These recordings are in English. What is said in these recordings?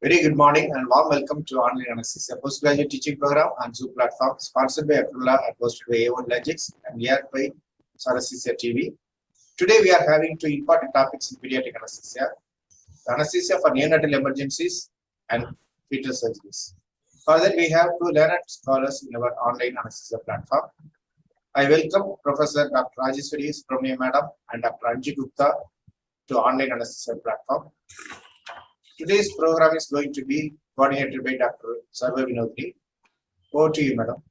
Very good morning and warm welcome to Online Anaesthesia Postgraduate Teaching Program on Zoom platform, sponsored by Abdullah and hosted by A1 Logics and here by Anaesthesia TV. Today we are having two important topics in pediatric anesthesia: anesthesia for neonatal emergencies and fetal surgeries. For that, we have two learned scholars in our online anesthesia platform. I welcome Professor Dr. Rajeswari Subramanian Madam and Dr. Anju Gupta to online anesthesia platform. Today's program is going to be coordinated by Dr. Sarva Vinodri. Over to you, Madam.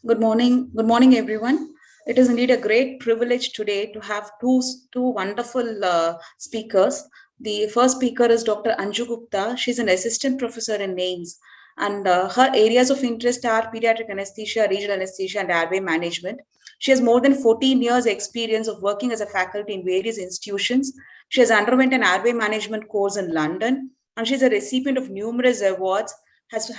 Good morning, everyone. It is indeed a great privilege today to have two wonderful speakers. The first speaker is Dr. Anju Gupta. She's an assistant professor in NAIMS, and her areas of interest are pediatric anesthesia, regional anesthesia, and airway management. She has more than 14 years experience of working as a faculty in various institutions. She has underwent an airway management course in London, and she's a recipient of numerous awards, has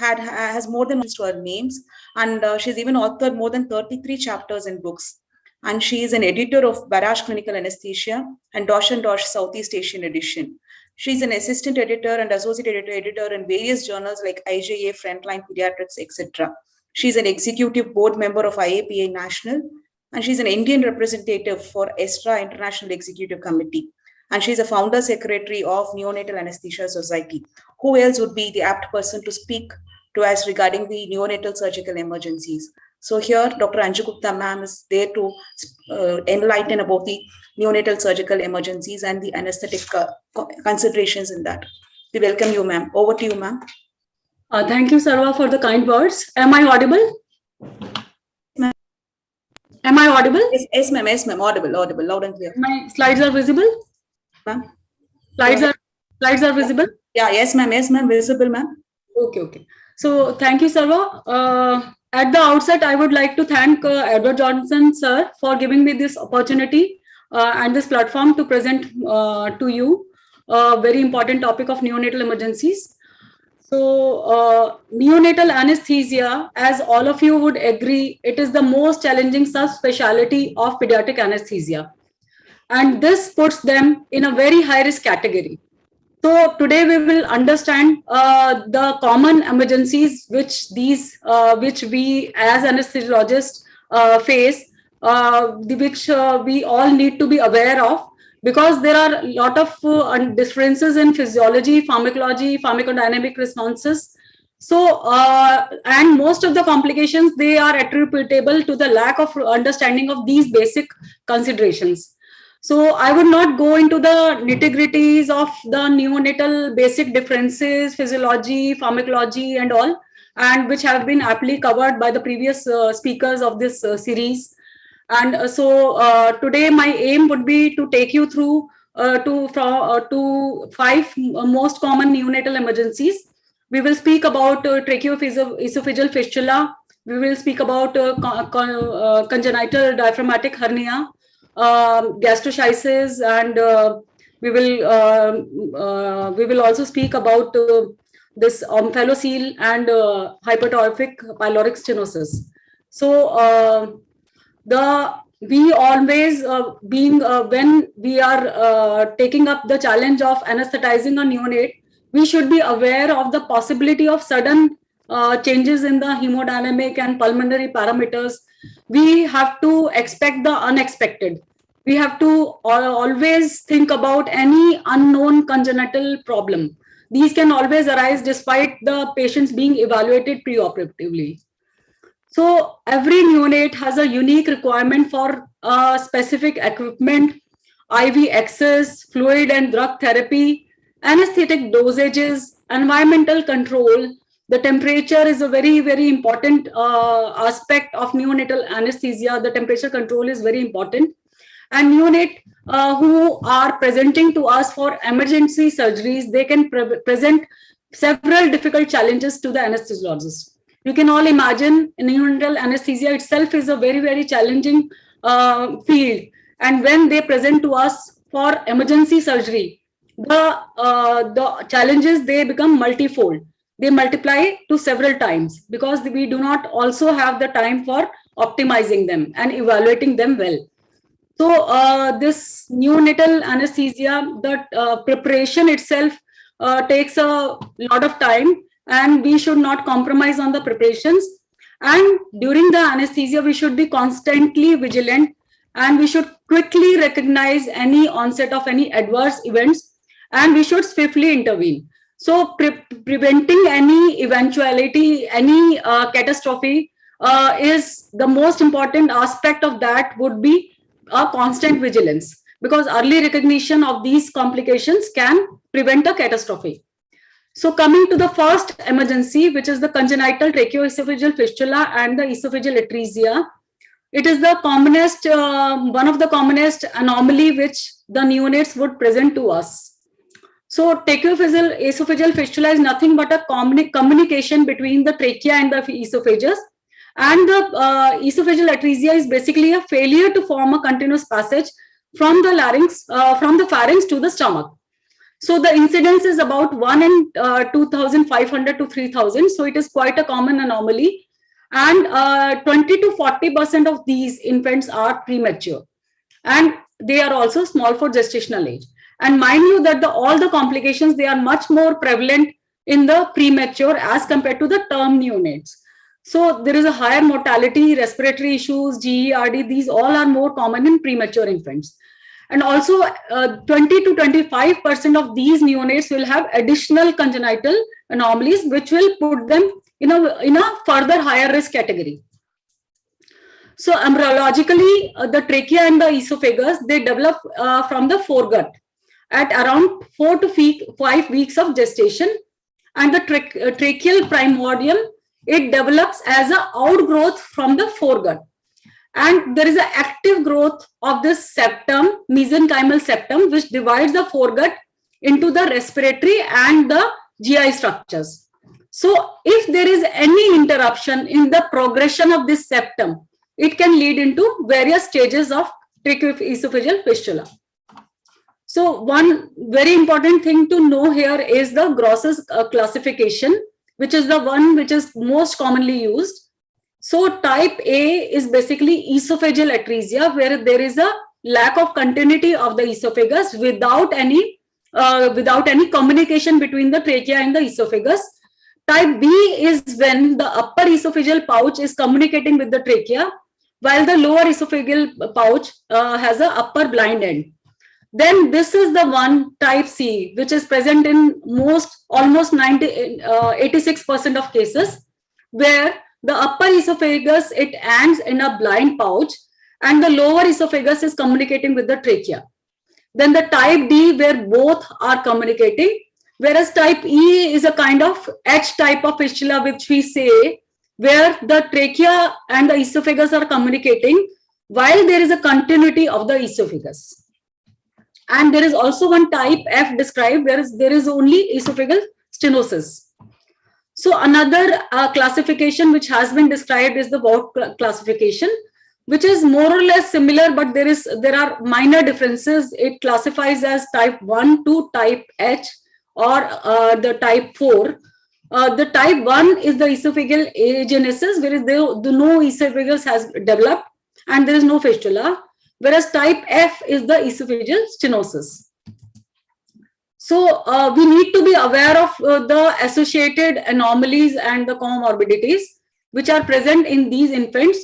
more than to her names, and she's even authored more than 33 chapters in books. And she is an editor of Barrage Clinical Anesthesia and Dosh and Dosh Southeast Asian Edition. She's an assistant editor and associate editor in various journals like IJA, Frontline Pediatrics, etc. She's an executive board member of IAPA National, and she's an Indian representative for ESTRA International Executive Committee. And she's a founder secretary of Neonatal Anesthesia Society. Who else would be the apt person to speak to us regarding the neonatal surgical emergencies? So here, Dr. Anju Gupta ma'am is there to enlighten about the neonatal surgical emergencies and the anesthetic considerations in that. We welcome you, ma'am. Over to you, ma'am. Thank you, Sarva, for the kind words. Am I audible? Am I audible? Yes, ma'am. Yes, ma'am. Audible, loud and clear. My slides are visible? Ma'am? Slides are visible? Yeah, yes, ma'am. Yes, ma'am. Visible, ma'am. Okay. So thank you, Sarva. At the outset, I would like to thank Edward Johnson, sir, for giving me this opportunity and this platform to present to you a very important topic of neonatal emergencies. So neonatal anesthesia, as all of you would agree, it is the most challenging subspecialty of pediatric anesthesia. And this puts them in a very high-risk category. So today we will understand the common emergencies which we as anesthesiologists face, which we all need to be aware of, because there are a lot of differences in physiology, pharmacology, pharmacodynamic responses. So, and most of the complications, they are attributable to the lack of understanding of these basic considerations. So I would not go into the nitty-gritties of the neonatal basic differences, physiology, pharmacology and all, and which have been aptly covered by the previous speakers of this series. And so today my aim would be to take you through to 5 most common neonatal emergencies. We will speak about tracheoesophageal fistula. We will speak about congenital diaphragmatic hernia, gastroschisis, and we will also speak about this omphalocele and hypertrophic pyloric stenosis. So we always when we are taking up the challenge of anesthetizing a neonate, we should be aware of the possibility of sudden changes in the hemodynamic and pulmonary parameters. We have to expect the unexpected. We have to always think about any unknown congenital problem. These can always arise despite the patients being evaluated preoperatively. So every neonate has a unique requirement for specific equipment, IV access, fluid and drug therapy, anesthetic dosages, environmental control. The temperature is a very, very important aspect of neonatal anesthesia. The temperature control is very important. And neonate who are presenting to us for emergency surgeries, they can present several difficult challenges to the anesthesiologist. You can all imagine neonatal anesthesia itself is a very, very challenging field. And when they present to us for emergency surgery, the challenges, they become multifold. they multiply to several times because we do not also have the time for optimizing them and evaluating them well. So this neonatal anesthesia, the preparation itself takes a lot of time, and we should not compromise on the preparations. And during the anesthesia, we should be constantly vigilant, and we should quickly recognize any onset of any adverse events, and we should swiftly intervene. So preventing any eventuality, any catastrophe is the most important aspect of that would be a constant vigilance, because early recognition of these complications can prevent a catastrophe. So coming to the first emergency, which is the congenital tracheoesophageal fistula and the esophageal atresia, it is the commonest, one of the commonest anomaly which the neonates would present to us. So tracheoesophageal fistula is nothing but a communication between the trachea and the esophagus. And the esophageal atresia is basically a failure to form a continuous passage from the larynx, from the pharynx to the stomach. So the incidence is about 1 in 2,500 to 3,000. So it is quite a common anomaly. And 20 to 40% of these infants are premature. And they are also small for gestational age. And mind you that all the complications, they are much more prevalent in the premature as compared to the term neonates. So there is a higher mortality, respiratory issues, GERD, these all are more common in premature infants. And also 20 to 25% of these neonates will have additional congenital anomalies, which will put them in a further higher risk category. So embryologically, the trachea and the esophagus, they develop from the foregut at around 4 to 5 weeks of gestation. And the tracheal primordium, it develops as an outgrowth from the foregut. And there is an active growth of this septum, mesenchymal septum, which divides the foregut into the respiratory and the GI structures. So if there is any interruption in the progression of this septum, it can lead into various stages of tracheoesophageal fistula. So one very important thing to know here is the Gross's classification, which is the one which is most commonly used. So type A is basically esophageal atresia, where there is a lack of continuity of the esophagus without any communication between the trachea and the esophagus. Type B is when the upper esophageal pouch is communicating with the trachea, while the lower esophageal pouch has an upper blind end. Then this is the one, type C, which is present in almost 86% of cases, where the upper esophagus, it ends in a blind pouch, and the lower esophagus is communicating with the trachea. Then the type D, where both are communicating, whereas type E is a kind of H type of fistula, which we say, where the trachea and the esophagus are communicating while there is a continuity of the esophagus. And there is also one type F described, where there is only esophageal stenosis. So another classification which has been described is the Vogt classification, which is more or less similar, but there are minor differences. It classifies as type 1 to type H, or the type 4. The type 1 is the esophageal agenesis, where no esophagus has developed and there is no fistula, whereas type F is the esophageal stenosis. So we need to be aware of the associated anomalies and the comorbidities which are present in these infants,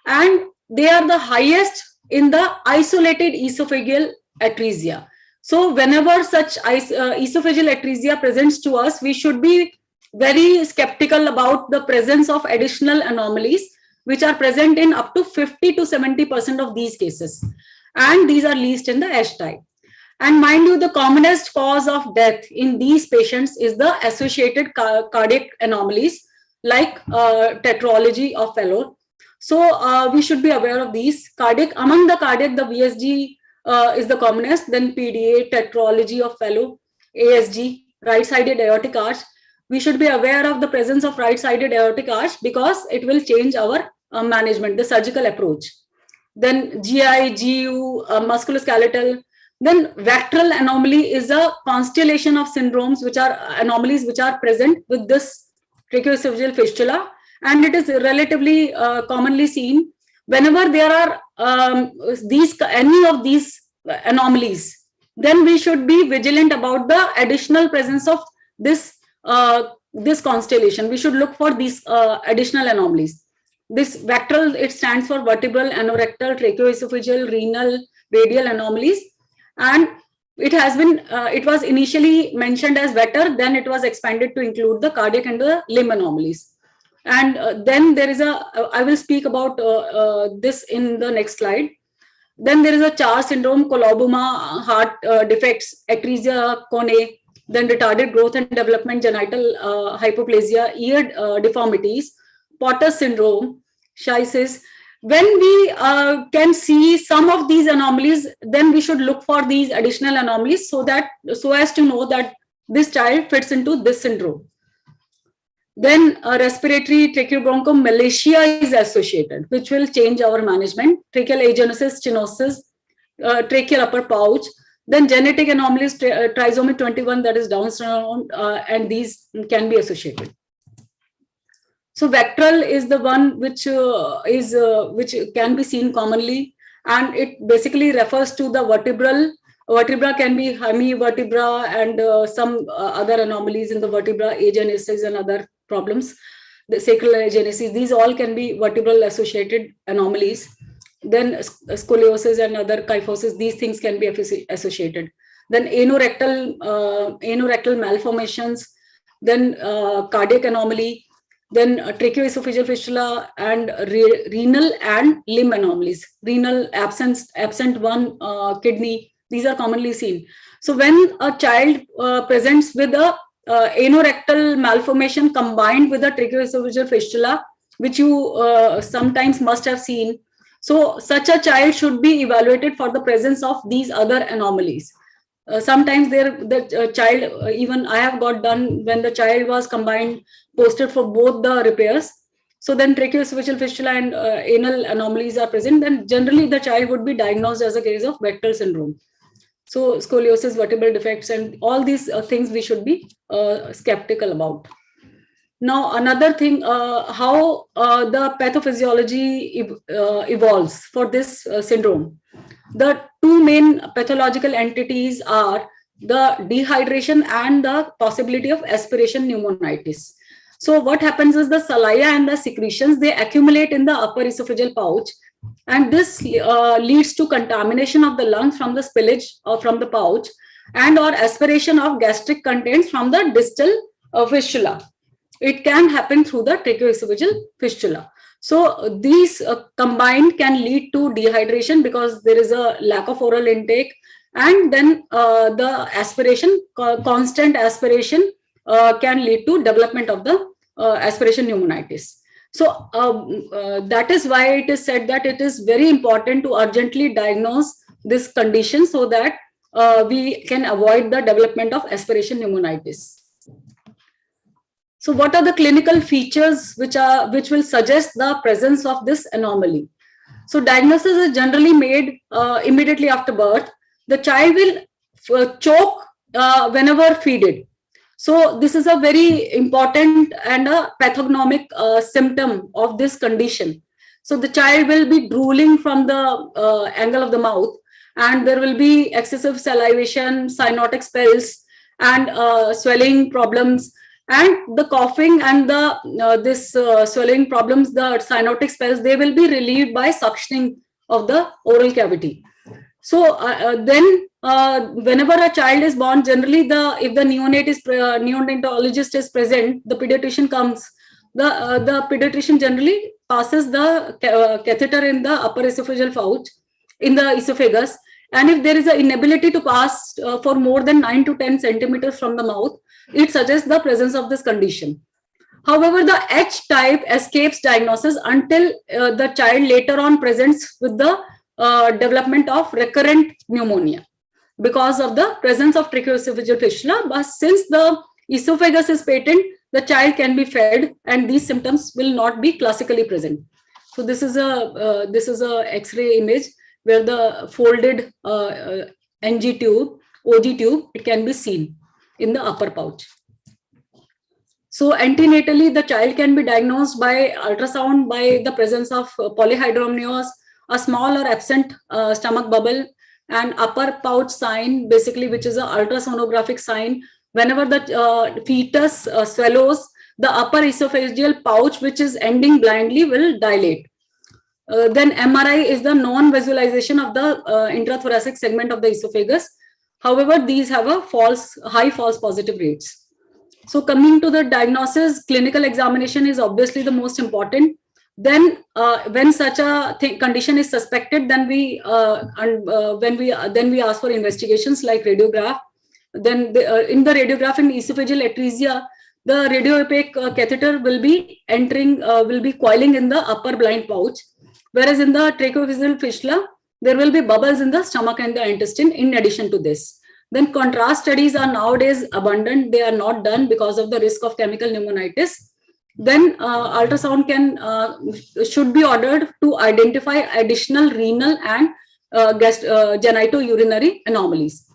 and they are the highest in the isolated esophageal atresia. So whenever such esophageal atresia presents to us, we should be very skeptical about the presence of additional anomalies, which are present in up to 50 to 70% of these cases. And these are least in the H type. And mind you, the commonest cause of death in these patients is the associated cardiac anomalies, like tetralogy of Fallot. So we should be aware of these. Among the cardiac, the VSG is the commonest, then PDA, tetralogy of Fallot, ASG, right-sided aortic arch. We should be aware of the presence of right-sided aortic arch because it will change our management, the surgical approach. Then GI, GU, musculoskeletal, Then vectoral anomaly is a constellation of syndromes, which are anomalies which are present with this tracheoesophageal fistula, and it is relatively commonly seen whenever there are any of these anomalies. Then we should be vigilant about the additional presence of this this constellation. We should look for these additional anomalies. This vectoral, it stands for vertebral, anorectal, tracheoesophageal, renal, radial anomalies. And it has been, it was initially mentioned as vetter, then it was expanded to include the cardiac and the limb anomalies. And then there is I will speak about this in the next slide. Then there is a Char syndrome, coloboma, heart defects, atresia cone, then retarded growth and development, genital hypoplasia, ear deformities, Potter's syndrome, Scheisses. When we can see some of these anomalies, then we should look for these additional anomalies so as to know that this child fits into this syndrome. Then respiratory tracheobronchomalacia is associated, which will change our management. Tracheal agenesis, stenosis, tracheal upper pouch. Then genetic anomalies, trisomy 21, that is Down syndrome, and these can be associated. So vectoral is the one which which can be seen commonly, and it basically refers to the vertebral. Vertebra can be hemivertebra and some other anomalies in the vertebra, agenesis and other problems. The sacral agenesis, these all can be vertebral associated anomalies. Then scoliosis and other kyphosis, these things can be associated. Then anorectal malformations, then cardiac anomaly, then tracheoesophageal fistula, and renal and limb anomalies. Renal absent one kidney, these are commonly seen. So when a child presents with a anorectal malformation combined with a tracheoesophageal fistula, which you sometimes must have seen, so such a child should be evaluated for the presence of these other anomalies. Sometimes the child, even I have got done when the child was combined, posted for both the repairs. So then tracheoesophageal fistula and anal anomalies are present, then generally the child would be diagnosed as a case of Bechtel syndrome. So scoliosis, vertebral defects, and all these things we should be skeptical about. Now, another thing, how the pathophysiology evolves for this syndrome. The two main pathological entities are the dehydration and the possibility of aspiration pneumonitis. So what happens is the saliva and the secretions, they accumulate in the upper esophageal pouch, and this leads to contamination of the lungs from the spillage or from the pouch, and or aspiration of gastric contents from the distal fistula. It can happen through the tracheoesophageal fistula. So these combined can lead to dehydration because there is a lack of oral intake, and then the aspiration, constant aspiration can lead to development of the aspiration pneumonitis. So that is why it is said that it is very important to urgently diagnose this condition so that we can avoid the development of aspiration pneumonitis. So what are the clinical features which will suggest the presence of this anomaly? So diagnosis is generally made immediately after birth. The child will choke whenever feeded. So this is a very important and a pathognomic symptom of this condition. So the child will be drooling from the angle of the mouth, and there will be excessive salivation, cyanotic spells, and swelling problems. And the coughing and the swelling problems, the cyanotic spells, they will be relieved by suctioning of the oral cavity. So then whenever a child is born, generally if the neonatologist is present, the pediatrician comes. The pediatrician generally passes the catheter in the upper esophageal pouch, in the esophagus. And if there is an inability to pass for more than 9 to 10 centimeters from the mouth, it suggests the presence of this condition. However, the H type escapes diagnosis until the child later on presents with the development of recurrent pneumonia because of the presence of tracheoesophageal fistula. But since the esophagus is patent, the child can be fed, and these symptoms will not be classically present. So this is a X-ray image where the folded NG tube, OG tube, it can be seen in the upper pouch. So antenatally, the child can be diagnosed by ultrasound by the presence of polyhydramnios, a small or absent stomach bubble, and upper pouch sign, basically, which is an ultrasonographic sign. Whenever the fetus swallows, the upper esophageal pouch, which is ending blindly, will dilate. Then MRI is the non-visualization of the intrathoracic segment of the esophagus. However, these have a high false positive rates. So coming to the diagnosis, clinical examination is obviously the most important. Then when such a condition is suspected, then we ask for investigations like radiograph. Then in the radiograph in esophageal atresia, the radiopaque catheter will be coiling in the upper blind pouch, whereas in the tracheophyseal fistula, there will be bubbles in the stomach and the intestine in addition to this. Then contrast studies are nowadays abundant. They are not done because of the risk of chemical pneumonitis. Then ultrasound should be ordered to identify additional renal and genitourinary anomalies.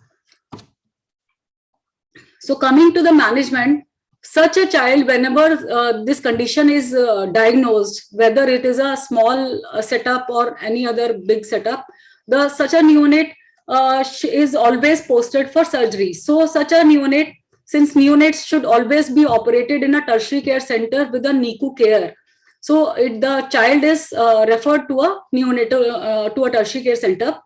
So coming to the management, such a child, whenever this condition is diagnosed, whether it is a small setup or any other big setup, such a neonate is always posted for surgery. So such a neonate, since neonates should always be operated in a tertiary care center with a NICU care, so the child is referred to a neonatal to a tertiary care center.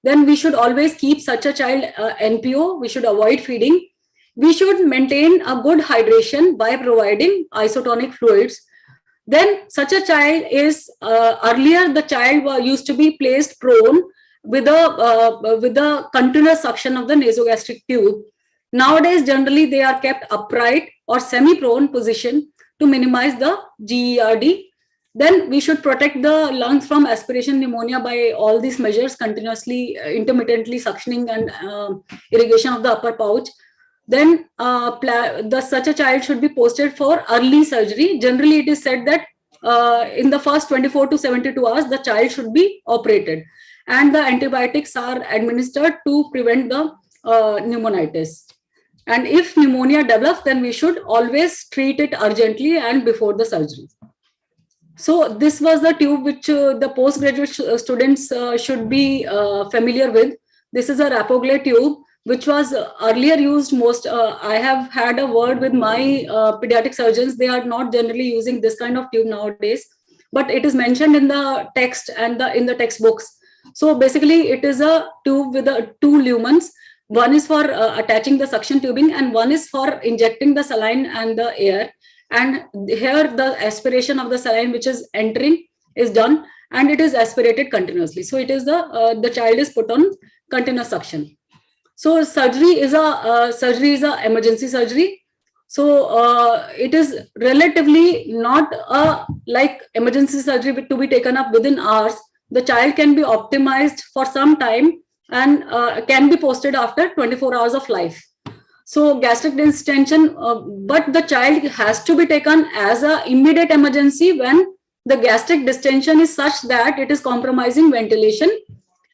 Then we should always keep such a child NPO. We should avoid feeding. We should maintain a good hydration by providing isotonic fluids. Then such a child is earlier the child used to be placed prone with a continuous suction of the nasogastric tube. Nowadays, generally they are kept upright or semi-prone position to minimize the GERD. Then we should protect the lungs from aspiration pneumonia by all these measures, continuously, intermittently suctioning and irrigation of the upper pouch. Then such a child should be posted for early surgery. Generally, it is said that in the first 24 to 72 hours, the child should be operated, and the antibiotics are administered to prevent the pneumonitis. And if pneumonia develops, then we should always treat it urgently and before the surgery. So this was the tube which the postgraduate students should be familiar with. This is a Rapoglay tube, which was earlier used most. I have had a word with my pediatric surgeons. They are not generally using this kind of tube nowadays, but it is mentioned in the text and in the textbooks. So basically, it is a tube with two lumens. One is for attaching the suction tubing, and one is for injecting the saline and the air. And here the aspiration of the saline which is entering is done, and it is aspirated continuously. So it is the child is put on continuous suction. So surgery is a emergency surgery. So it is relatively not like emergency surgery to be taken up within hours. The child can be optimized for some time and can be posted after 24 hours of life. So gastric distension, but the child has to be taken as an immediate emergency when the gastric distension is such that it is compromising ventilation,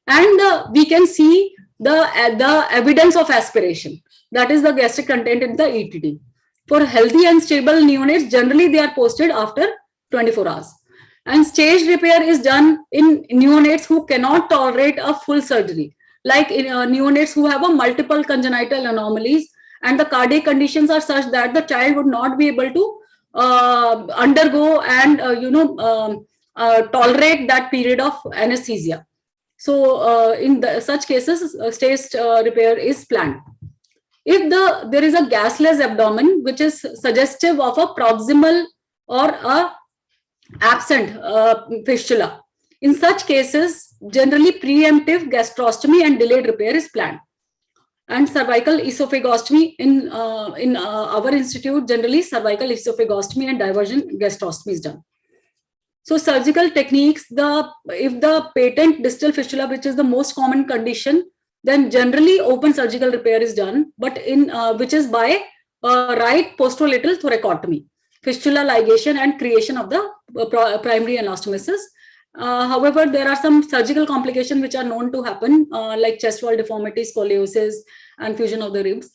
and we can see the evidence of aspiration. That is the gastric content in the ETD. For healthy and stable neonates, generally they are posted after 24 hours. And staged repair is done in neonates who cannot tolerate a full surgery, like in neonates who have a multiple congenital anomalies, and the cardiac conditions are such that the child would not be able to undergo and tolerate that period of anesthesia. So in such cases, staged repair is planned. If there is a gasless abdomen, which is suggestive of a proximal or a absent fistula, in such cases, generally preemptive gastrostomy and delayed repair is planned. And cervical esophagostomy in our institute, generally cervical esophagostomy and diversion gastrostomy is done. So surgical techniques, if the patent distal fistula, which is the most common condition, then generally open surgical repair is done, but which is by right posterolateral thoracotomy, fistula ligation and creation of the primary anastomosis. However, there are some surgical complications which are known to happen, like chest wall deformity, scoliosis, and fusion of the ribs.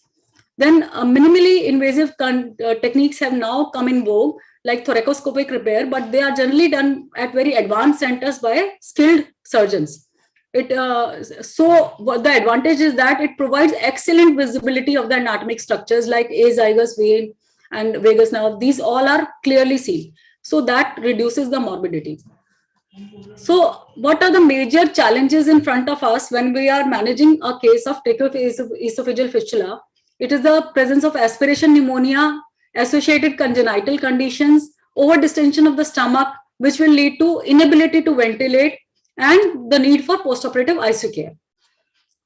Then minimally invasive techniques have now come in vogue, like thoracoscopic repair, but they are generally done at very advanced centers by skilled surgeons. So the advantage is that it provides excellent visibility of the anatomic structures like azygous vein and vagus nerve. These all are clearly seen. So that reduces the morbidity. So what are the major challenges in front of us when we are managing a case of tracheoesophageal fistula? It is the presence of aspiration pneumonia, associated congenital conditions, overdistension of the stomach, which will lead to inability to ventilate, and the need for postoperative ICU care.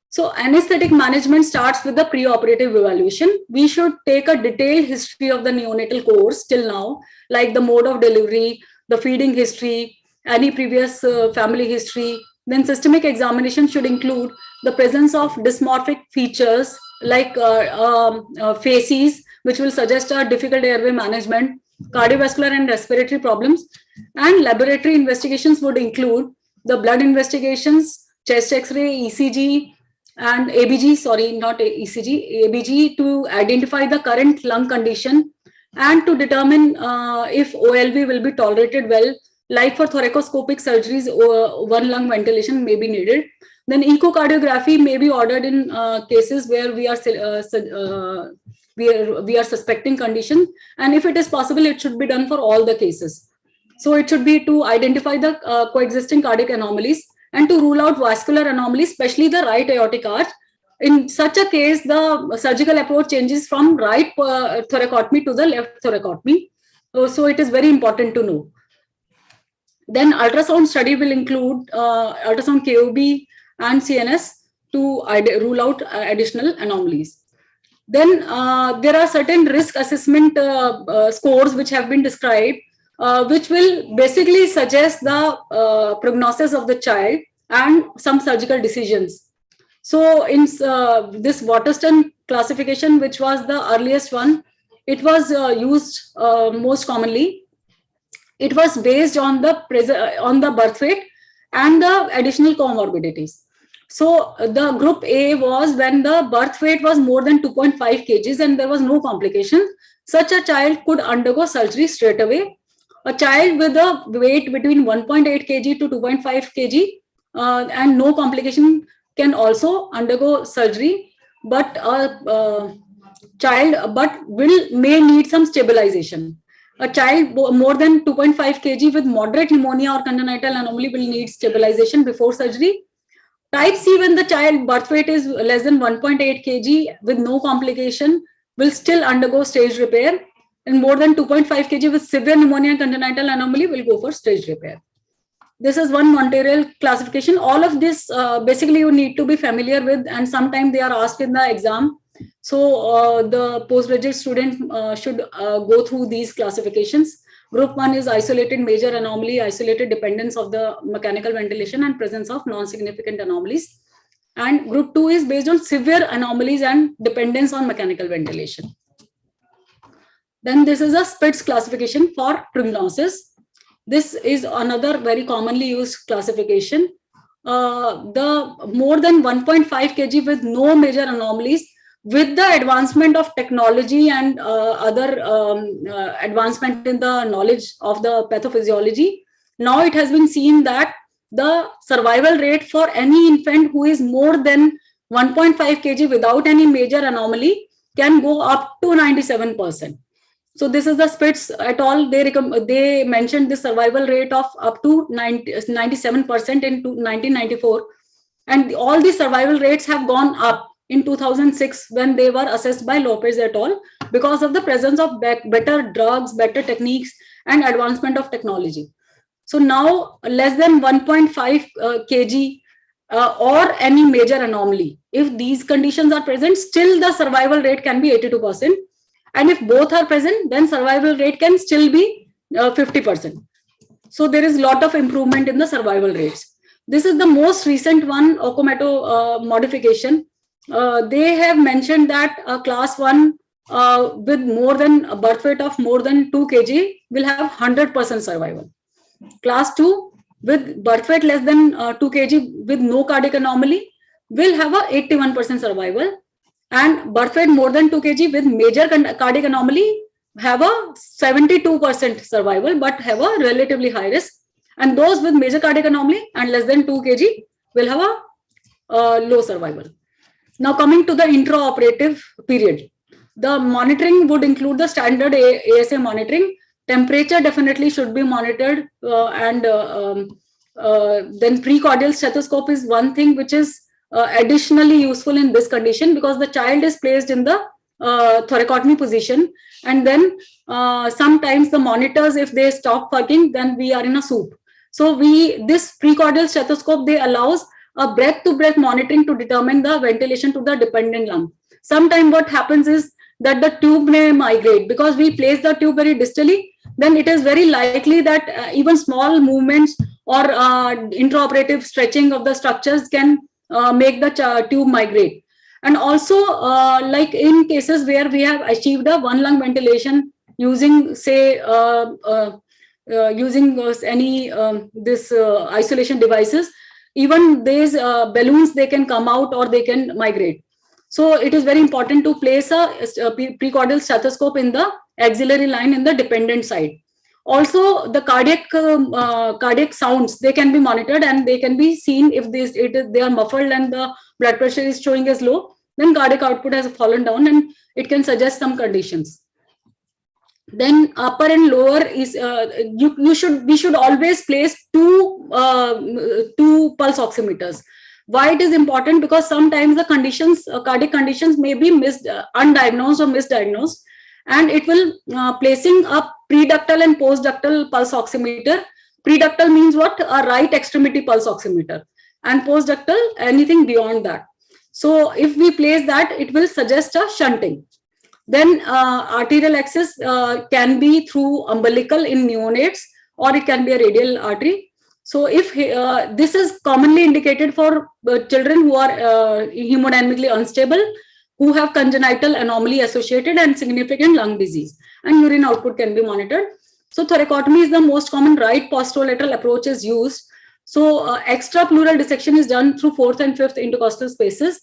So anesthetic management starts with the preoperative evaluation. We should take a detailed history of the neonatal course till now, like the mode of delivery, the feeding history, any previous family history. Then systemic examination should include the presence of dysmorphic features like facies, which will suggest a difficult airway management, cardiovascular and respiratory problems. And laboratory investigations would include the blood investigations, chest X-ray, ECG, and ABG, sorry, not ECG, ABG, to identify the current lung condition and to determine if OLV will be tolerated well. Like for thoracoscopic surgeries, one lung ventilation may be needed. Then echocardiography may be ordered in cases where we are suspecting condition, and if it is possible, it should be done for all the cases. So it should be to identify the coexisting cardiac anomalies and to rule out vascular anomalies, especially the right aortic arch. In such a case, the surgical approach changes from right thoracotomy to the left thoracotomy. So it is very important to know. Then ultrasound study will include ultrasound KOB and CNS to rule out additional anomalies. Then there are certain risk assessment scores which have been described, which will basically suggest the prognosis of the child and some surgical decisions. So in this Waterston classification, which was the earliest one, it was used most commonly. It was based on the birth weight and the additional comorbidities. So the group A was when the birth weight was more than 2.5 kgs and there was no complication. Such a child could undergo surgery straight away. A child with a weight between 1.8 kg to 2.5 kg and no complication can also undergo surgery, but a child may need some stabilization. A child more than 2.5 kg with moderate pneumonia or congenital anomaly will need stabilization before surgery. Type C, when the child birth weight is less than 1.8 kg with no complication, will still undergo staged repair. And more than 2.5 kg with severe pneumonia and congenital anomaly will go for staged repair. This is one Montreal classification. All of this basically you need to be familiar with, and sometimes they are asked in the exam. So the postgraduate student should go through these classifications. Group 1 is isolated major anomaly, isolated dependence of the mechanical ventilation and presence of non-significant anomalies. And group 2 is based on severe anomalies and dependence on mechanical ventilation. Then this is a Spitz classification for prognosis. This is another very commonly used classification. The more than 1.5 kg with no major anomalies, with the advancement of technology and other advancement in the knowledge of the pathophysiology, now it has been seen that the survival rate for any infant who is more than 1.5 kg without any major anomaly can go up to 97%. So this is the Spitz et al. They mentioned the survival rate of up to 97% in 1994, and all the survival rates have gone up in 2006 when they were assessed by Lopez et al. Because of the presence of better drugs, better techniques, and advancement of technology. So now less than 1.5 kg or any major anomaly, if these conditions are present, still the survival rate can be 82%. And if both are present, then survival rate can still be 50%. So there is a lot of improvement in the survival rates. This is the most recent one, Okamoto modification. They have mentioned that class 1 with more than a birth weight of more than 2 kg will have 100% survival. Class 2 with birth weight less than 2 kg with no cardiac anomaly will have a 81% survival, and birth weight more than 2 kg with major cardiac anomaly have a 72% survival but have a relatively high risk, and those with major cardiac anomaly and less than 2 kg will have a low survival. Now coming to the intraoperative period, the monitoring would include the standard ASA monitoring. Temperature definitely should be monitored, and then precordial stethoscope is one thing which is additionally useful in this condition, because the child is placed in the thoracotomy position, and then sometimes the monitors, if they stop working, then we are in a soup. So this precordial stethoscope, they allows a breath to breath monitoring to determine the ventilation to the dependent lung. Sometimes what happens is that the tube may migrate, because we place the tube very distally, then it is very likely that even small movements or intraoperative stretching of the structures can make the tube migrate. And also like in cases where we have achieved a one lung ventilation using, say, using any this isolation devices, even these balloons, they can come out or they can migrate. So it is very important to place a precordial stethoscope in the axillary line in the dependent side. Also, the cardiac sounds, they can be monitored and they can be seen. If they are muffled and the blood pressure is showing as low, then cardiac output has fallen down and it can suggest some conditions. Then upper and lower is we should always place two pulse oximeters. Why it is important? Because sometimes the conditions, cardiac conditions, may be undiagnosed or misdiagnosed, and it will placing a preductal and postductal pulse oximeter. Preductal means what? A right extremity pulse oximeter, and postductal anything beyond that. So if we place that, it will suggest a shunting. Then arterial access can be through umbilical in neonates, or it can be a radial artery. So if this is commonly indicated for children who are hemodynamically unstable, who have congenital anomaly associated and significant lung disease, and urine output can be monitored. So thoracotomy is the most common right posterolateral approach is used. So extrapleural dissection is done through 4th and 5th intercostal spaces.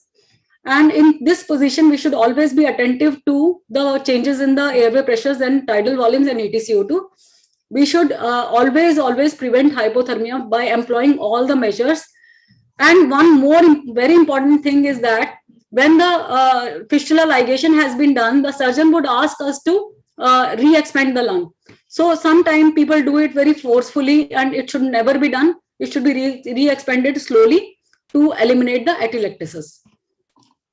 And in this position, we should always be attentive to the changes in the airway pressures and tidal volumes and EtCO2. We should always prevent hypothermia by employing all the measures. And one more very important thing is that when the fistula ligation has been done, the surgeon would ask us to re-expand the lung. So sometimes people do it very forcefully, and it should never be done. It should be re-expanded slowly to eliminate the atelectasis.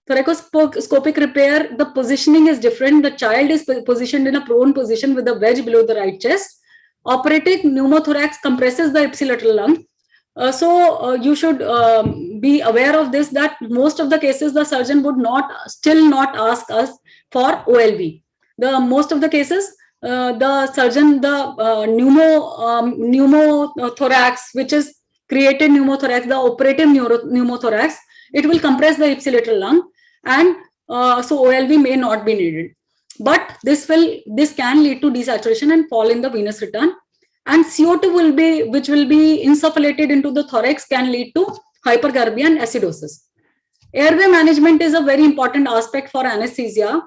Thoracoscopic repair, the positioning is different. The child is positioned in a prone position with a wedge below the right chest. Operatic pneumothorax compresses the ipsilateral lung. So you should be aware of this, that most of the cases the surgeon would still not ask us for OLV. Most of the cases the surgeon, the pneumothorax, which is created pneumothorax, the operative pneumothorax, it will compress the ipsilateral lung, and so OLV may not be needed. But this can lead to desaturation and fall in the venous return, and CO2 which will be insufflated into the thorax, can lead to hypercarbia and acidosis. Airway management is a very important aspect for anesthesia.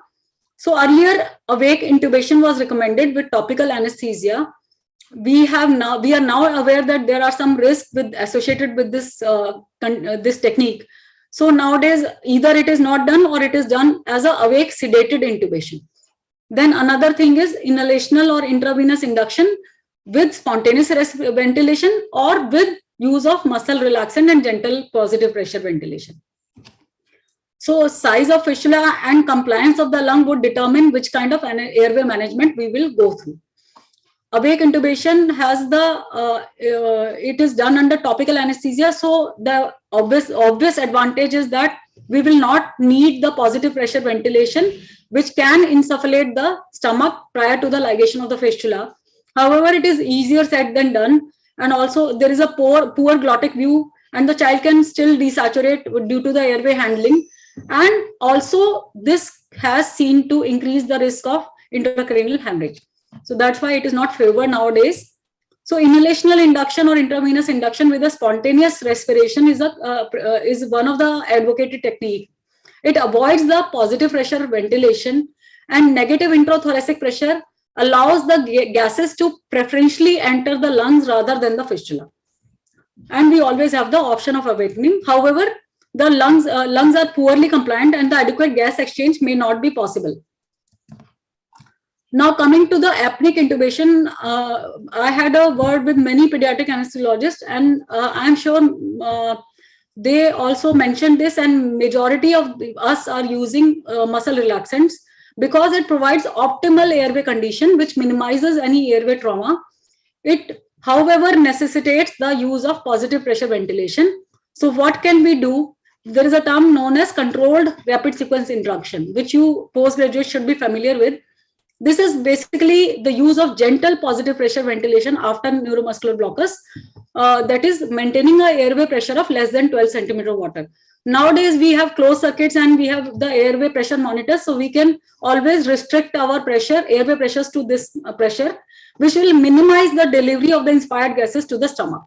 So earlier, awake intubation was recommended with topical anesthesia. We are now aware that there are some risks associated with this this technique. So nowadays, either it is not done or it is done as a awake sedated intubation. Then another thing is inhalational or intravenous induction with spontaneous ventilation, or with use of muscle relaxant and gentle positive pressure ventilation. So size of fistula and compliance of the lung would determine which kind of airway management we will go through. Awake intubation has it is done under topical anesthesia. So the obvious advantage is that we will not need the positive pressure ventilation, which can insufflate the stomach prior to the ligation of the fistula. However, it is easier said than done, and also there is a poor glottic view, and the child can still desaturate due to the airway handling. And also this has seen to increase the risk of intracranial hemorrhage. So that's why it is not favored nowadays. So inhalational induction or intravenous induction with a spontaneous respiration is one of the advocated technique. It avoids the positive pressure ventilation, and negative intrathoracic pressure allows the gases to preferentially enter the lungs rather than the fistula. And we always have the option of awakening. However, the lungs are poorly compliant and the adequate gas exchange may not be possible. Now coming to the apneic intubation, I had a word with many pediatric anesthesiologists, and I'm sure they also mentioned this, and majority of us are using muscle relaxants because it provides optimal airway condition which minimizes any airway trauma. It, however, necessitates the use of positive pressure ventilation. So what can we do? There is a term known as controlled rapid sequence induction, which you postgraduates should be familiar with. This is basically the use of gentle positive pressure ventilation after neuromuscular blockers, that is maintaining an airway pressure of less than 12 centimeter of water. Nowadays, we have closed circuits and we have the airway pressure monitors, so we can always restrict our pressure, airway pressures to this pressure, which will minimize the delivery of the inspired gases to the stomach.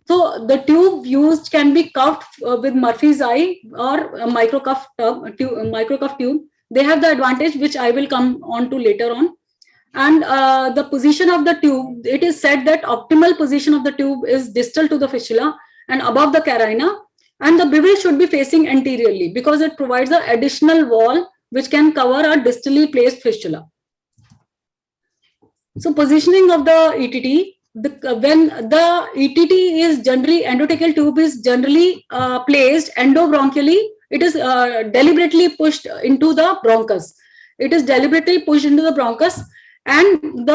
So the tube used can be cuffed with Murphy's eye or a microcuff tube. They have the advantage which I will come on to later on. And the position of the tube, it is said that optimal position of the tube is distal to the fistula and above the carina, and the bevel should be facing anteriorly because it provides an additional wall which can cover a distally placed fistula. So positioning of the ETT, when the ETT is generally, endotracheal tube is generally placed endobronchially, it is deliberately pushed into the bronchus. It is deliberately pushed into the bronchus, and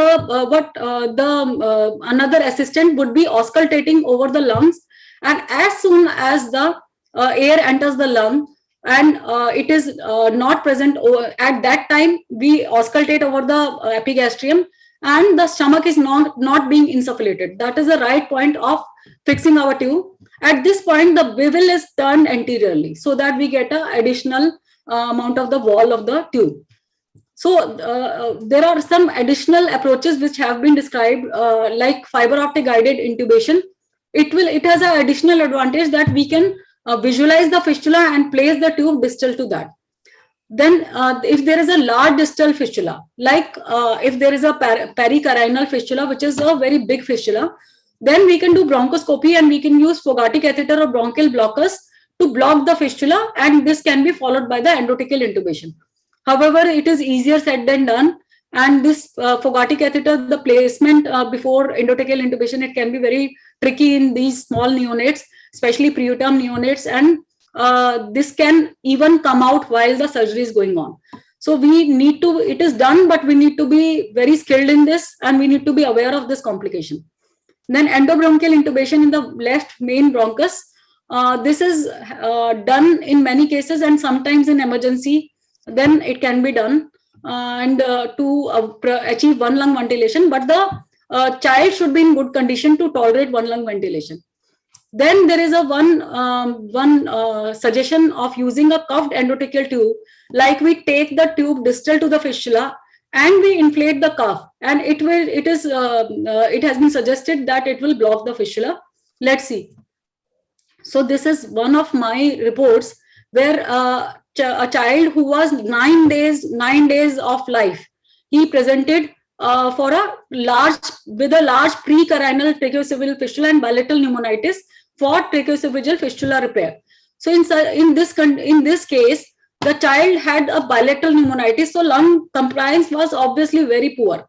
another assistant would be auscultating over the lungs. And as soon as the air enters the lung and it is not present at that time, we auscultate over the epigastrium, and the stomach is not being insufflated. That is the right point of fixing our tube. At this point, the bevel is turned anteriorly so that we get an additional amount of the wall of the tube. So there are some additional approaches which have been described, like fiber optic guided intubation. It has an additional advantage that we can visualize the fistula and place the tube distal to that. Then if there is a large distal fistula, like if there is a pericarinal fistula, which is a very big fistula, then we can do bronchoscopy and we can use Fogarty catheter or bronchial blockers to block the fistula, and this can be followed by the endotracheal intubation. However, it is easier said than done, and this Fogarty catheter, the placement before endotracheal intubation, it can be very tricky in these small neonates, especially preterm neonates, and this can even come out while the surgery is going on. So we need to, it is done, but we need to be very skilled in this, and we need to be aware of this complication. Then endobronchial intubation in the left main bronchus. This is done in many cases, and sometimes in emergency, then it can be done and to achieve one lung ventilation, but the child should be in good condition to tolerate one lung ventilation. Then there is a one suggestion of using a cuffed endotracheal tube, like we take the tube distal to the fistula and we inflate the cuff, and it has been suggested that it will block the fistula. Let's see. So this is one of my reports where a child who was 9 days of life, he presented with a large precarinal tracheoesophageal fistula and bilateral pneumonitis for tracheoesophageal fistula repair. So in this case, the child had a bilateral pneumonitis, so lung compliance was obviously very poor.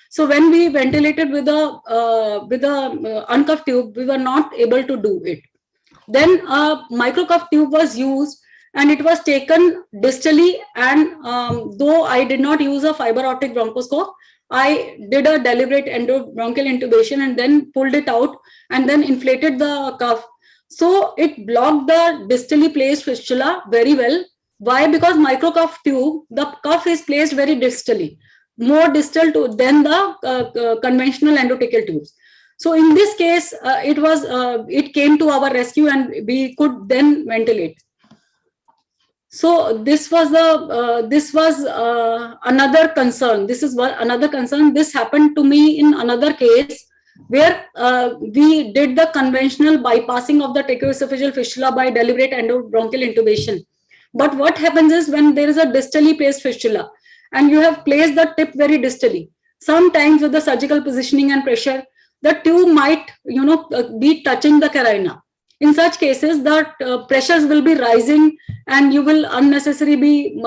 So when we ventilated with a uncuffed tube, we were not able to do it. Then a microcuff tube was used, and it was taken distally, and though I did not use a fiber optic bronchoscope, I did a deliberate endobronchial intubation and then pulled it out and then inflated the cuff. So it blocked the distally placed fistula very well. Why? Because microcuff tube, the cuff is placed very distally, more distal than the conventional endotracheal tubes. So in this case, it came to our rescue and we could then ventilate. So this was another concern. This is another concern. This happened to me in another case. where we did the conventional bypassing of the tracheoesophageal fistula by deliberate endobronchial intubation. But what happens is when there is a distally placed fistula and you have placed the tip very distally, sometimes with the surgical positioning and pressure, the tube might, be touching the carina. In such cases, the pressures will be rising and you will unnecessarily be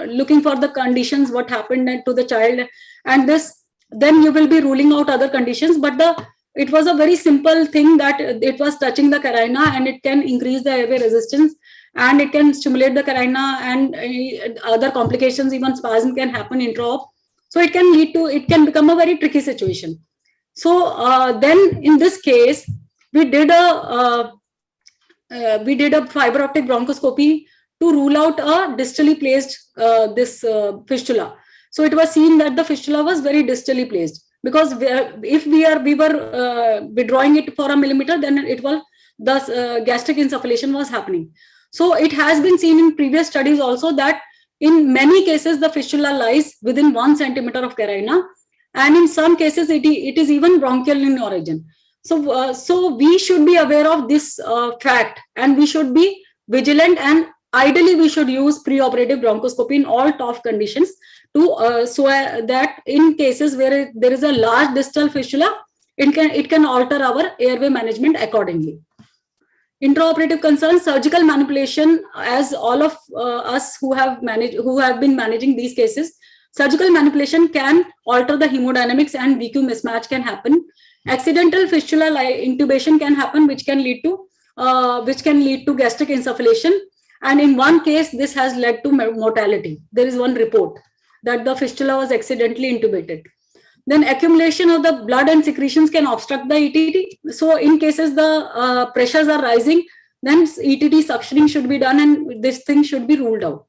looking for the conditions, what happened to the child. And then you will be ruling out other conditions. But it was a very simple thing that it was touching the carina and it can increase the airway resistance and it can stimulate the carina, and other complications, even spasm can happen intra-op. So it can become a very tricky situation. So then in this case, we did a fiber optic bronchoscopy to rule out a distally placed fistula. So it was seen that the fistula was very distally placed, because if we were withdrawing it for a millimeter, then the gastric insufflation was happening. So it has been seen in previous studies also that in many cases the fistula lies within 1 centimeter of carina, and in some cases it is even bronchial in origin. So we should be aware of this fact, and we should be vigilant, and ideally we should use preoperative bronchoscopy in all TOF conditions to so that in cases where there is a large distal fistula, it can alter our airway management accordingly. Intraoperative concerns, surgical manipulation, as all of us who have been managing these cases, surgical manipulation can alter the hemodynamics and VQ mismatch can happen. Accidental fistula intubation can happen, which can lead to gastric insufflation. And in one case, this has led to mortality. There is one report that the fistula was accidentally intubated. Then accumulation of the blood and secretions can obstruct the ETT. So in cases the pressures are rising, then ETT suctioning should be done and this thing should be ruled out.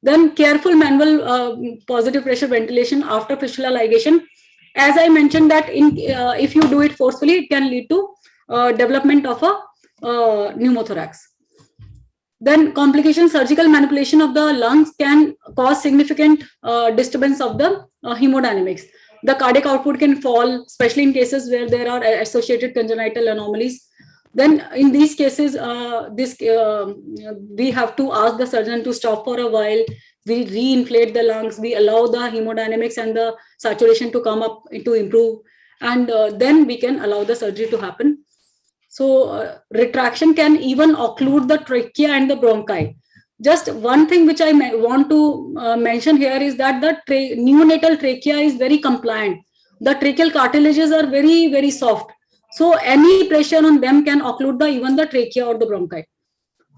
Then careful manual positive pressure ventilation after fistula ligation. As I mentioned that if you do it forcefully, it can lead to development of a pneumothorax. Then complications, surgical manipulation of the lungs can cause significant disturbance of the hemodynamics. The cardiac output can fall, especially in cases where there are associated congenital anomalies. Then in these cases, we have to ask the surgeon to stop for a while. We re-inflate the lungs, we allow the hemodynamics and the saturation to come up to improve, and then we can allow the surgery to happen. So retraction can even occlude the trachea and the bronchi. Just one thing which I want to mention here is that the neonatal trachea is very compliant. The tracheal cartilages are very, very soft. So any pressure on them can occlude even the trachea or the bronchi.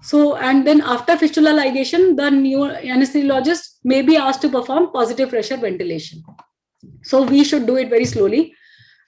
So, and then after fistula ligation, the anesthesiologist may be asked to perform positive pressure ventilation. So we should do it very slowly.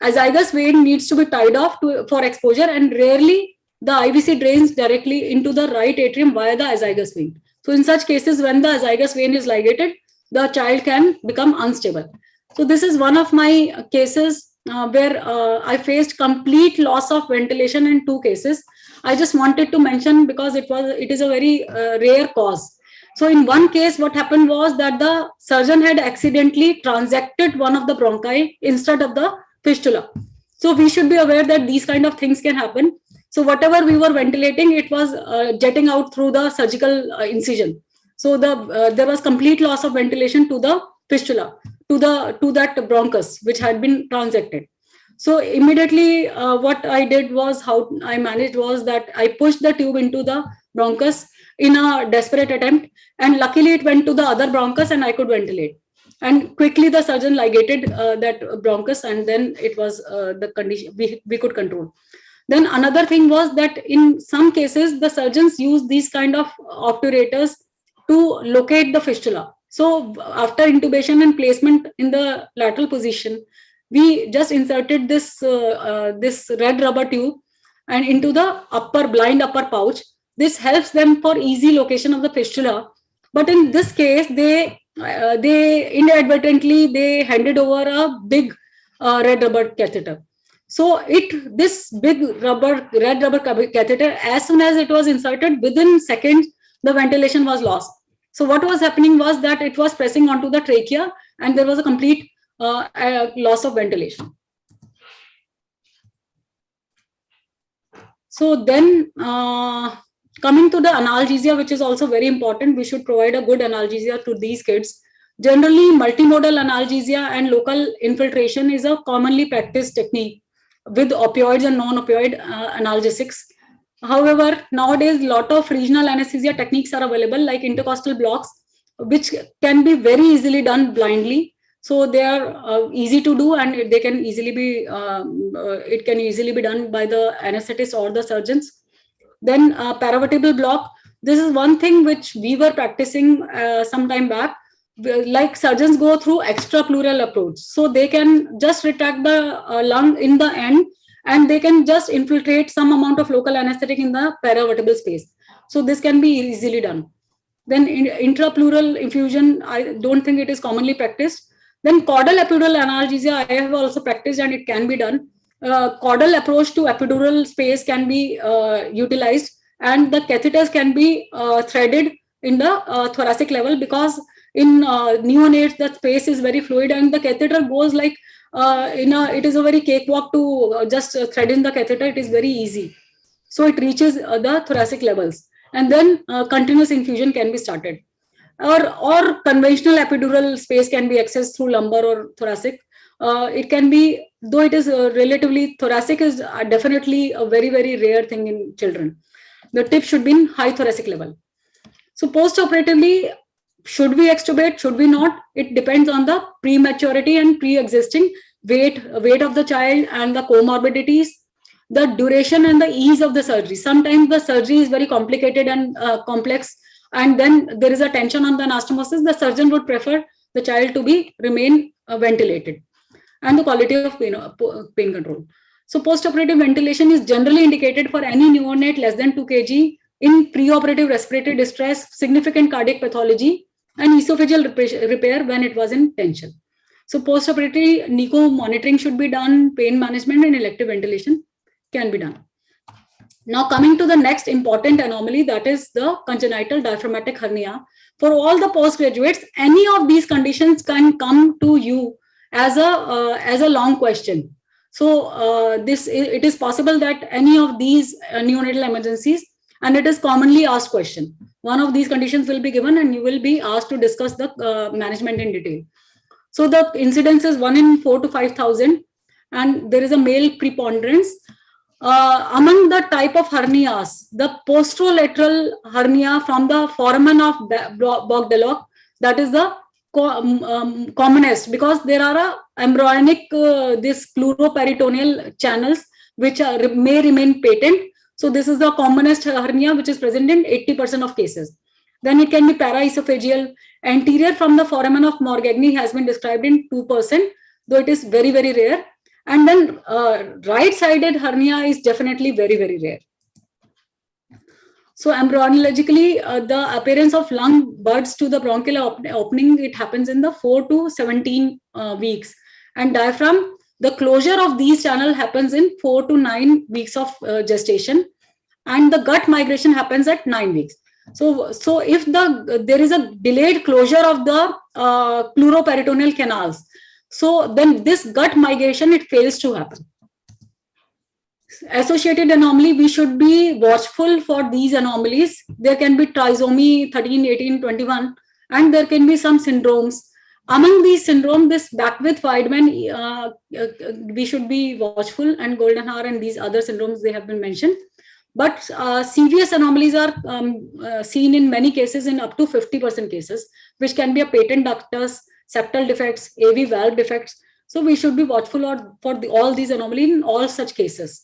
Azygous vein needs to be tied off for exposure, and rarely the IVC drains directly into the right atrium via the azygous vein. So in such cases, when the azygous vein is ligated, the child can become unstable. So this is one of my cases where I faced complete loss of ventilation in 2 cases. I just wanted to mention because it is a very rare cause. So in one case, what happened was that the surgeon had accidentally transected one of the bronchi instead of the fistula. So we should be aware that these kind of things can happen. So whatever we were ventilating, it was jetting out through the surgical incision. So there was complete loss of ventilation to the fistula, to that bronchus which had been transected. So immediately what I did was, how I managed was that I pushed the tube into the bronchus in a desperate attempt, and luckily it went to the other bronchus and I could ventilate. And quickly the surgeon ligated that bronchus, and then it was the condition we could control. Then another thing was that in some cases, the surgeons use these kind of obturators to locate the fistula. So after intubation and placement in the lateral position, we just inserted this red rubber tube and into the blind upper pouch. This helps them for easy location of the fistula. But in this case, they inadvertently handed over a big red rubber catheter. So this big red rubber catheter, as soon as it was inserted, within seconds, the ventilation was lost. So what was happening was that it was pressing onto the trachea and there was a complete loss of ventilation. So then coming to the analgesia, which is also very important, we should provide a good analgesia to these kids. Generally, multimodal analgesia and local infiltration is a commonly practiced technique with opioids and non-opioid analgesics. However, nowadays, a lot of regional anesthesia techniques are available, like intercostal blocks, which can be very easily done blindly. So they are easy to do, and they can easily be it can easily be done by the anesthetist or the surgeons. Then paravertebral block. This is one thing which we were practicing some time back. Like surgeons go through extrapleural approach, so they can just retract the lung in the end, and they can just infiltrate some amount of local anesthetic in the paravertebral space. So this can be easily done. Then intrapleural infusion, I don't think it is commonly practiced. Then caudal epidural analgesia, I have also practiced, and it can be done. Caudal approach to epidural space can be utilized, and the catheters can be threaded in the thoracic level, because in neonates the space is very fluid, and the catheter goes like it is a very cakewalk to just thread in the catheter. It is very easy, so it reaches the thoracic levels, and then continuous infusion can be started, or conventional epidural space can be accessed through lumbar or thoracic. It can be, though it is relatively, thoracic is definitely a very, very rare thing in children. The tip should be in high thoracic level. So post-operatively, should we extubate, should we not? It depends on the prematurity and pre-existing weight of the child and the comorbidities, the duration and the ease of the surgery. Sometimes the surgery is very complicated and complex, and then there is a tension on the anastomosis. The surgeon would prefer the child to remain ventilated, and the quality of pain control. So post-operative ventilation is generally indicated for any neonate less than 2 kg in preoperative respiratory distress, significant cardiac pathology, and esophageal repair when it was in tension. So post-operative NICO monitoring should be done, pain management and elective ventilation can be done. Now coming to the next important anomaly, that is the congenital diaphragmatic hernia. For all the postgraduates, any of these conditions can come to you as a long question. So it is possible that any of these neonatal emergencies, and it is commonly asked question, one of these conditions will be given and you will be asked to discuss the management in detail. So the incidence is 1 in 4 to 5,000, and there is a male preponderance. Among the type of hernias, the posterolateral hernia from the foramen of Bogdelok, that is the commonest, because there are embryonic this pleuroperitoneal channels which may remain patent. So this is the commonest hernia which is present in 80% of cases. Then it can be paraesophageal. Anterior from the foramen of Morgagni has been described in 2%, though it is very, very rare. And then right-sided hernia is definitely very, very rare. So embryologically, the appearance of lung buds to the bronchial opening, it happens in the 4 to 17 weeks. And diaphragm, the closure of these channels happens in 4 to 9 weeks of gestation. And the gut migration happens at 9 weeks. So if there is a delayed closure of the pleuroperitoneal canals, so then this gut migration, it fails to happen. Associated anomaly, we should be watchful for these anomalies. There can be trisomy 13, 18, 21, and there can be some syndromes. Among these syndromes, this Beckwith-Weidman, we should be watchful, and Goldenhar and these other syndromes, they have been mentioned. But serious anomalies are seen in many cases, in up to 50% cases, which can be a patent ductus, septal defects, AV valve defects. So we should be watchful for all these anomalies in all such cases.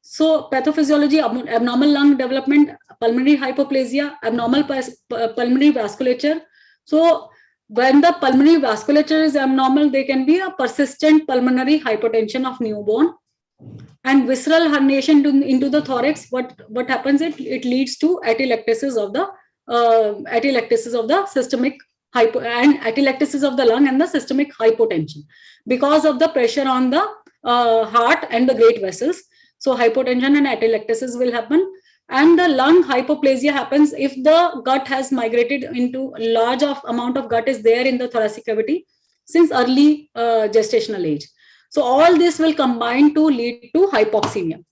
So pathophysiology, abnormal lung development, pulmonary hypoplasia, abnormal pulmonary vasculature. So when the pulmonary vasculature is abnormal, there can be a persistent pulmonary hypertension of newborn. And visceral herniation into the thorax, what happens? It leads to atelectasis of the systemic atelectasis of the lung and the systemic hypotension because of the pressure on the heart and the great vessels. So hypotension and atelectasis will happen, and the lung hypoplasia happens if the gut has migrated into a large amount of gut is there in the thoracic cavity since early gestational age. So all this will combine to lead to hypoxemia.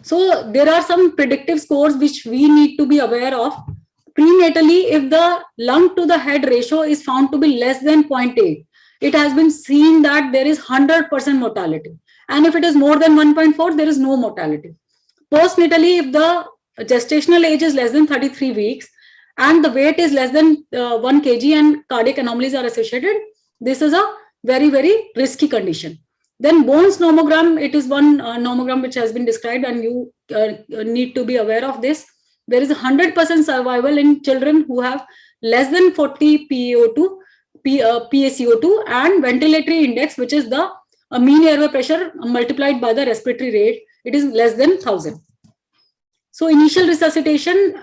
So there are some predictive scores which we need to be aware of. Prenatally, if the lung to the head ratio is found to be less than 0.8, it has been seen that there is 100% mortality. And if it is more than 1.4, there is no mortality. Postnatally, if the gestational age is less than 33 weeks and the weight is less than 1 kg and cardiac anomalies are associated, this is a very, very risky condition. Then Bones nomogram, it is one nomogram which has been described, and you need to be aware of this. There is 100% survival in children who have less than 40 PaCO2 and ventilatory index, which is the mean airway pressure multiplied by the respiratory rate. It is less than 1000. So initial resuscitation,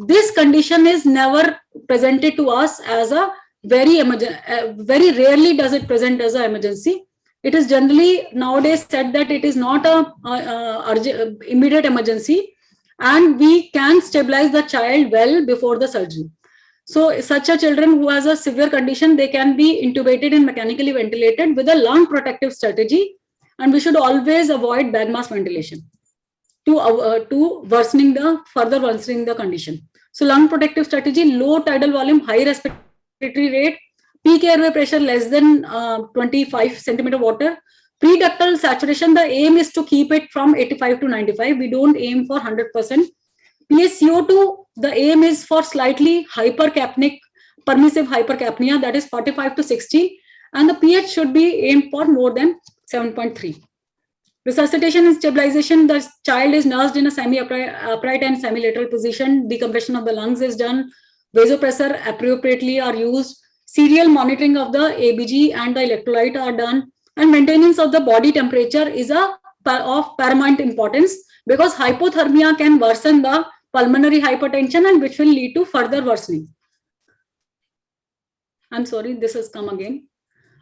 this condition is never presented to us as a very rarely does it present as an emergency. It is generally nowadays said that it is not a immediate emergency, and we can stabilize the child well before the surgery. So such a children who has a severe condition, they can be intubated and mechanically ventilated with a lung protective strategy, and we should always avoid bag mask ventilation to further worsening the condition. So lung protective strategy: low tidal volume, high respiratory rate, peak airway pressure less than 25 centimeter water. Pre-ductal saturation, the aim is to keep it from 85 to 95. We don't aim for 100%. PaCO2, the aim is for slightly hypercapnic, permissive hypercapnia, that is 45 to 60. And the pH should be aimed for more than 7.3. Resuscitation and stabilization, the child is nursed in a semi-upright and semi-lateral position. Decompression of the lungs is done. Vasopressor appropriately are used. Serial monitoring of the ABG and the electrolyte are done. And maintenance of the body temperature is of paramount importance, because hypothermia can worsen the pulmonary hypertension and which will lead to further worsening. I'm sorry, this has come again.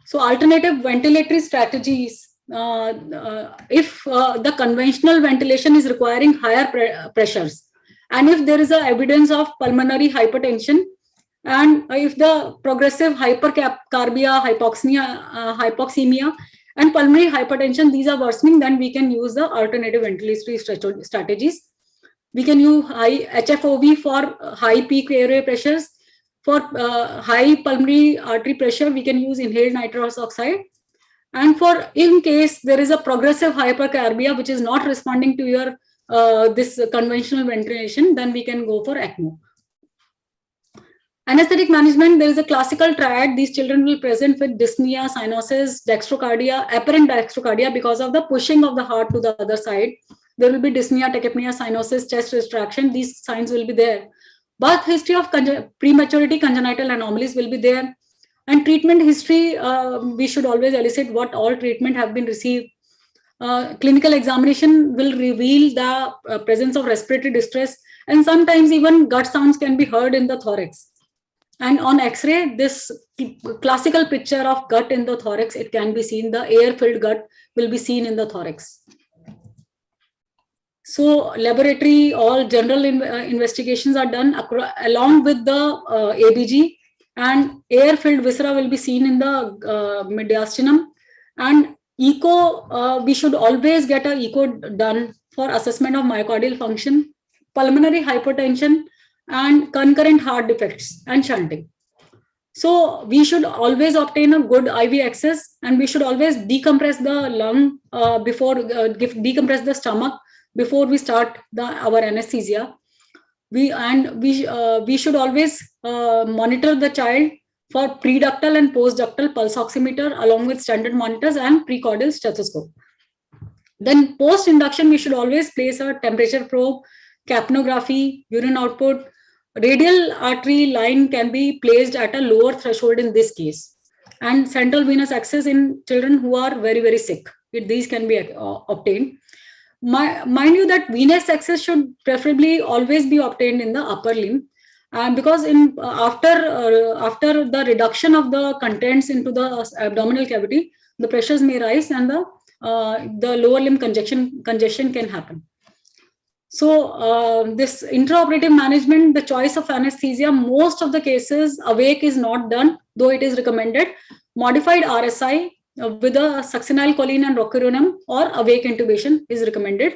So alternative ventilatory strategies. If the conventional ventilation is requiring higher pressures, and if there is a evidence of pulmonary hypertension, and if the progressive hypercarbia, hypoxemia, and pulmonary hypertension, these are worsening, then we can use the alternative ventilatory strategies. We can use high HFOV for high peak airway pressures. For high pulmonary artery pressure, we can use inhaled nitrous oxide. And for in case there is a progressive hypercarbia which is not responding to your this conventional ventilation, then we can go for ECMO. Anesthetic management, there is a classical triad. These children will present with dyspnea, cyanosis, dextrocardia, apparent dextrocardia because of the pushing of the heart to the other side. There will be dyspnea, tachypnea, cyanosis, chest retraction. These signs will be there. Birth history of prematurity, congenital anomalies will be there. And treatment history, we should always elicit what all treatment have been received. Clinical examination will reveal the presence of respiratory distress, and sometimes even gut sounds can be heard in the thorax. And on X-ray, this classical picture of gut in the thorax, it can be seen. The air-filled gut will be seen in the thorax. So laboratory, all general investigations are done along with the ABG, and air-filled viscera will be seen in the mediastinum. And echo, we should always get an echo done for assessment of myocardial function, pulmonary hypertension, and concurrent heart defects and shunting. So we should always obtain a good IV access, and we should always decompress the lung decompress the stomach before we start our anesthesia. We should always monitor the child for preductal and postductal pulse oximeter along with standard monitors and precordial stethoscope. Then post-induction, we should always place a temperature probe, capnography, urine output. Radial artery line can be placed at a lower threshold in this case, and central venous access in children who are very, very sick. These can be obtained. Mind you that venous access should preferably always be obtained in the upper limb, because after the reduction of the contents into the abdominal cavity, the pressures may rise and the lower limb congestion can happen. So this intraoperative management, the choice of anesthesia, most of the cases awake is not done, though it is recommended. Modified RSI with a succinylcholine and rocuronium or awake intubation is recommended.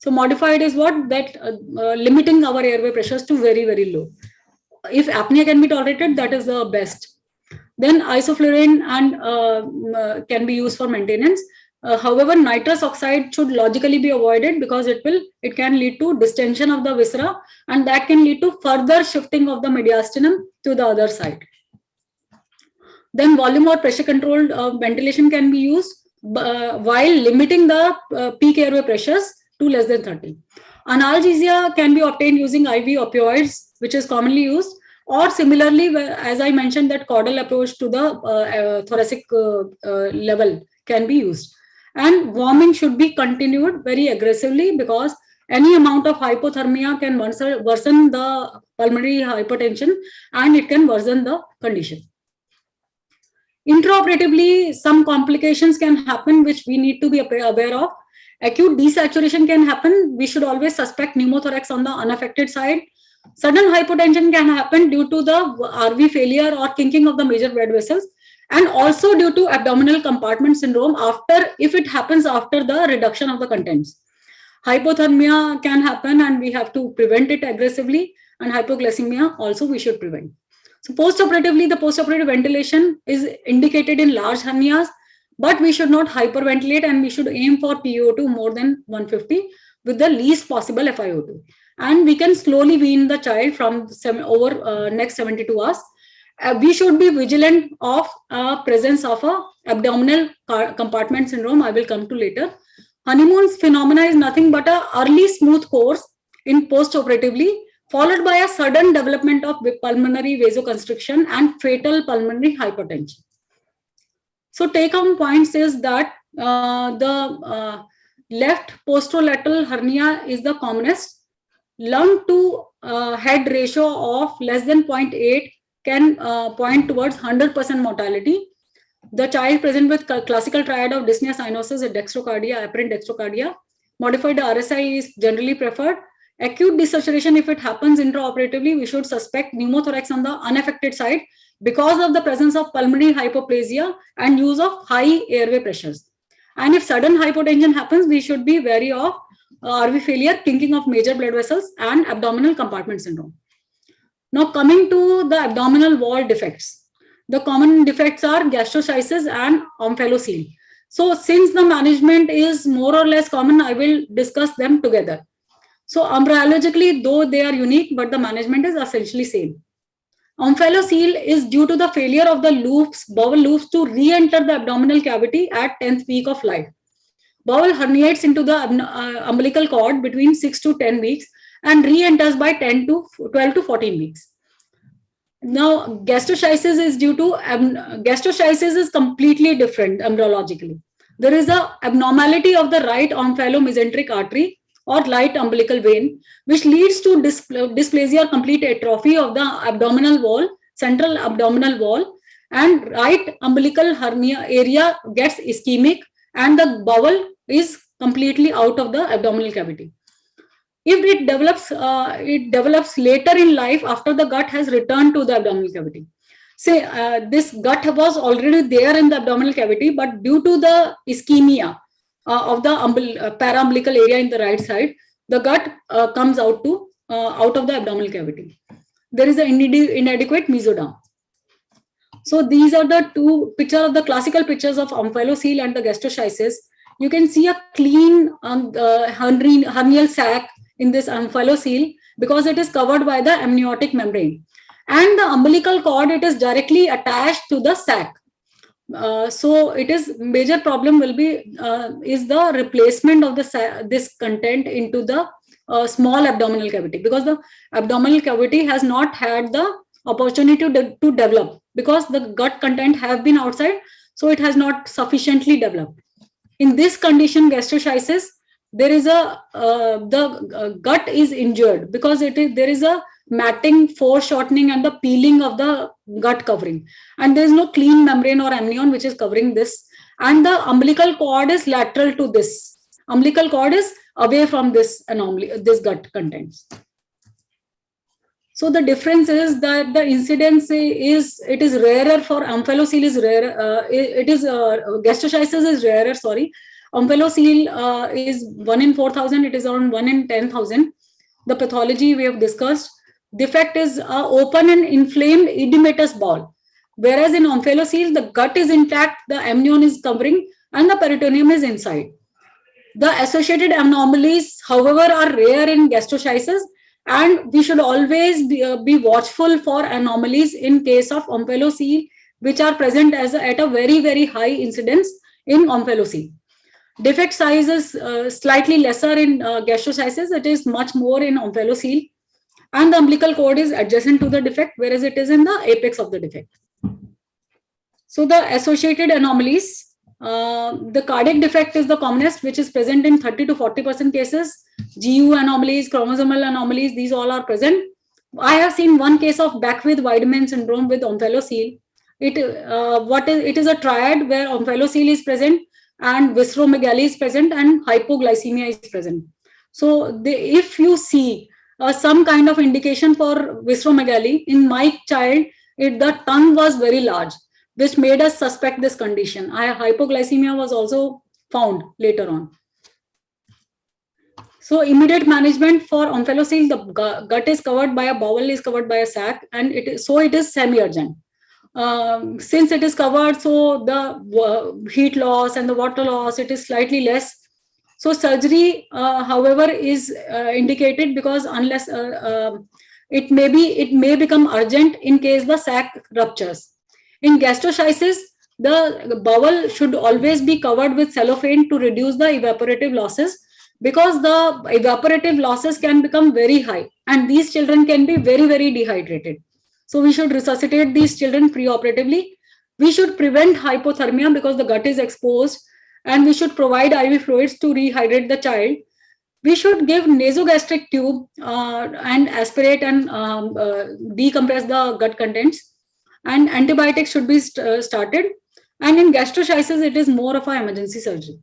So modified is what? That limiting our airway pressures to very, very low. If apnea can be tolerated, that is the best. Then isoflurane and can be used for maintenance. However, nitrous oxide should logically be avoided because it can lead to distension of the viscera, and that can lead to further shifting of the mediastinum to the other side. Then volume or pressure controlled ventilation can be used while limiting the peak airway pressures to less than 30. Analgesia can be obtained using IV opioids, which is commonly used, or similarly, as I mentioned, that caudal approach to the thoracic level can be used. And warming should be continued very aggressively because any amount of hypothermia can worsen the pulmonary hypertension and it can worsen the condition. Intraoperatively, some complications can happen which we need to be aware of. Acute desaturation can happen. We should always suspect pneumothorax on the unaffected side. Sudden hypotension can happen due to the RV failure or kinking of the major blood vessels, and also due to abdominal compartment syndrome if it happens after the reduction of the contents. Hypothermia can happen and we have to prevent it aggressively, and hypoglycemia also we should prevent. So postoperatively, the postoperative ventilation is indicated in large hernias, but we should not hyperventilate and we should aim for PO2 more than 150 with the least possible FiO2. And we can slowly wean the child from over next 72 hours. We should be vigilant of presence of a abdominal compartment syndrome. I will come to later. Honeymoon's phenomena is nothing but a early smooth course in postoperatively, followed by a sudden development of pulmonary vasoconstriction and fatal pulmonary hypertension. So take-home points is that the left posterolateral hernia is the commonest. Lung to head ratio of less than 0.8 can point towards 100% mortality. The child present with classical triad of dyspnea, cyanosis, dextrocardia, apparent dextrocardia. Modified RSI is generally preferred. Acute desaturation, if it happens intraoperatively, we should suspect pneumothorax on the unaffected side because of the presence of pulmonary hypoplasia and use of high airway pressures. And if sudden hypotension happens, we should be wary of RV failure, kinking of major blood vessels, and abdominal compartment syndrome. Now coming to the abdominal wall defects. The common defects are gastroschisis and omphalocele. So since the management is more or less common, I will discuss them together. So embryologically, though they are unique, but the management is essentially same. Omphalocele is due to the failure of the loops, bowel loops, to re-enter the abdominal cavity at 10th week of life. Bowel herniates into the umbilical cord between 6 to 10 weeks and re-enters by 12 to 14 weeks. Now, gastroschisis is due to gastroschisis is completely different embryologically. There is an abnormality of the right omphalomesenteric artery or right umbilical vein, which leads to dysplasia or complete atrophy of the abdominal wall, central abdominal wall, and right umbilical hernia area gets ischemic and the bowel is completely out of the abdominal cavity. If it develops later in life after the gut has returned to the abdominal cavity. Say this gut was already there in the abdominal cavity, but due to the ischemia of the paraumbilical area in the right side, the gut comes out of the abdominal cavity. There is an inadequate mesoderm. So these are the two pictures of the classical pictures of omphalocele and the gastroschisis. You can see a clean hernial sac in this omphalocele because it is covered by the amniotic membrane. And the umbilical cord, it is directly attached to the sac. So it is major problem will be is the replacement of this content into the small abdominal cavity, because the abdominal cavity has not had the opportunity to develop because the gut content have been outside, so it has not sufficiently developed. In this condition, gastroschisis, there is the gut is injured because there is a matting, foreshortening, and the peeling of the gut covering, and there is no clean membrane or amnion which is covering this, and the umbilical cord is lateral to this. Umbilical cord is away from this anomaly, this gut contents. So the difference is that the incidence is rarer for omphalocele is rare. Gastroschisis is rarer, sorry, Omphalocele is 1 in 4,000. It is around 1 in 10,000. The pathology we have discussed. Defect is open and inflamed edematous bowel. Whereas in omphalocele, the gut is intact, the amnion is covering, and the peritoneum is inside. The associated anomalies, however, are rare in gastroschisis, and we should always be watchful for anomalies in case of omphalocele, which are present at a very, very high incidence in omphalocele. Defect size is slightly lesser in gastroschisis. It is much more in omphalocele, and the umbilical cord is adjacent to the defect, whereas it is in the apex of the defect. So the associated anomalies, the cardiac defect is the commonest, which is present in 30 to 40% cases. GU anomalies, chromosomal anomalies, these all are present. I have seen one case of Beckwith-Wiedemann syndrome with omphalocele. It is a triad where omphalocele is present and visceromegaly is present and hypoglycemia is present. So if you see some kind of indication for visceromegaly, in my child, the tongue was very large, which made us suspect this condition. Hypoglycemia was also found later on. So immediate management for omphalocele, the gut is covered by a bowel, is covered by a sac, and it is semi-urgent. Since it is covered, so the heat loss and the water loss, it is slightly less. So surgery, however, is indicated because unless it may become urgent in case the sac ruptures. In gastroschisis, the bowel should always be covered with cellophane to reduce the evaporative losses, because the evaporative losses can become very high and these children can be very, very dehydrated. So we should resuscitate these children preoperatively. We should prevent hypothermia because the gut is exposed, and we should provide IV fluids to rehydrate the child. We should give nasogastric tube and aspirate and decompress the gut contents, and antibiotics should be started. And in gastroschisis, it is more of an emergency surgery.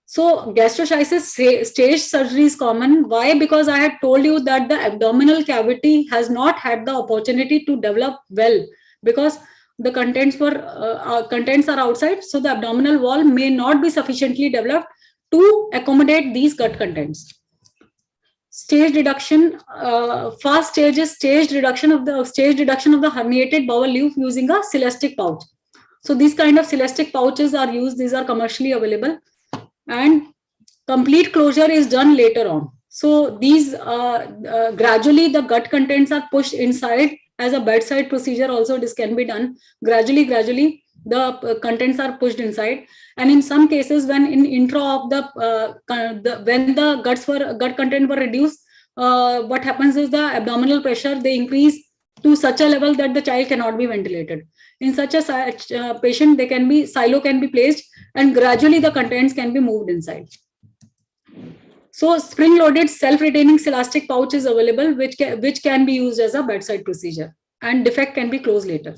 So gastroschisis stage surgery is common. Why? Because I had told you that the abdominal cavity has not had the opportunity to develop well, because the contents are outside. So the abdominal wall may not be sufficiently developed to accommodate these gut contents. Stage reduction, first stage is stage reduction of the herniated bowel loop using a cystic pouch. So these kind of cystic pouches are used. These are commercially available, and complete closure is done later on. So these gradually the gut contents are pushed inside. As a bedside procedure also, this can be done gradually. The contents are pushed inside, and in some cases, when in intro of when the gut content were reduced, what happens is the abdominal pressure they increase to such a level that the child cannot be ventilated. In such a patient, silo can be placed, and gradually the contents can be moved inside. So spring-loaded self-retaining elastic pouch is available, which can be used as a bedside procedure, and defect can be closed later.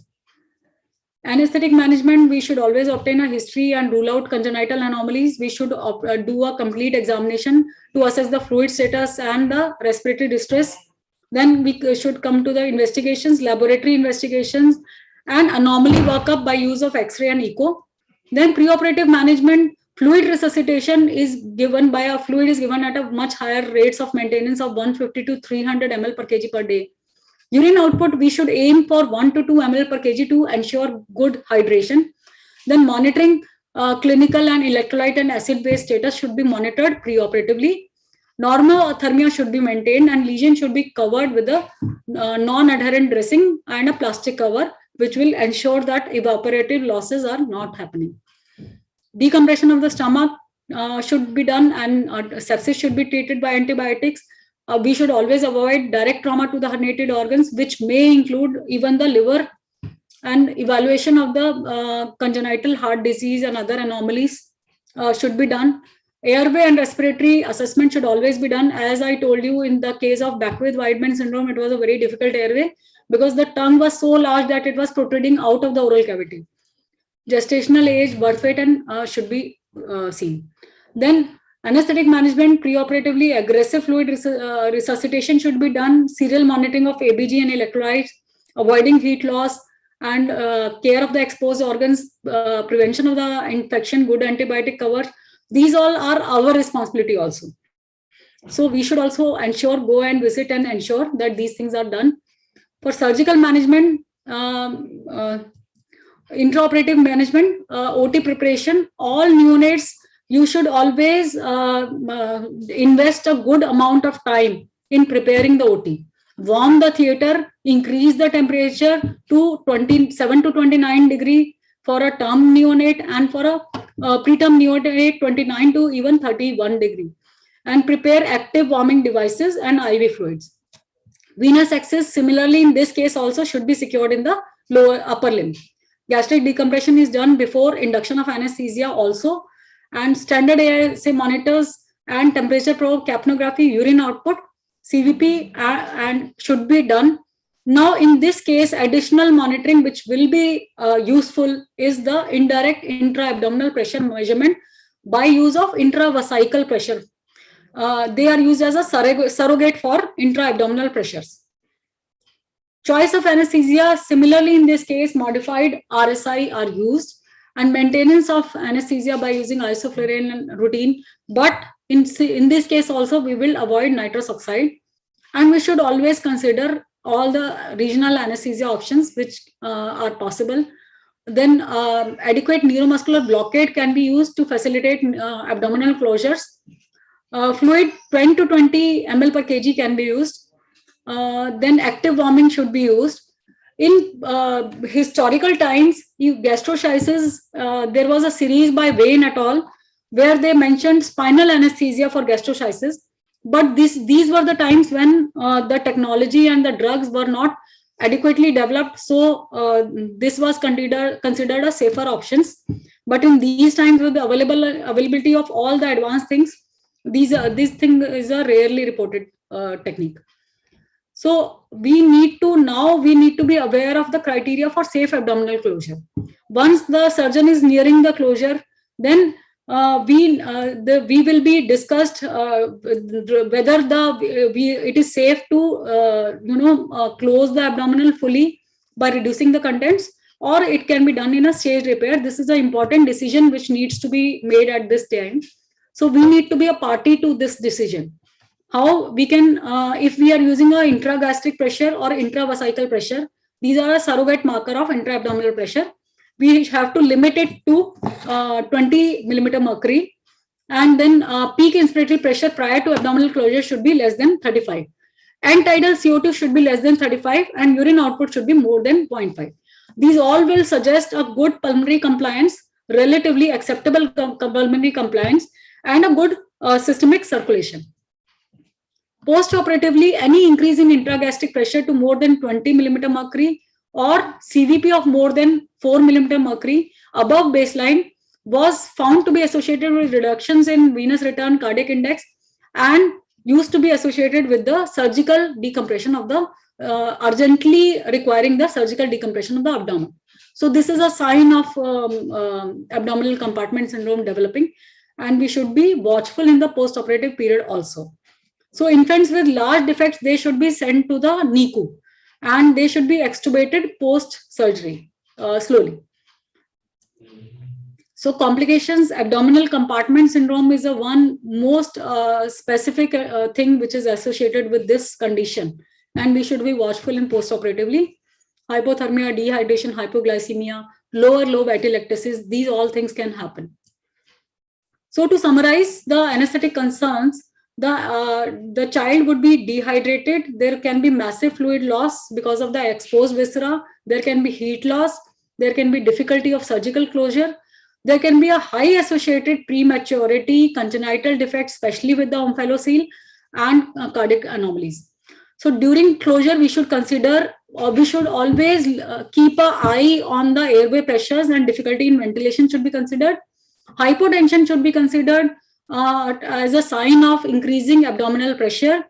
Anesthetic management, we should always obtain a history and rule out congenital anomalies. We should do a complete examination to assess the fluid status and the respiratory distress. Then we should come to the investigations, laboratory investigations, and anomaly workup by use of X-ray and echo. Then preoperative management, fluid resuscitation is given at a much higher rates of maintenance of 150 to 300 ml per kg per day. Urine output, we should aim for 1 to 2 ml per kg to ensure good hydration. Then monitoring clinical and electrolyte and acid-base status should be monitored preoperatively. Normothermia should be maintained, and lesion should be covered with a non-adherent dressing and a plastic cover, which will ensure that evaporative losses are not happening. Decompression of the stomach should be done, and sepsis should be treated by antibiotics. We should always avoid direct trauma to the herniated organs, which may include even the liver, and evaluation of the congenital heart disease and other anomalies should be done. Airway and respiratory assessment should always be done. As I told you, in the case of Beckwith-Wiedemann syndrome, it was a very difficult airway because the tongue was so large that it was protruding out of the oral cavity. Gestational age, birth weight, and should be seen. Then anesthetic management, preoperatively aggressive fluid resuscitation should be done. Serial monitoring of ABG and electrolytes, avoiding heat loss, and care of the exposed organs, prevention of the infection, good antibiotic cover. These all are our responsibility also. So we should also ensure, go and visit and ensure that these things are done. For surgical management, intraoperative management, OT preparation, all neonates, you should always invest a good amount of time in preparing the OT. Warm the theater, increase the temperature to 27 to 29 degree for a term neonate, and for a preterm neonate 29 to even 31 degree. And prepare active warming devices and IV fluids. Venous access, similarly in this case also, should be secured in the upper limb. Gastric decompression is done before induction of anesthesia also, and standard ASA monitors and temperature probe, capnography, urine output, CVP and should be done. Now in this case, additional monitoring which will be useful is the indirect intra-abdominal pressure measurement by use of intravesical pressure. They are used as a surrogate for intra-abdominal pressures. Choice of anesthesia, similarly in this case, modified RSI are used, and maintenance of anesthesia by using isoflurane routine. But in this case also, we will avoid nitrous oxide, and we should always consider all the regional anesthesia options which are possible. Then adequate neuromuscular blockade can be used to facilitate abdominal closures. Fluid 10 to 20 ml per kg can be used. Then active warming should be used. In historical times, gastroschisis, there was a series by Wayne et al. Where they mentioned spinal anesthesia for gastroschisis. But these were the times when the technology and the drugs were not adequately developed. So this was considered a safer options. But in these times, with the availability of all the advanced things, this thing is a rarely reported technique. So we need to be aware of the criteria for safe abdominal closure. Once the surgeon is nearing the closure, then we will be discussed whether it is safe to close the abdominal fully by reducing the contents, or it can be done in a staged repair. This is an important decision which needs to be made at this time. So we need to be a party to this decision. How we can, if we are using a intragastric pressure or intravesical pressure, these are a surrogate marker of intra-abdominal pressure. We have to limit it to 20 millimeter mercury, and then peak inspiratory pressure prior to abdominal closure should be less than 35. And tidal CO2 should be less than 35, and urine output should be more than 0.5. These all will suggest a good pulmonary compliance, relatively acceptable pulmonary compliance, and a good systemic circulation. Post-operatively, any increase in intragastric pressure to more than 20 millimeter mercury or CVP of more than 4 millimeter mercury above baseline was found to be associated with reductions in venous return, cardiac index, and used to be associated with the surgical decompression of the urgently requiring the surgical decompression of the abdomen. So this is a sign of abdominal compartment syndrome developing, and we should be watchful in the post-operative period also. So infants with large defects, they should be sent to the NICU, and they should be extubated post-surgery slowly. So complications, abdominal compartment syndrome is one most specific thing which is associated with this condition, and we should be watchful in post-operatively. Hypothermia, dehydration, hypoglycemia, lower lobe atelectasis, these all things can happen. So to summarize the anesthetic concerns, the child would be dehydrated. There can be massive fluid loss because of the exposed viscera. There can be heat loss. There can be difficulty of surgical closure. There can be a high associated prematurity, congenital defects, especially with the omphalocele, and cardiac anomalies. So during closure, we should consider, or we should always keep an eye on the airway pressures, and difficulty in ventilation should be considered. Hypotension should be considered as a sign of increasing abdominal pressure.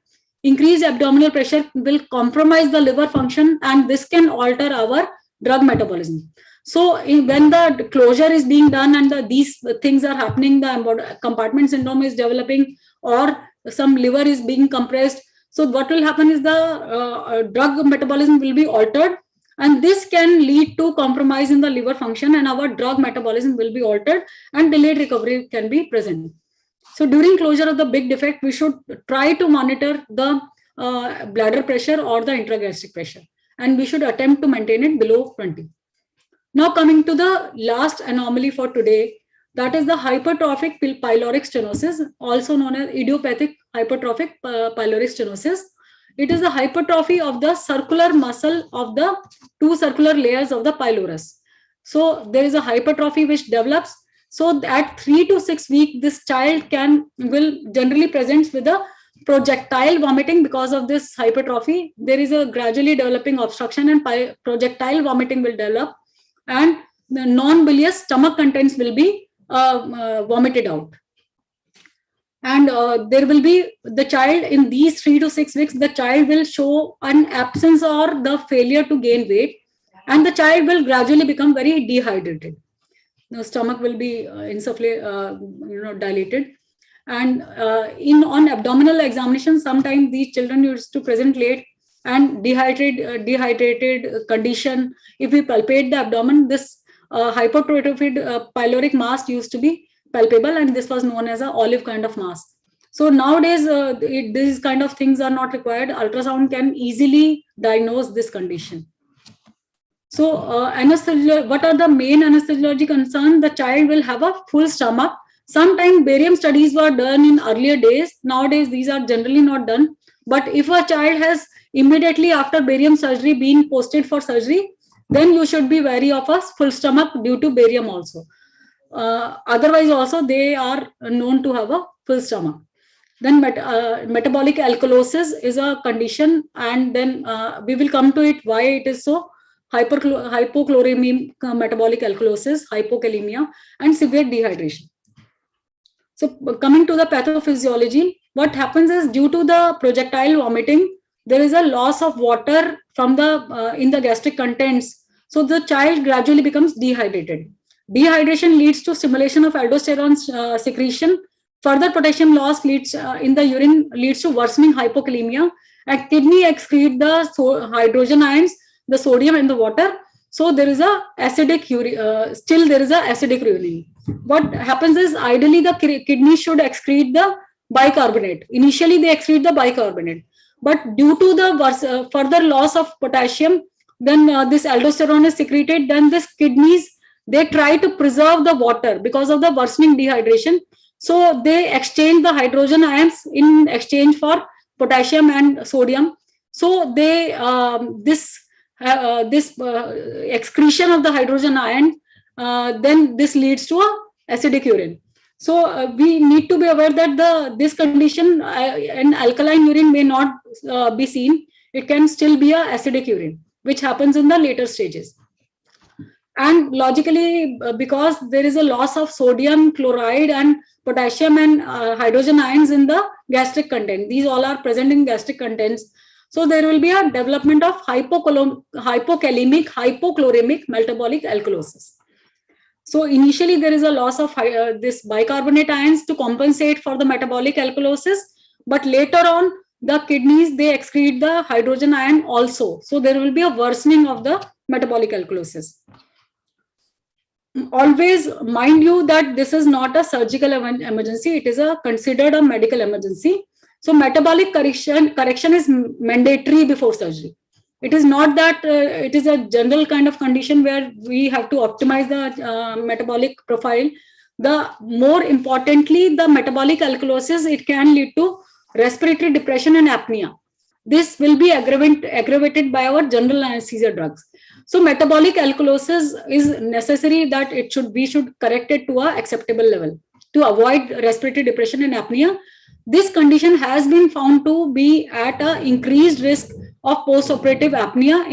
Increased abdominal pressure will compromise the liver function, and this can alter our drug metabolism. So when the closure is being done and these things are happening, the compartment syndrome is developing, or some liver is being compressed. So what will happen is the drug metabolism will be altered, And this can lead to compromise in the liver function, and our drug metabolism will be altered and delayed recovery can be present. So during closure of the big defect, we should try to monitor the bladder pressure or the intragastric pressure, and we should attempt to maintain it below 20. Now coming to the last anomaly for today, that is the hypertrophic pyloric stenosis, also known as idiopathic hypertrophic pyloric stenosis. It is the hypertrophy of the circular muscle of the two circular layers of the pylorus. So there is a hypertrophy which develops. So at 3 to 6 weeks, this child will generally present with a projectile vomiting because of this hypertrophy. There is a gradually developing obstruction and projectile vomiting will develop, and the non-bilious stomach contents will be vomited out. And there will be the child in these 3 to 6 weeks, the child will show an absence or the failure to gain weight, and the child will gradually become very dehydrated. The stomach will be dilated. And on abdominal examination, sometimes these children used to present late and dehydrated condition. If we palpate the abdomen, this hypertrophied pyloric mass used to be palpable, and this was known as an olive kind of mass. So nowadays, these kind of things are not required. Ultrasound can easily diagnose this condition. So what are the main anesthesiology concerns? The child will have a full stomach. Sometimes barium studies were done in earlier days. Nowadays, these are generally not done. But if a child has immediately after barium surgery been posted for surgery, then you should be wary of a full stomach due to barium also. Otherwise also they are known to have a full stomach. Then metabolic alkalosis is a condition, and then we will come to it why it is so. Hypochloremic metabolic alkalosis, hypokalemia, and severe dehydration. So coming to the pathophysiology, what happens is due to the projectile vomiting, there is a loss of water from the in the gastric contents. So the child gradually becomes dehydrated. Dehydration leads to stimulation of aldosterone secretion. Further potassium loss leads in the urine leads to worsening hypokalemia, and kidney excrete the hydrogen ions, the sodium in the water. So there is a acidic urine. Still there is a acidic urine. What happens is ideally the kidney should excrete the bicarbonate. Initially they excrete the bicarbonate, but due to the further loss of potassium, then this aldosterone is secreted. Then this kidneys, they try to preserve the water because of the worsening dehydration. So they exchange the hydrogen ions in exchange for potassium and sodium. So they this excretion of the hydrogen ion, then this leads to a acidic urine. So we need to be aware that this condition, an alkaline urine may not be seen. It can still be a acidic urine, which happens in the later stages. And logically, because there is a loss of sodium, chloride, and potassium and hydrogen ions in the gastric content, these all are present in gastric contents. So there will be a development of hypokalemic, hypochloremic metabolic alkalosis. So initially there is a loss of this bicarbonate ions to compensate for the metabolic alkalosis, but later on the kidneys, they excrete the hydrogen ion also. So there will be a worsening of the metabolic alkalosis. Always mind you that this is not a surgical emergency. It is considered a medical emergency. So metabolic correction is mandatory before surgery. It is not that it is a general kind of condition where we have to optimize the metabolic profile. The more importantly, the metabolic alkalosis, it can lead to respiratory depression and apnea. This will be aggravated by our general anesthesia drugs. So metabolic alkalosis is necessary that we should correct it to an acceptable level to avoid respiratory depression and apnea. This condition has been found to be at an increased risk of post-operative apnea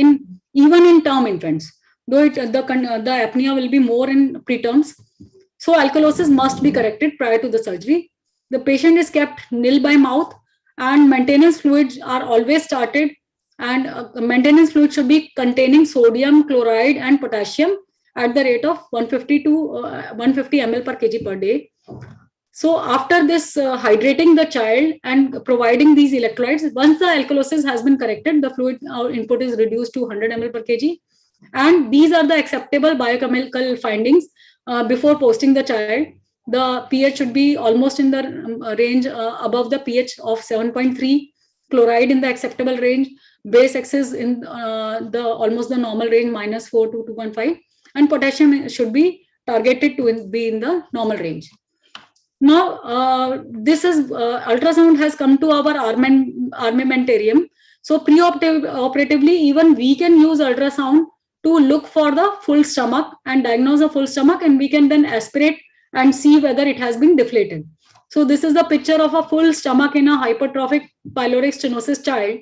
even in term infants, though the apnea will be more in preterms. So alkalosis must be corrected prior to the surgery. The patient is kept nil by mouth, and maintenance fluids are always started, and maintenance fluid should be containing sodium, chloride, and potassium at the rate of 150 to 150 ml per kg per day. So after this hydrating the child and providing these electrolytes, once the alkalosis has been corrected, the fluid input is reduced to 100 ml per kg. And these are the acceptable biochemical findings before posting the child. The pH should be almost in the range above the pH of 7.3, chloride in the acceptable range, base excess in the almost the normal range -4 to 2.5, and potassium should be targeted to be in the normal range. Now, this is ultrasound has come to our armamentarium. So pre-operatively, even we can use ultrasound to look for the full stomach and diagnose the full stomach, and we can then aspirate and see whether it has been deflated. So this is the picture of a full stomach in a hypertrophic pyloric stenosis child.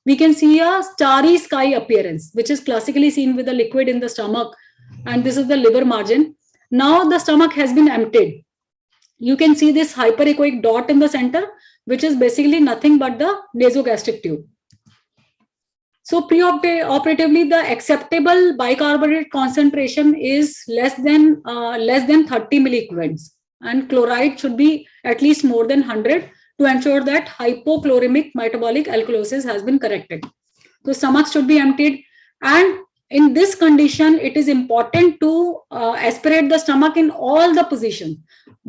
We can see a starry sky appearance, which is classically seen with the liquid in the stomach. And this is the liver margin. Now the stomach has been emptied. You can see this hyperechoic dot in the center, which is basically nothing but the nasogastric tube. So pre-operatively, the acceptable bicarbonate concentration is less than 30 milliequivalents, and chloride should be at least more than 100 to ensure that hypochloremic metabolic alkalosis has been corrected. So stomach should be emptied, and in this condition, it is important to aspirate the stomach in all the positions,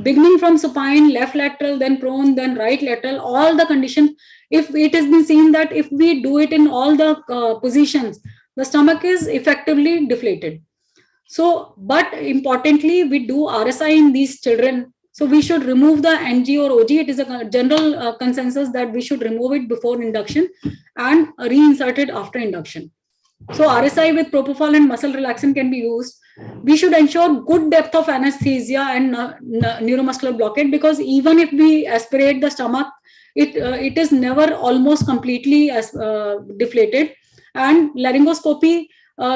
beginning from supine, left lateral, then prone, then right lateral, all the conditions. If it has been seen that if we do it in all the positions, the stomach is effectively deflated. So, but importantly, we do RSI in these children. So we should remove the NG or OG. It is a general consensus that we should remove it before induction and reinsert it after induction. So RSI with propofol and muscle relaxant can be used. We should ensure good depth of anesthesia and neuromuscular blockade, because even if we aspirate the stomach, it is never almost completely deflated, and laryngoscopy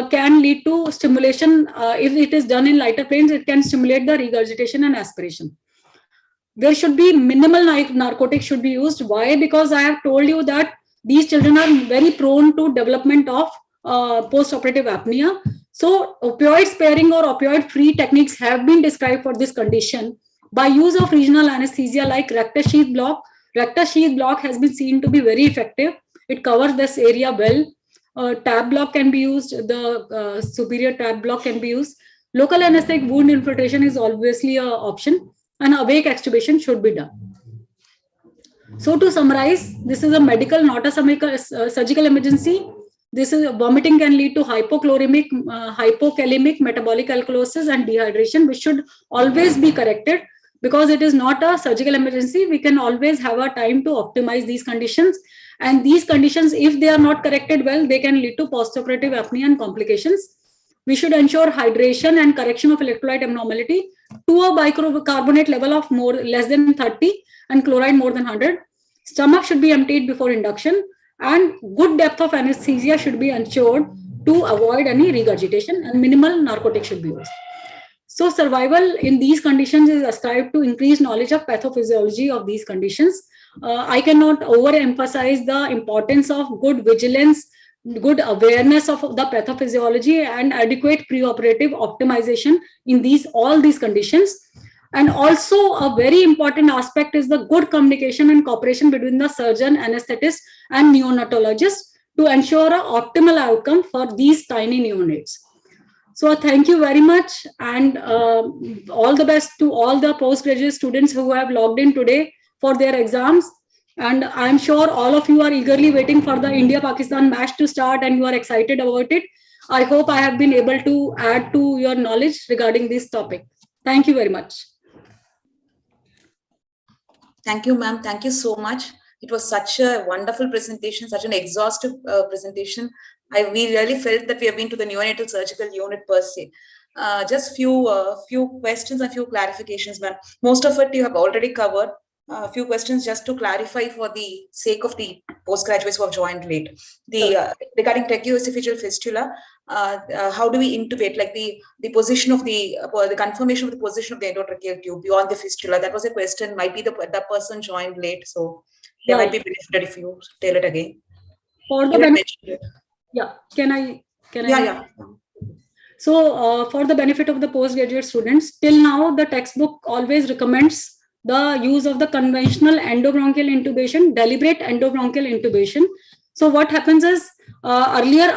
can lead to stimulation. If it is done in lighter planes, it can stimulate the regurgitation and aspiration. There should be minimal narcotics should be used. Why? Because I have told you that these children are very prone to development of post-operative apnea. So opioid sparing or opioid free techniques have been described for this condition. By use of regional anesthesia like rectus sheath block, rectus sheath block has been seen to be very effective. It covers this area well. Tab block can be used. The superior tab block can be used. Local anesthetic wound infiltration is obviously an option, and awake extubation should be done. So to summarize, this is a medical, not a surgical emergency. This is vomiting can lead to hypochloremic, hypokalemic metabolic alkalosis and dehydration, which should always be corrected. Because it is not a surgical emergency, we can always have a time to optimize these conditions. And these conditions, if they are not corrected well, they can lead to postoperative apnea and complications. We should ensure hydration and correction of electrolyte abnormality to a bicarbonate level of less than 30 and chloride more than 100. Stomach should be emptied before induction, and good depth of anesthesia should be ensured to avoid any regurgitation, and minimal narcotic should be used. So survival in these conditions is ascribed to increased knowledge of pathophysiology of these conditions. I cannot overemphasize the importance of good vigilance, good awareness of the pathophysiology, and adequate preoperative optimization in all these conditions. And also a very important aspect is the good communication and cooperation between the surgeon, anesthetist, and neonatologist to ensure an optimal outcome for these tiny neonates. So thank you very much, and all the best to all the postgraduate students who have logged in today for their exams. And I'm sure all of you are eagerly waiting for the India-Pakistan match to start, and you are excited about it. I hope I have been able to add to your knowledge regarding this topic. Thank you very much. Thank you, ma'am. Thank you so much. It was such a wonderful presentation, such an exhaustive presentation. We really felt that we have been to the neonatal surgical unit per se. Just few questions and few clarifications, ma'am. Most of it you have already covered. A few questions just to clarify for the sake of the postgraduates who have joined late. Regarding tracheoesophageal fistula, how do we intubate? Like the position of the confirmation of the position of the endotracheal tube beyond the fistula. That was a question. Might be the person joined late, so they might be benefited if you tell it again. For the benefit, can I? Yeah. So for the benefit of the postgraduate students, till now the textbook always recommends the use of the conventional endobronchial intubation, deliberate endobronchial intubation. So what happens is, earlier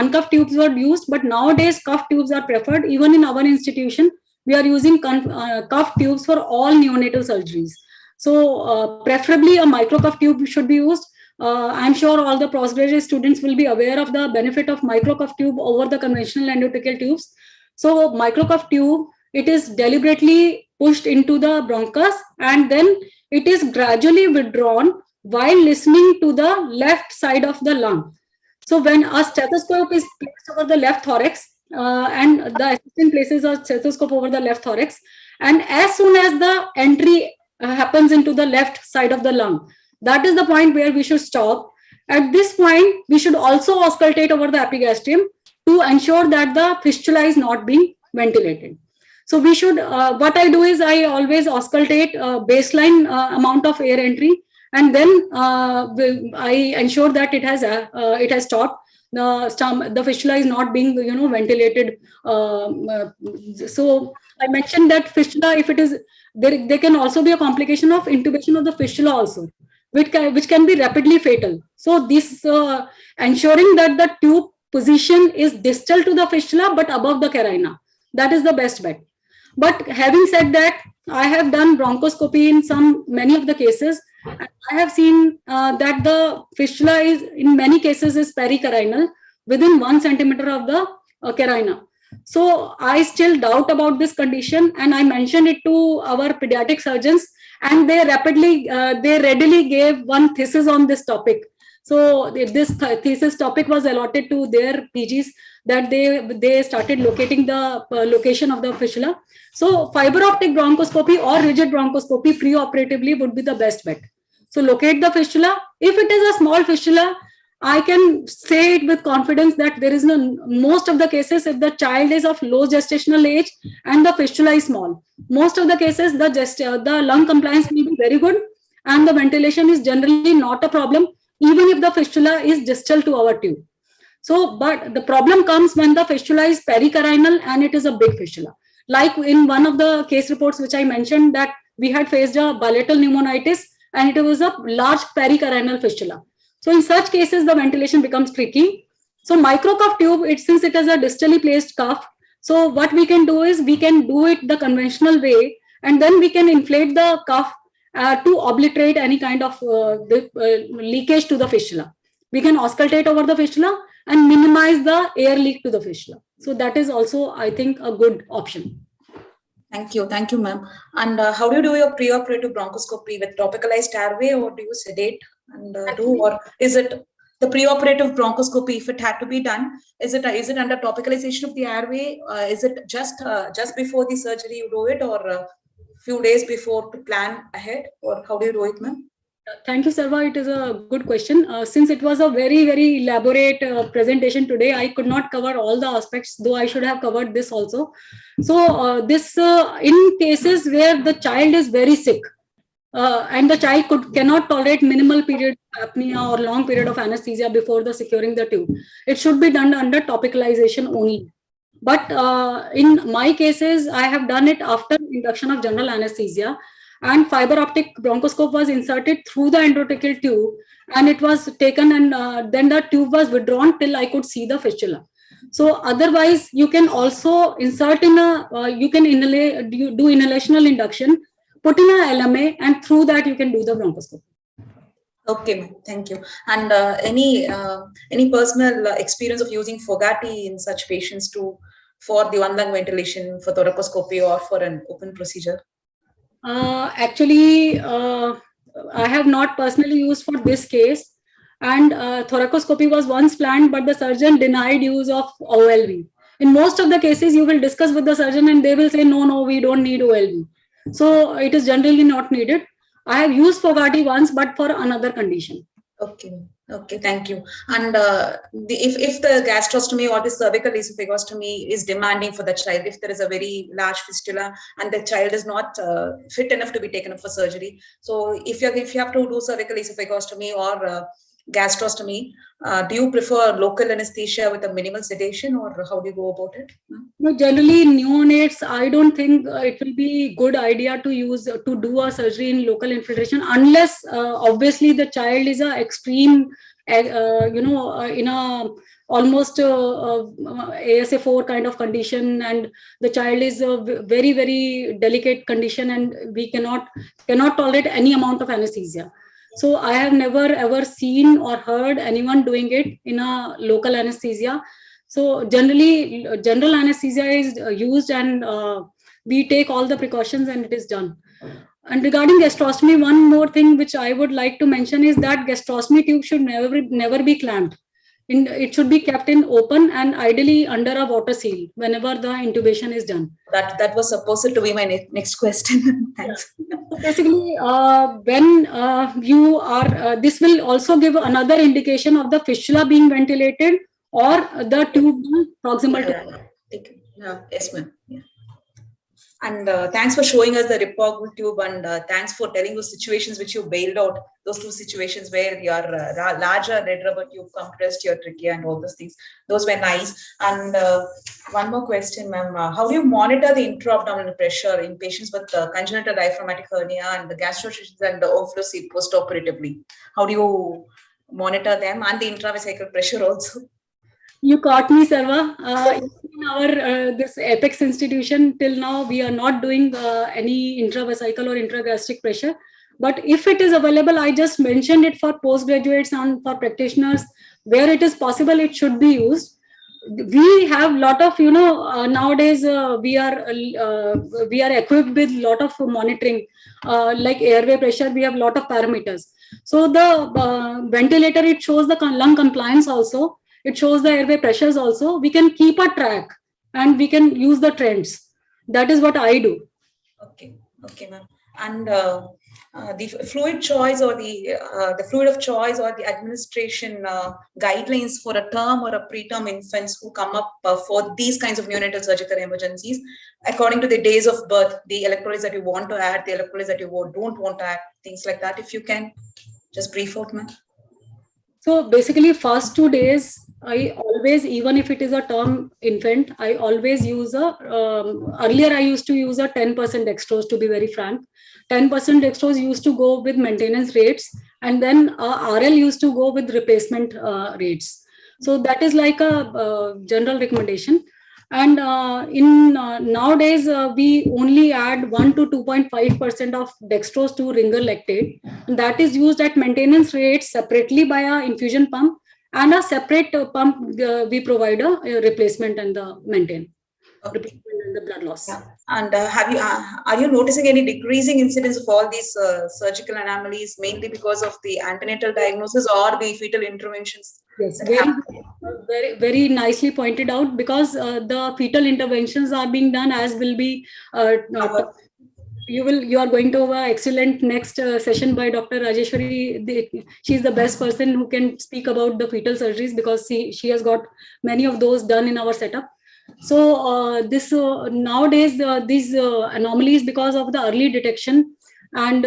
uncuffed tubes were used, but nowadays cuffed tubes are preferred. Even in our institution, we are using cuffed tubes for all neonatal surgeries. So preferably a microcuff tube should be used. I'm sure all the postgraduate students will be aware of the benefit of microcuff tube over the conventional endotracheal tubes. So microcuff tube, it is deliberately pushed into the bronchus, and then it is gradually withdrawn while listening to the left side of the lung. So when a stethoscope is placed over the left thorax, and the assistant places a stethoscope over the left thorax, and as soon as the entry happens into the left side of the lung, that is the point where we should stop. At this point, we should also auscultate over the epigastrium to ensure that the fistula is not being ventilated. So we should, what I do is I always auscultate baseline amount of air entry, and then I ensure that it has stopped. The fistula is not being ventilated. So I mentioned that fistula, if it is there can also be a complication of intubation of the fistula also, which can be rapidly fatal. So this ensuring that the tube position is distal to the fistula but above the carina, that is the best bet. But having said that, I have done bronchoscopy in many of the cases, and I have seen that the fistula is in many cases is pericarinal within 1 centimeter of the carina. So I still doubt about this condition, and I mentioned it to our pediatric surgeons, and they readily gave one thesis on this topic. So this thesis topic was allotted to their PGs, that they started locating the location of the fistula. So fiber optic bronchoscopy or rigid bronchoscopy pre-operatively would be the best bet. So locate the fistula. If it is a small fistula, I can say it with confidence that there is most of the cases, if the child is of low gestational age and the fistula is small, most of the cases the lung compliance will be very good, and the ventilation is generally not a problem, even if the fistula is distal to our tube. So, but the problem comes when the fistula is pericarinal and it is a big fistula. Like in one of the case reports which I mentioned, that we had faced a bilateral pneumonitis and it was a large pericarinal fistula. So in such cases, the ventilation becomes tricky. So microcuff tube, since it is a distally placed cuff, so what we can do is we can do it the conventional way, and then we can inflate the cuff to obliterate any kind of leakage to the fistula. We can auscultate over the fistula and minimize the air leak to the fistula. So that is also, I think, a good option. Thank you, ma'am. And how do you do your preoperative bronchoscopy with topicalized airway, or do you sedate and or is it the preoperative bronchoscopy? If it had to be done, is it under topicalization of the airway? Is it just before the surgery you do it, or a few days before to plan ahead, or how do you do it, ma'am? Thank you, Sarva. It is a good question. Since it was a very, very elaborate presentation today, I could not cover all the aspects, though I should have covered this also. So this in cases where the child is very sick and the child cannot tolerate minimal period of apnea or long period of anesthesia before the securing the tube, it should be done under topicalization only. But in my cases, I have done it after induction of general anesthesia, and fiber optic bronchoscope was inserted through the endotracheal tube, and it was taken, and then the tube was withdrawn till I could see the fistula. So otherwise, you can also insert in you can do inhalational induction, put in a LMA, and through that you can do the bronchoscopy. Okay, thank you. And any personal experience of using Fogarty in such patients for the one lung ventilation, for thoracoscopy, or for an open procedure? Actually, I have not personally used for this case, and thoracoscopy was once planned, but the surgeon denied use of OLV. In most of the cases, you will discuss with the surgeon and they will say, no, we don't need OLV. So it is generally not needed. I have used Fogarty once, but for another condition. Okay, thank you. And if the gastrostomy or the cervical esophagostomy is demanding for the child, if there is a very large fistula and the child is not fit enough to be taken up for surgery, so if you have to do cervical esophagostomy or gastrostomy, do you prefer local anesthesia with a minimal sedation, or how do you go about it? No, generally neonates, I don't think it will be good idea to do a surgery in local infiltration, unless obviously the child is a extreme in a almost ASA4 kind of condition, and the child is a very, very delicate condition, and we cannot tolerate any amount of anesthesia. So I have never ever seen or heard anyone doing it in a local anesthesia. So generally, general anesthesia is used, and we take all the precautions, and it is done. And regarding gastrostomy, one more thing which I would like to mention is that gastrostomy tube should never be clamped. It should be kept in open and ideally under a water seal whenever the intubation is done. That was supposed to be my next question. Thanks. Basically, when you are, this will also give another indication of the fistula being ventilated or the tube proximal to. Yes, ma'am. Yeah. And thanks for showing us the reportable tube, and thanks for telling those situations which you bailed out, those two situations where your larger red rubber tube compressed your trachea and all those things. Those were nice. And one more question, ma'am. How do you monitor the intra-abdominal pressure in patients with congenital diaphragmatic hernia and the gastroenteritis and the overflow post-operatively? How do you monitor them and the intravesical pressure also? You caught me, Sarva. In our this Apex institution, till now, we are not doing any intravesical or intragastric pressure. But if it is available, I just mentioned it for postgraduates and for practitioners, where it is possible, it should be used. We have a lot of, nowadays we are equipped with a lot of monitoring, like airway pressure. We have a lot of parameters. So the ventilator, it shows the lung compliance also. It shows the airway pressures also. We can keep a track and we can use the trends. That is what I do. Okay, ma'am. And the fluid choice or the fluid of choice or the administration guidelines for a term or a preterm infants who come up for these kinds of neonatal surgical emergencies, according to the days of birth, the electrolytes that you want to add, the electrolytes that you don't want to add, things like that. If you can just brief out, ma'am. So basically, first 2 days, I always, even if it is a term infant, I always use earlier I used to use a 10% dextrose, to be very frank. 10% dextrose used to go with maintenance rates, and then RL used to go with replacement rates. So that is like a general recommendation. And nowadays, we only add 1 to 2.5% of dextrose to ringer lactate. And that is used at maintenance rates separately by an infusion pump, and a separate pump we provide a replacement and the maintain. Okay. Replacement and the blood loss. Yeah. And are you noticing any decreasing incidence of all these surgical anomalies, mainly because of the antenatal diagnosis or the fetal interventions? Yes, very, very nicely pointed out, because the fetal interventions are being done, as will be you are going to have an excellent next session by Dr. Rajeshwari. She is the best person who can speak about the fetal surgeries, because she has got many of those done in our setup. So nowadays these anomalies, because of the early detection and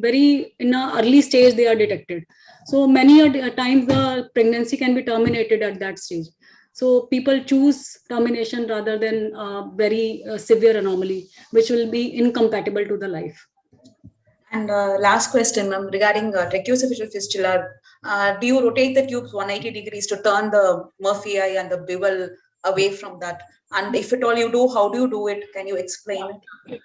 very in an early stage they are detected. So many times the pregnancy can be terminated at that stage. So people choose termination rather than very severe anomaly, which will be incompatible to the life. And last question, ma'am, regarding tracheoesophageal fistula, do you rotate the tubes 180 degrees to turn the Murphy eye and the bevel away from that? And if at all you do, how do you do it? Can you explain it?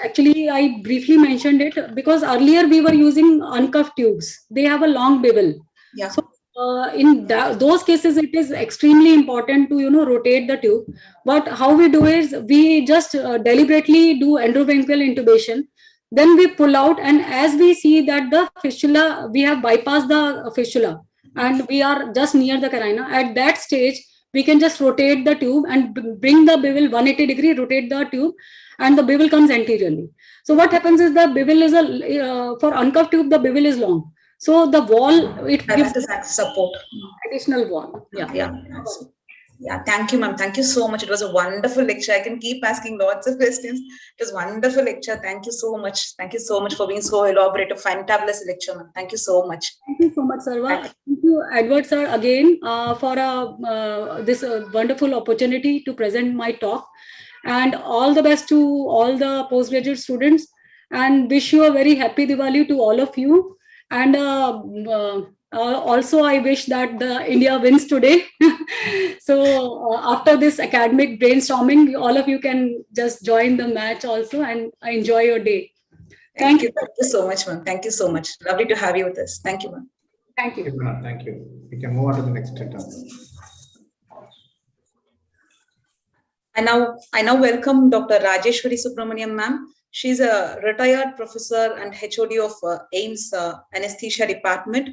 Actually, I briefly mentioned it, because earlier we were using uncuffed tubes. They have a long bevel. Yeah. So in those cases, it is extremely important to rotate the tube. But how we do is, we just deliberately do endovascular intubation. Then we pull out, and as we see that the fistula, we have bypassed the fistula and we are just near the carina. At that stage, we can just rotate the tube and bring the bevel 180 degree, rotate the tube, and the bevel comes anteriorly. So what happens is, the bevel is for uncuffed tube, the bevel is long. So the wall, it gives support. Additional wall. Yeah. Yeah, thank you, ma'am. Thank you so much. It was a wonderful lecture. I can keep asking lots of questions. It was a wonderful lecture. Thank you so much. Thank you so much for being so elaborate, a fantabulous lecture, ma'am. Thank you so much. Thank you so much, Sarva. Thank you, Edward sir, again for this wonderful opportunity to present my talk. And all the best to all the postgraduate students, and wish you a very happy Diwali to all of you. And Also, I wish that the India wins today. So after this academic brainstorming, all of you can just join the match also and enjoy your day. Thank you. Thank you so much, ma'am. Thank you so much. Lovely to have you with us. Thank you, ma'am. Thank you. Thank you. We can move on to the next item. I now welcome Dr. Rajeshwari Subramaniam, ma'am. She's a retired professor and HOD of AIMS Anesthesia Department.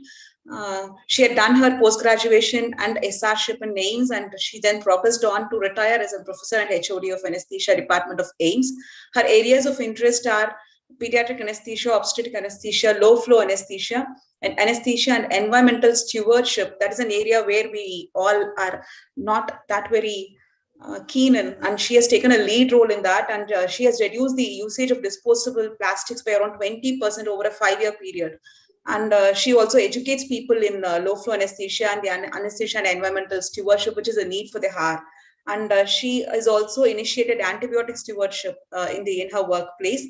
She had done her post-graduation and SRship in AIMS, and she then progressed on to retire as a professor and HOD of Anesthesia Department of AIMS. Her areas of interest are pediatric anesthesia, obstetric anesthesia, low-flow anesthesia, and anesthesia and environmental stewardship. That is an area where we all are not that very keen in, and she has taken a lead role in that, and she has reduced the usage of disposable plastics by around 20% over a 5-year period. And she also educates people in low-flow anesthesia and the anesthesia and environmental stewardship, which is a need for the hour. And she has also initiated antibiotic stewardship in her workplace.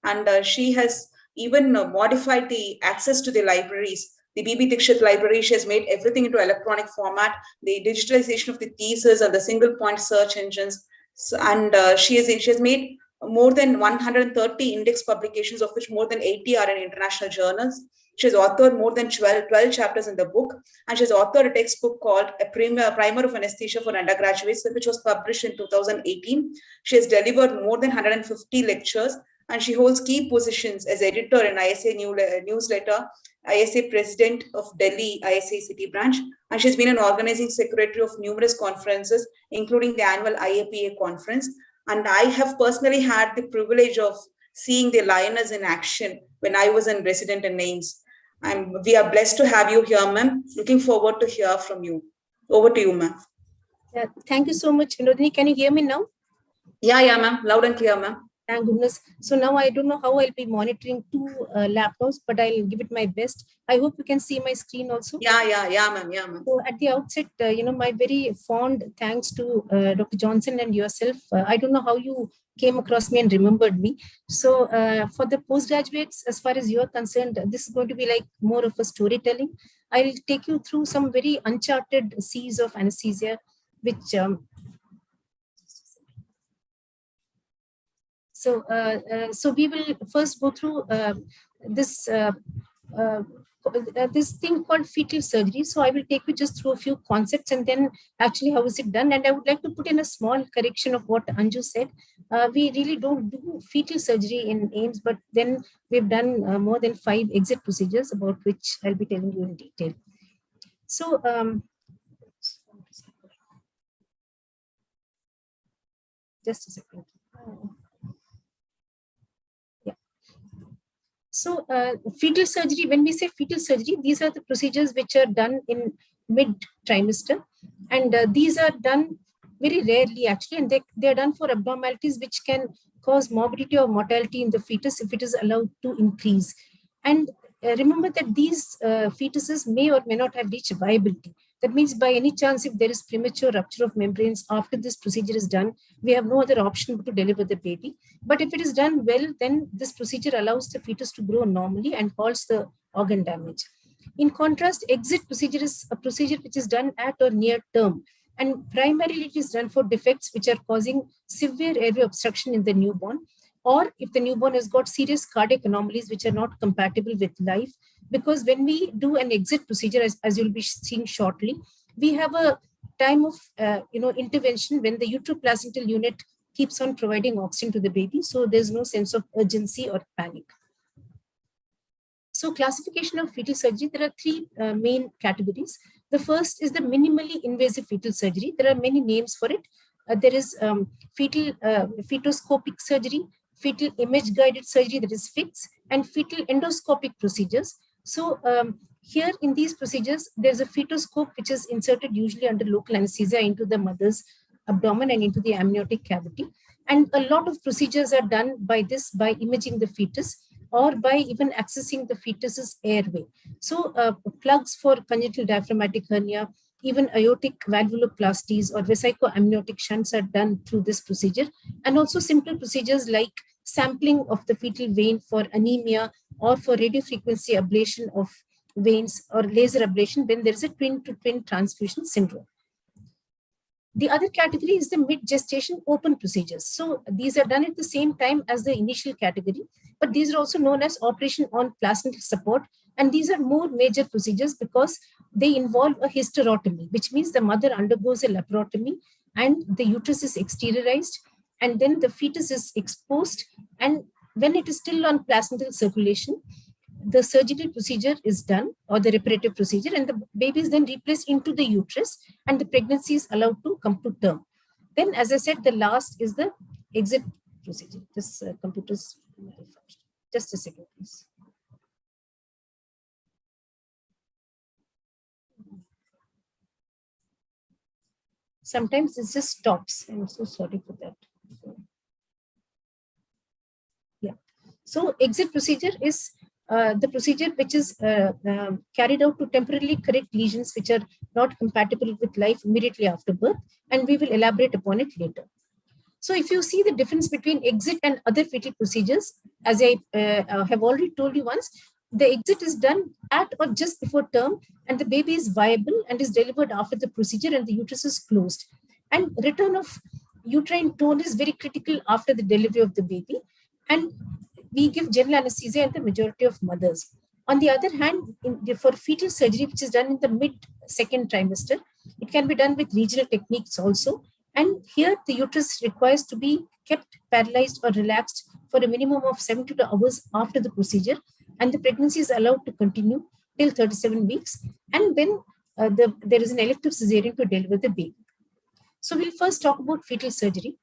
And she has even modified the access to the libraries. The B.B. Dixit library, she has made everything into electronic format, the digitalization of the thesis and the single point search engines. So, and she has made more than 130 index publications, of which more than 80 are in international journals. She has authored more than 12 chapters in the book, and she has authored a textbook called A Primer of Anesthesia for Undergraduates, which was published in 2018. She has delivered more than 150 lectures, and she holds key positions as editor in ISA newsletter, ISA president of Delhi ISA City branch, and she's been an organizing secretary of numerous conferences, including the annual IAPA conference. And I have personally had the privilege of seeing the lioness in action when I was in resident in AIMS. We are blessed to have you here, ma'am. Looking forward to hear from you. Over to you, ma'am. Yeah, thank you so much, Vinodini. Can you hear me now? Yeah, ma'am. Loud and clear, ma'am. Thank goodness. So now I don't know how I'll be monitoring 2 laptops, but I'll give it my best. I hope you can see my screen also. Yeah, ma'am. So at the outset, my very fond thanks to Dr. Johnson and yourself. I don't know how you came across me and remembered me. So for the postgraduates, as far as you're concerned, this is going to be like more of a storytelling. I'll take you through some very uncharted seas of anesthesia, which So we will first go through this thing called fetal surgery. So I will take you just through a few concepts and then actually how is it done. And I would like to put in a small correction of what Anju said. We really don't do fetal surgery in AIMS, but then we've done more than 5 exit procedures, about which I'll be telling you in detail. So just a second. So fetal surgery, when we say fetal surgery, these are the procedures which are done in mid-trimester. And these are done very rarely actually, and they are done for abnormalities which can cause morbidity or mortality in the fetus if it is allowed to increase. And remember that these fetuses may or may not have reached viability. That means by any chance, if there is premature rupture of membranes after this procedure is done, we have no other option but to deliver the baby. But if it is done well, then this procedure allows the fetus to grow normally and halts the organ damage. In contrast, exit procedure is a procedure which is done at or near term. And primarily it is done for defects which are causing severe airway obstruction in the newborn, or if the newborn has got serious cardiac anomalies which are not compatible with life. Because when we do an exit procedure, as you'll be seeing shortly, we have a time of intervention when the uteroplacental unit keeps on providing oxygen to the baby. So there's no sense of urgency or panic. So classification of fetal surgery, there are 3 main categories. The first is the minimally invasive fetal surgery. There are many names for it. There is fetoscopic surgery, fetal image guided surgery, that is FIGS, and fetal endoscopic procedures. So here in these procedures, there's a fetoscope which is inserted usually under local anesthesia into the mother's abdomen and into the amniotic cavity. And a lot of procedures are done by imaging the fetus or by even accessing the fetus's airway. So plugs for congenital diaphragmatic hernia, even aortic valvuloplasties or vesicoamniotic shunts are done through this procedure. And also simple procedures like sampling of the fetal vein for anemia or for radiofrequency ablation of veins or laser ablation when there is a twin-to-twin transfusion syndrome. The other category is the mid-gestation open procedures. So these are done at the same time as the initial category, but these are also known as operation on placental support. And these are more major procedures because they involve a hysterotomy, which means the mother undergoes a laparotomy and the uterus is exteriorized, and then the fetus is exposed. And when it is still on placental circulation, the surgical procedure is done, or the reparative procedure, and the baby is then replaced into the uterus and the pregnancy is allowed to come to term. Then, as I said, the last is the exit procedure. This computer's malfunctioned. Just a second, please. Sometimes it just stops. I'm so sorry for that. Yeah. So exit procedure is the procedure which is carried out to temporarily correct lesions which are not compatible with life immediately after birth, and we will elaborate upon it later. So if you see the difference between exit and other fetal procedures, as I have already told you once, the exit is done at or just before term, and the baby is viable and is delivered after the procedure and the uterus is closed. And return of uterine tone is very critical after the delivery of the baby. And we give general anesthesia in the majority of mothers. On the other hand, for fetal surgery, which is done in the mid-second trimester, it can be done with regional techniques also. And here the uterus requires to be kept paralyzed or relaxed for a minimum of 72 hours after the procedure. And the pregnancy is allowed to continue till 37 weeks. And then there is an elective cesarean to deliver the baby. So we'll first talk about fetal surgery.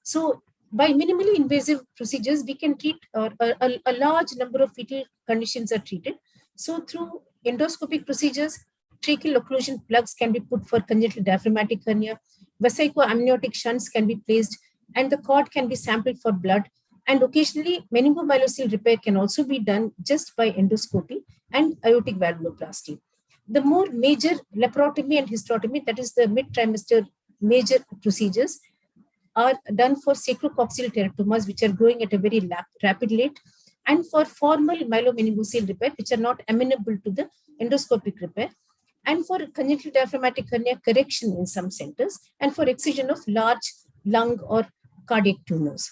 So by minimally invasive procedures, we can treat a large number of fetal conditions are treated. So through endoscopic procedures, tracheal occlusion plugs can be put for congenital diaphragmatic hernia, vesicoamniotic shunts can be placed, and the cord can be sampled for blood. And occasionally, meningomyelocele repair can also be done just by endoscopy and aortic valvuloplasty. The more major laparotomy and hysterotomy, that is the mid-trimester major procedures, are done for sacrococcygeal teratomas, which are growing at a very rapid rate, and for formal myelomeningocele repair, which are not amenable to the endoscopic repair, and for congenital diaphragmatic hernia correction in some centers, and for excision of large lung or cardiac tumors.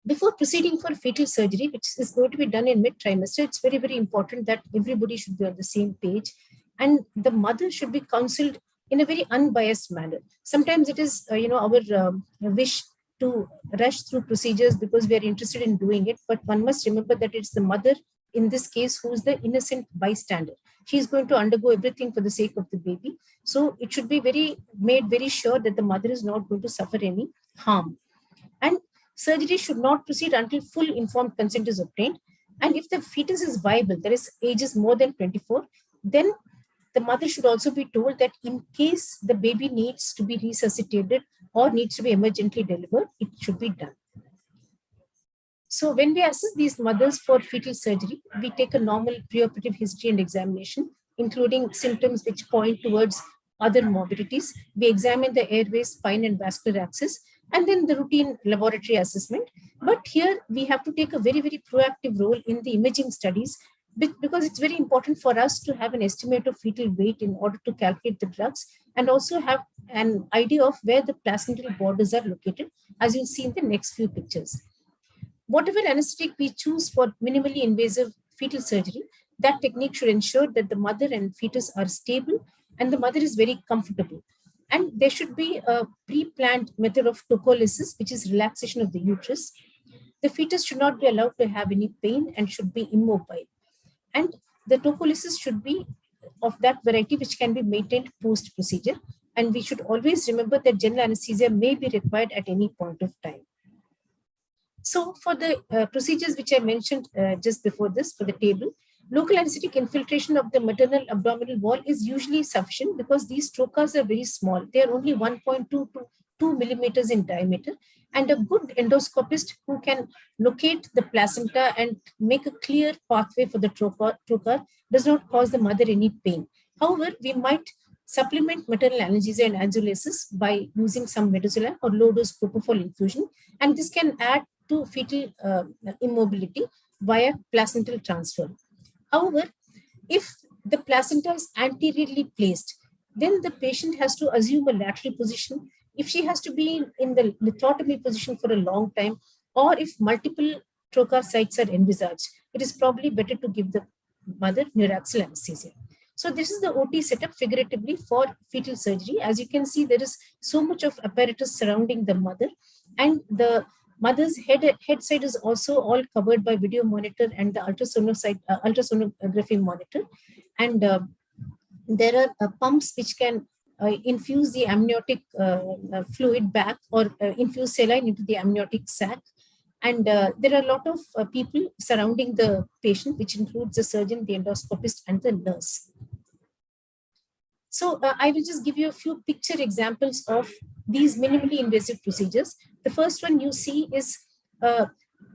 Before proceeding for fetal surgery, which is going to be done in mid-trimester, it's very, very important that everybody should be on the same page, and the mother should be counseled in a very unbiased manner. Sometimes it is, our wish to rush through procedures because we are interested in doing it, but one must remember that it's the mother, in this case, who is the innocent bystander. She is going to undergo everything for the sake of the baby. So it should be made very sure that the mother is not going to suffer any harm. And surgery should not proceed until full informed consent is obtained. And if the fetus is viable, that is ages more than 24, then the mother should also be told that in case the baby needs to be resuscitated or needs to be emergently delivered, it should be done. So when we assess these mothers for fetal surgery, we take a normal preoperative history and examination, including symptoms which point towards other morbidities. We examine the airways, spine, and vascular access, and then the routine laboratory assessment. But here we have to take a very, very proactive role in the imaging studies, because it's very important for us to have an estimate of fetal weight in order to calculate the drugs, and also have an idea of where the placental borders are located, as you'll see in the next few pictures. Whatever anesthetic we choose for minimally invasive fetal surgery, that technique should ensure that the mother and fetus are stable and the mother is very comfortable. And there should be a pre-planned method of tocolysis, which is relaxation of the uterus. The fetus should not be allowed to have any pain and should be immobile. And the tocolysis should be of that variety which can be maintained post-procedure. And we should always remember that general anesthesia may be required at any point of time. So for the procedures which I mentioned just before this, for the table, local anesthetic infiltration of the maternal abdominal wall is usually sufficient because these trocars are very small. They are only 1.2 to 2 millimeters in diameter. And a good endoscopist who can locate the placenta and make a clear pathway for the trocar does not cause the mother any pain. However, we might supplement maternal analgesia and angiolisis by using some midazolam or low-dose propofol infusion, and this can add to fetal immobility via placental transfer. However, If the placenta is anteriorly placed, then the patient has to assume a lateral position. If she has to be in the lithotomy position for a long time, or if multiple trocar sites are envisaged, it is probably better to give the mother neuraxial anesthesia. So this is the OT setup figuratively for fetal surgery. As you can see, there is so much of apparatus surrounding the mother, and the mother's head side is also all covered by video monitor and the ultrasonography monitor. And there are pumps which can infuse the amniotic fluid back, or infuse saline into the amniotic sac. And there are a lot of people surrounding the patient, which includes the surgeon, the endoscopist, and the nurse. So I will just give you a few picture examples of these minimally invasive procedures. The first one you see is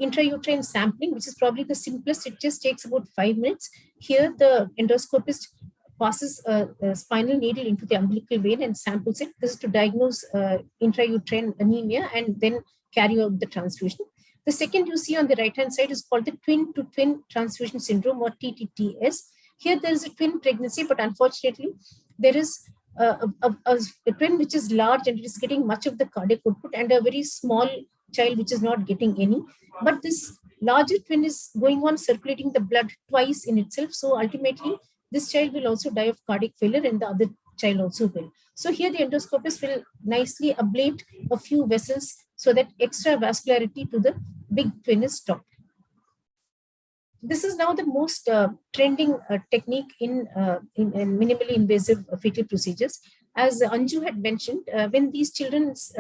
intrauterine sampling, which is probably the simplest. It just takes about 5 minutes. Here, the endoscopist passes a spinal needle into the umbilical vein and samples it. This is to diagnose intrauterine anemia and then carry out the transfusion. The second you see on the right-hand side is called the twin-to-twin transfusion syndrome, or TTTS. Here there is a twin pregnancy, but unfortunately there is a twin which is large and it is getting much of the cardiac output, and a very small child which is not getting any. But this larger twin is going on circulating the blood twice in itself. So ultimately, this child will also die of cardiac failure, and the other child also will. So here the endoscopist will nicely ablate a few vessels so that extra vascularity to the big twin is stopped. This is now the most trending technique in minimally invasive fetal procedures. As Anju had mentioned, when these children's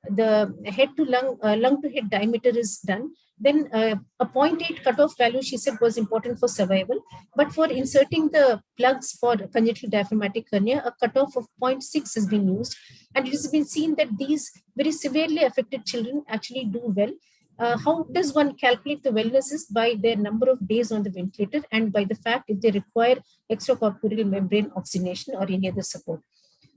the head to lung to head diameter is done, then a 0.8 cutoff value, she said, was important for survival. But for inserting the plugs for congenital diaphragmatic hernia, a cutoff of 0.6 has been used. And it has been seen that these very severely affected children actually do well. How does one calculate the wellness? Is by their number of days on the ventilator, and by the fact if they require extracorporeal membrane oxygenation or any other support.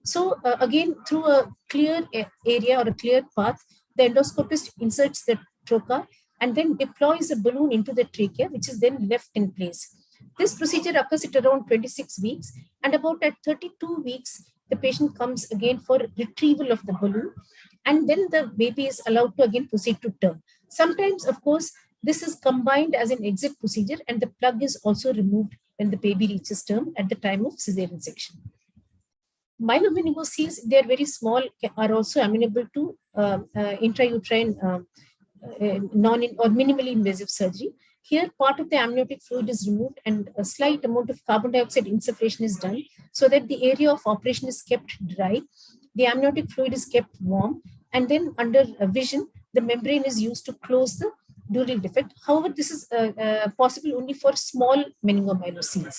So again, through a clear area or a clear path, the endoscopist inserts the trocar and then deploys a balloon into the trachea, which is then left in place. This procedure occurs at around 26 weeks, and about at 32 weeks, the patient comes again for retrieval of the balloon, and then the baby is allowed to again proceed to term. Sometimes, of course, this is combined as an exit procedure, and the plug is also removed when the baby reaches term at the time of cesarean section. Myelomeningocele, they are very small, are also amenable to intrauterine or minimally invasive surgery. Here, part of the amniotic fluid is removed and a slight amount of carbon dioxide insufflation is done so that the area of operation is kept dry. The amniotic fluid is kept warm, and then under vision, the membrane is used to close the dural defect. However, this is possible only for small meningomyelocele.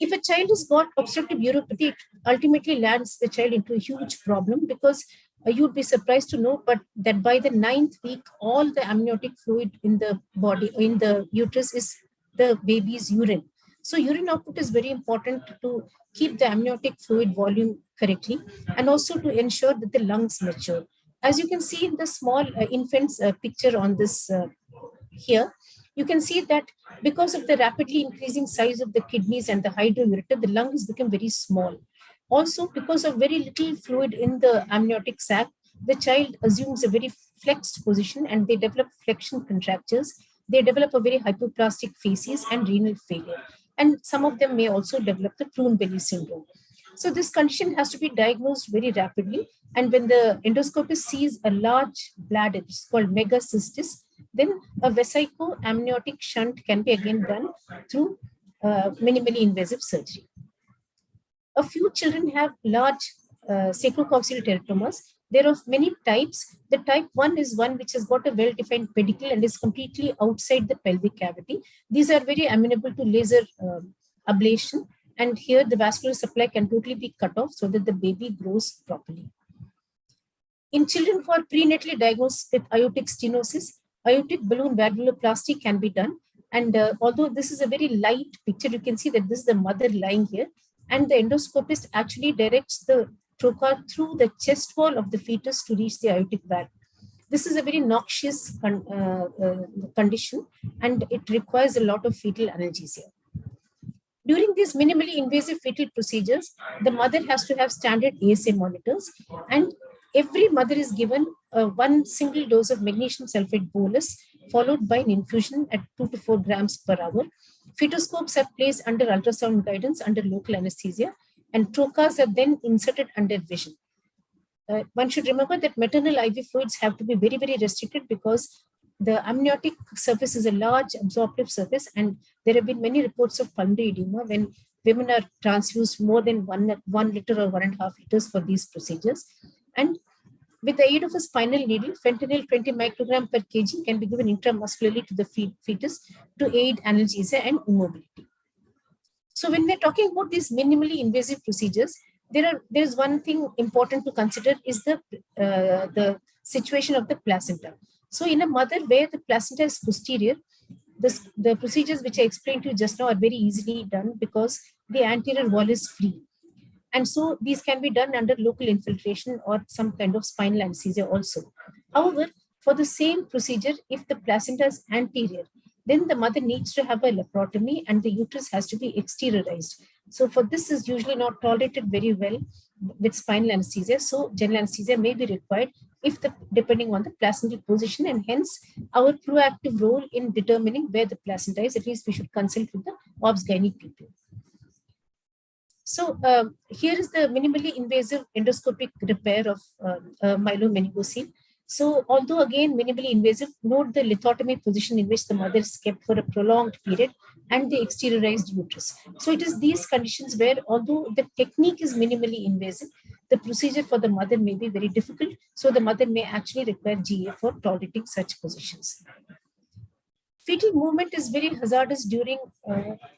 If a child has got obstructive uropathy, it ultimately lands the child into a huge problem, because you'd be surprised to know, but that by the 9th week, all the amniotic fluid in the body, in the uterus, is the baby's urine. So urine output is very important to keep the amniotic fluid volume correctly, and also to ensure that the lungs mature. As you can see in the small infant's picture on this here, you can see that because of the rapidly increasing size of the kidneys and the hydroureter, the lung has become very small. Also, because of very little fluid in the amniotic sac, the child assumes a very flexed position and they develop flexion contractures. They develop a very hypoplastic facies and renal failure. And some of them may also develop the prune belly syndrome. So this condition has to be diagnosed very rapidly. And when the endoscopist sees a large bladder, it's called megacystis, then a vesico-amniotic shunt can be again done through minimally invasive surgery. A few children have large sacrocoaxial teratomas. There are of many types. The type 1 is one which has got a well-defined pedicle and is completely outside the pelvic cavity. These are very amenable to laser ablation. And here the vascular supply can totally be cut off so that the baby grows properly. In children who are prenatally diagnosed with aortic stenosis, aortic balloon valvuloplasty can be done. And although this is a very light picture, you can see that this is the mother lying here. And the endoscopist actually directs the trocar through the chest wall of the fetus to reach the aortic valve. This is a very noxious condition, and it requires a lot of fetal analgesia. During these minimally invasive fetal procedures, the mother has to have standard ASA monitors, and every mother is given one single dose of magnesium sulfate bolus, followed by an infusion at 2 to 4 grams per hour. Fetoscopes are placed under ultrasound guidance under local anesthesia, and trocas are then inserted under vision. One should remember that maternal IV fluids have to be very, very restricted because the amniotic surface is a large absorptive surface, and there have been many reports of pulmonary edema when women are transfused more than 1 liter or 1.5 liters for these procedures. And with the aid of a spinal needle, fentanyl 20 microgram per kg can be given intramuscularly to the fetus to aid analgesia and immobility. So when we're talking about these minimally invasive procedures, there's one thing important to consider is the situation of the placenta. So in a mother where the placenta is posterior, the procedures which I explained to you just now are very easily done because the anterior wall is free. And so these can be done under local infiltration or some kind of spinal anesthesia also. However, for the same procedure, if the placenta is anterior, then the mother needs to have a laparotomy and the uterus has to be exteriorized. So for this is usually not tolerated very well with spinal anesthesia. So general anesthesia may be required depending on the placental position, and hence our proactive role in determining where the placenta is, at least we should consult with the obs-gynae people. So here is the minimally invasive endoscopic repair of myelomeningocele. So although again minimally invasive, note the lithotomy position in which the mother is kept for a prolonged period and the exteriorized uterus. So it is these conditions where, although the technique is minimally invasive, the procedure for the mother may be very difficult. So the mother may actually require GA for tolerating such positions. Fetal movement is very hazardous during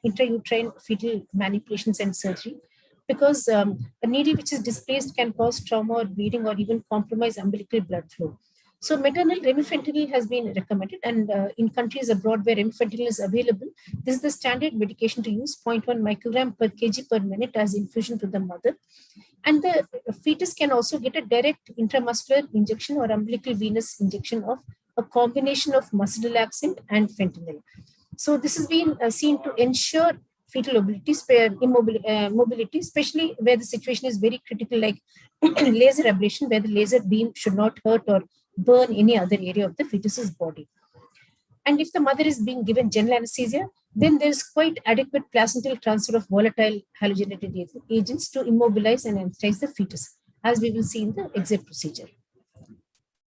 intrauterine fetal manipulations and surgery, because a needle which is displaced can cause trauma or bleeding or even compromise umbilical blood flow. So maternal remifentanil has been recommended, and in countries abroad where remifentanil is available, this is the standard medication to use, 0.1 microgram per kg per minute as infusion to the mother. And the fetus can also get a direct intramuscular injection or umbilical venous injection of a combination of muscle relaxant and fentanyl. So this has been seen to ensure fetal mobility, especially where the situation is very critical, like laser ablation, where the laser beam should not hurt or burn any other area of the fetus's body. And if the mother is being given general anesthesia, then there is quite adequate placental transfer of volatile halogenated agents to immobilize and anesthetize the fetus, as we will see in the exit procedure.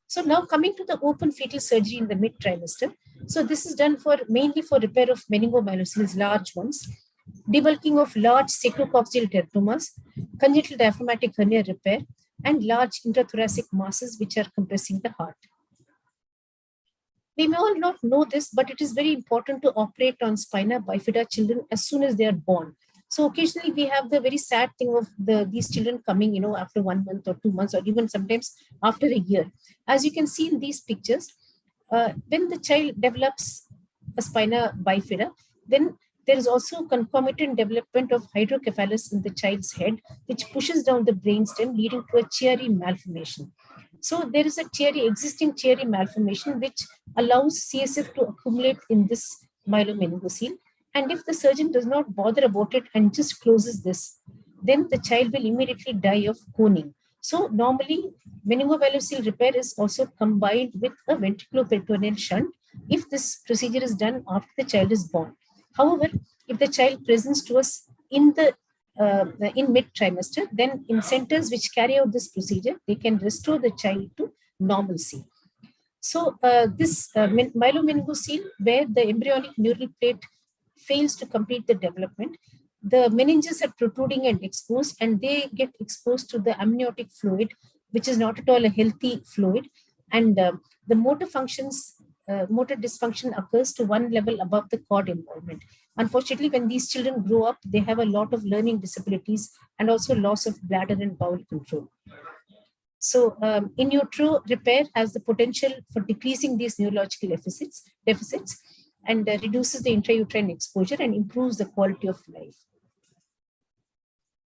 So now coming to the open fetal surgery in the mid-trimester. So this is done mainly for repair of meningomyelocele, large ones, debulking of large sacrococcygeal teratomas, congenital diaphragmatic hernia repair, and large intrathoracic masses which are compressing the heart. We may all not know this, but it is very important to operate on spina bifida children as soon as they are born. So occasionally we have the very sad thing of these children coming, after 1 month or 2 months, or even sometimes after a year. As you can see in these pictures, when the child develops a spina bifida, then there is also concomitant development of hydrocephalus in the child's head, which pushes down the brainstem, leading to a Chiari malformation. So there is a existing Chiari malformation which allows CSF to accumulate in this myelomeningocele. And if the surgeon does not bother about it and just closes this, then the child will immediately die of coning. So normally, meningomyelocele repair is also combined with a ventriculoperitoneal shunt if this procedure is done after the child is born. However, if the child presents to us in mid-trimester, then in centers which carry out this procedure, they can restore the child to normalcy. So this myelomeningocele, where the embryonic neural plate fails to complete the development, the meninges are protruding and exposed, and they get exposed to the amniotic fluid, which is not at all a healthy fluid, and the motor dysfunction occurs to one level above the cord involvement. Unfortunately, when these children grow up, they have a lot of learning disabilities and also loss of bladder and bowel control. So in utero repair has the potential for decreasing these neurological deficits and reduces the intrauterine exposure and improves the quality of life.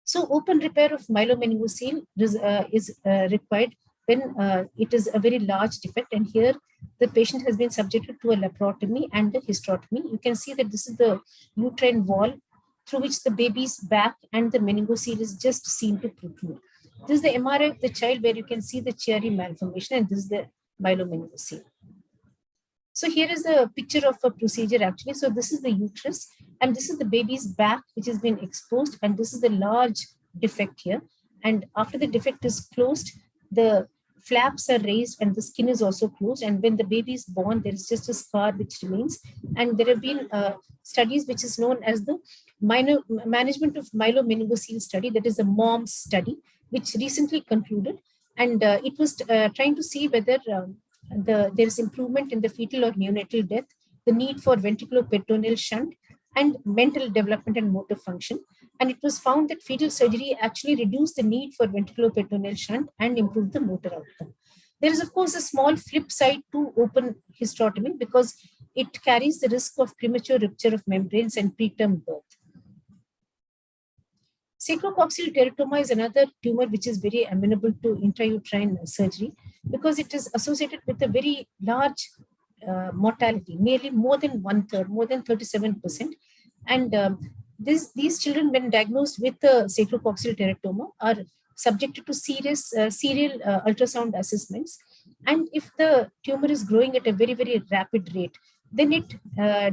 So open repair of myelomeningocele is required when it is a very large defect. And here the patient has been subjected to a laparotomy and a hysterotomy. You can see that this is the uterine wall through which the baby's back and the meningocele is just seen to protrude. This is the MRI of the child where you can see the Chiari malformation, and this is the myelomeningocele. So here is a picture of a procedure actually. So this is the uterus, and this is the baby's back which has been exposed, and this is the large defect here. And after the defect is closed, the flaps are raised and the skin is also closed. And when the baby is born, there is just a scar which remains. And there have been studies which is known as the management of myelomeningocele study, that is the MOMS study, which recently concluded. And it was trying to see whether there is improvement in the fetal or neonatal death, the need for ventriculoperitoneal shunt, and mental development and motor function. And it was found that fetal surgery actually reduced the need for ventriculoperitoneal shunt and improved the motor outcome. There is, of course, a small flip side to open hysterotomy because it carries the risk of premature rupture of membranes and preterm birth. Sacrococcygeal teratoma is another tumor which is very amenable to intrauterine surgery because it is associated with a very large mortality, nearly more than 1/3, more than 37%. And these children, when diagnosed with sacrococcygeal teratoma, are subjected to serial ultrasound assessments. And if the tumor is growing at a very, very rapid rate, then it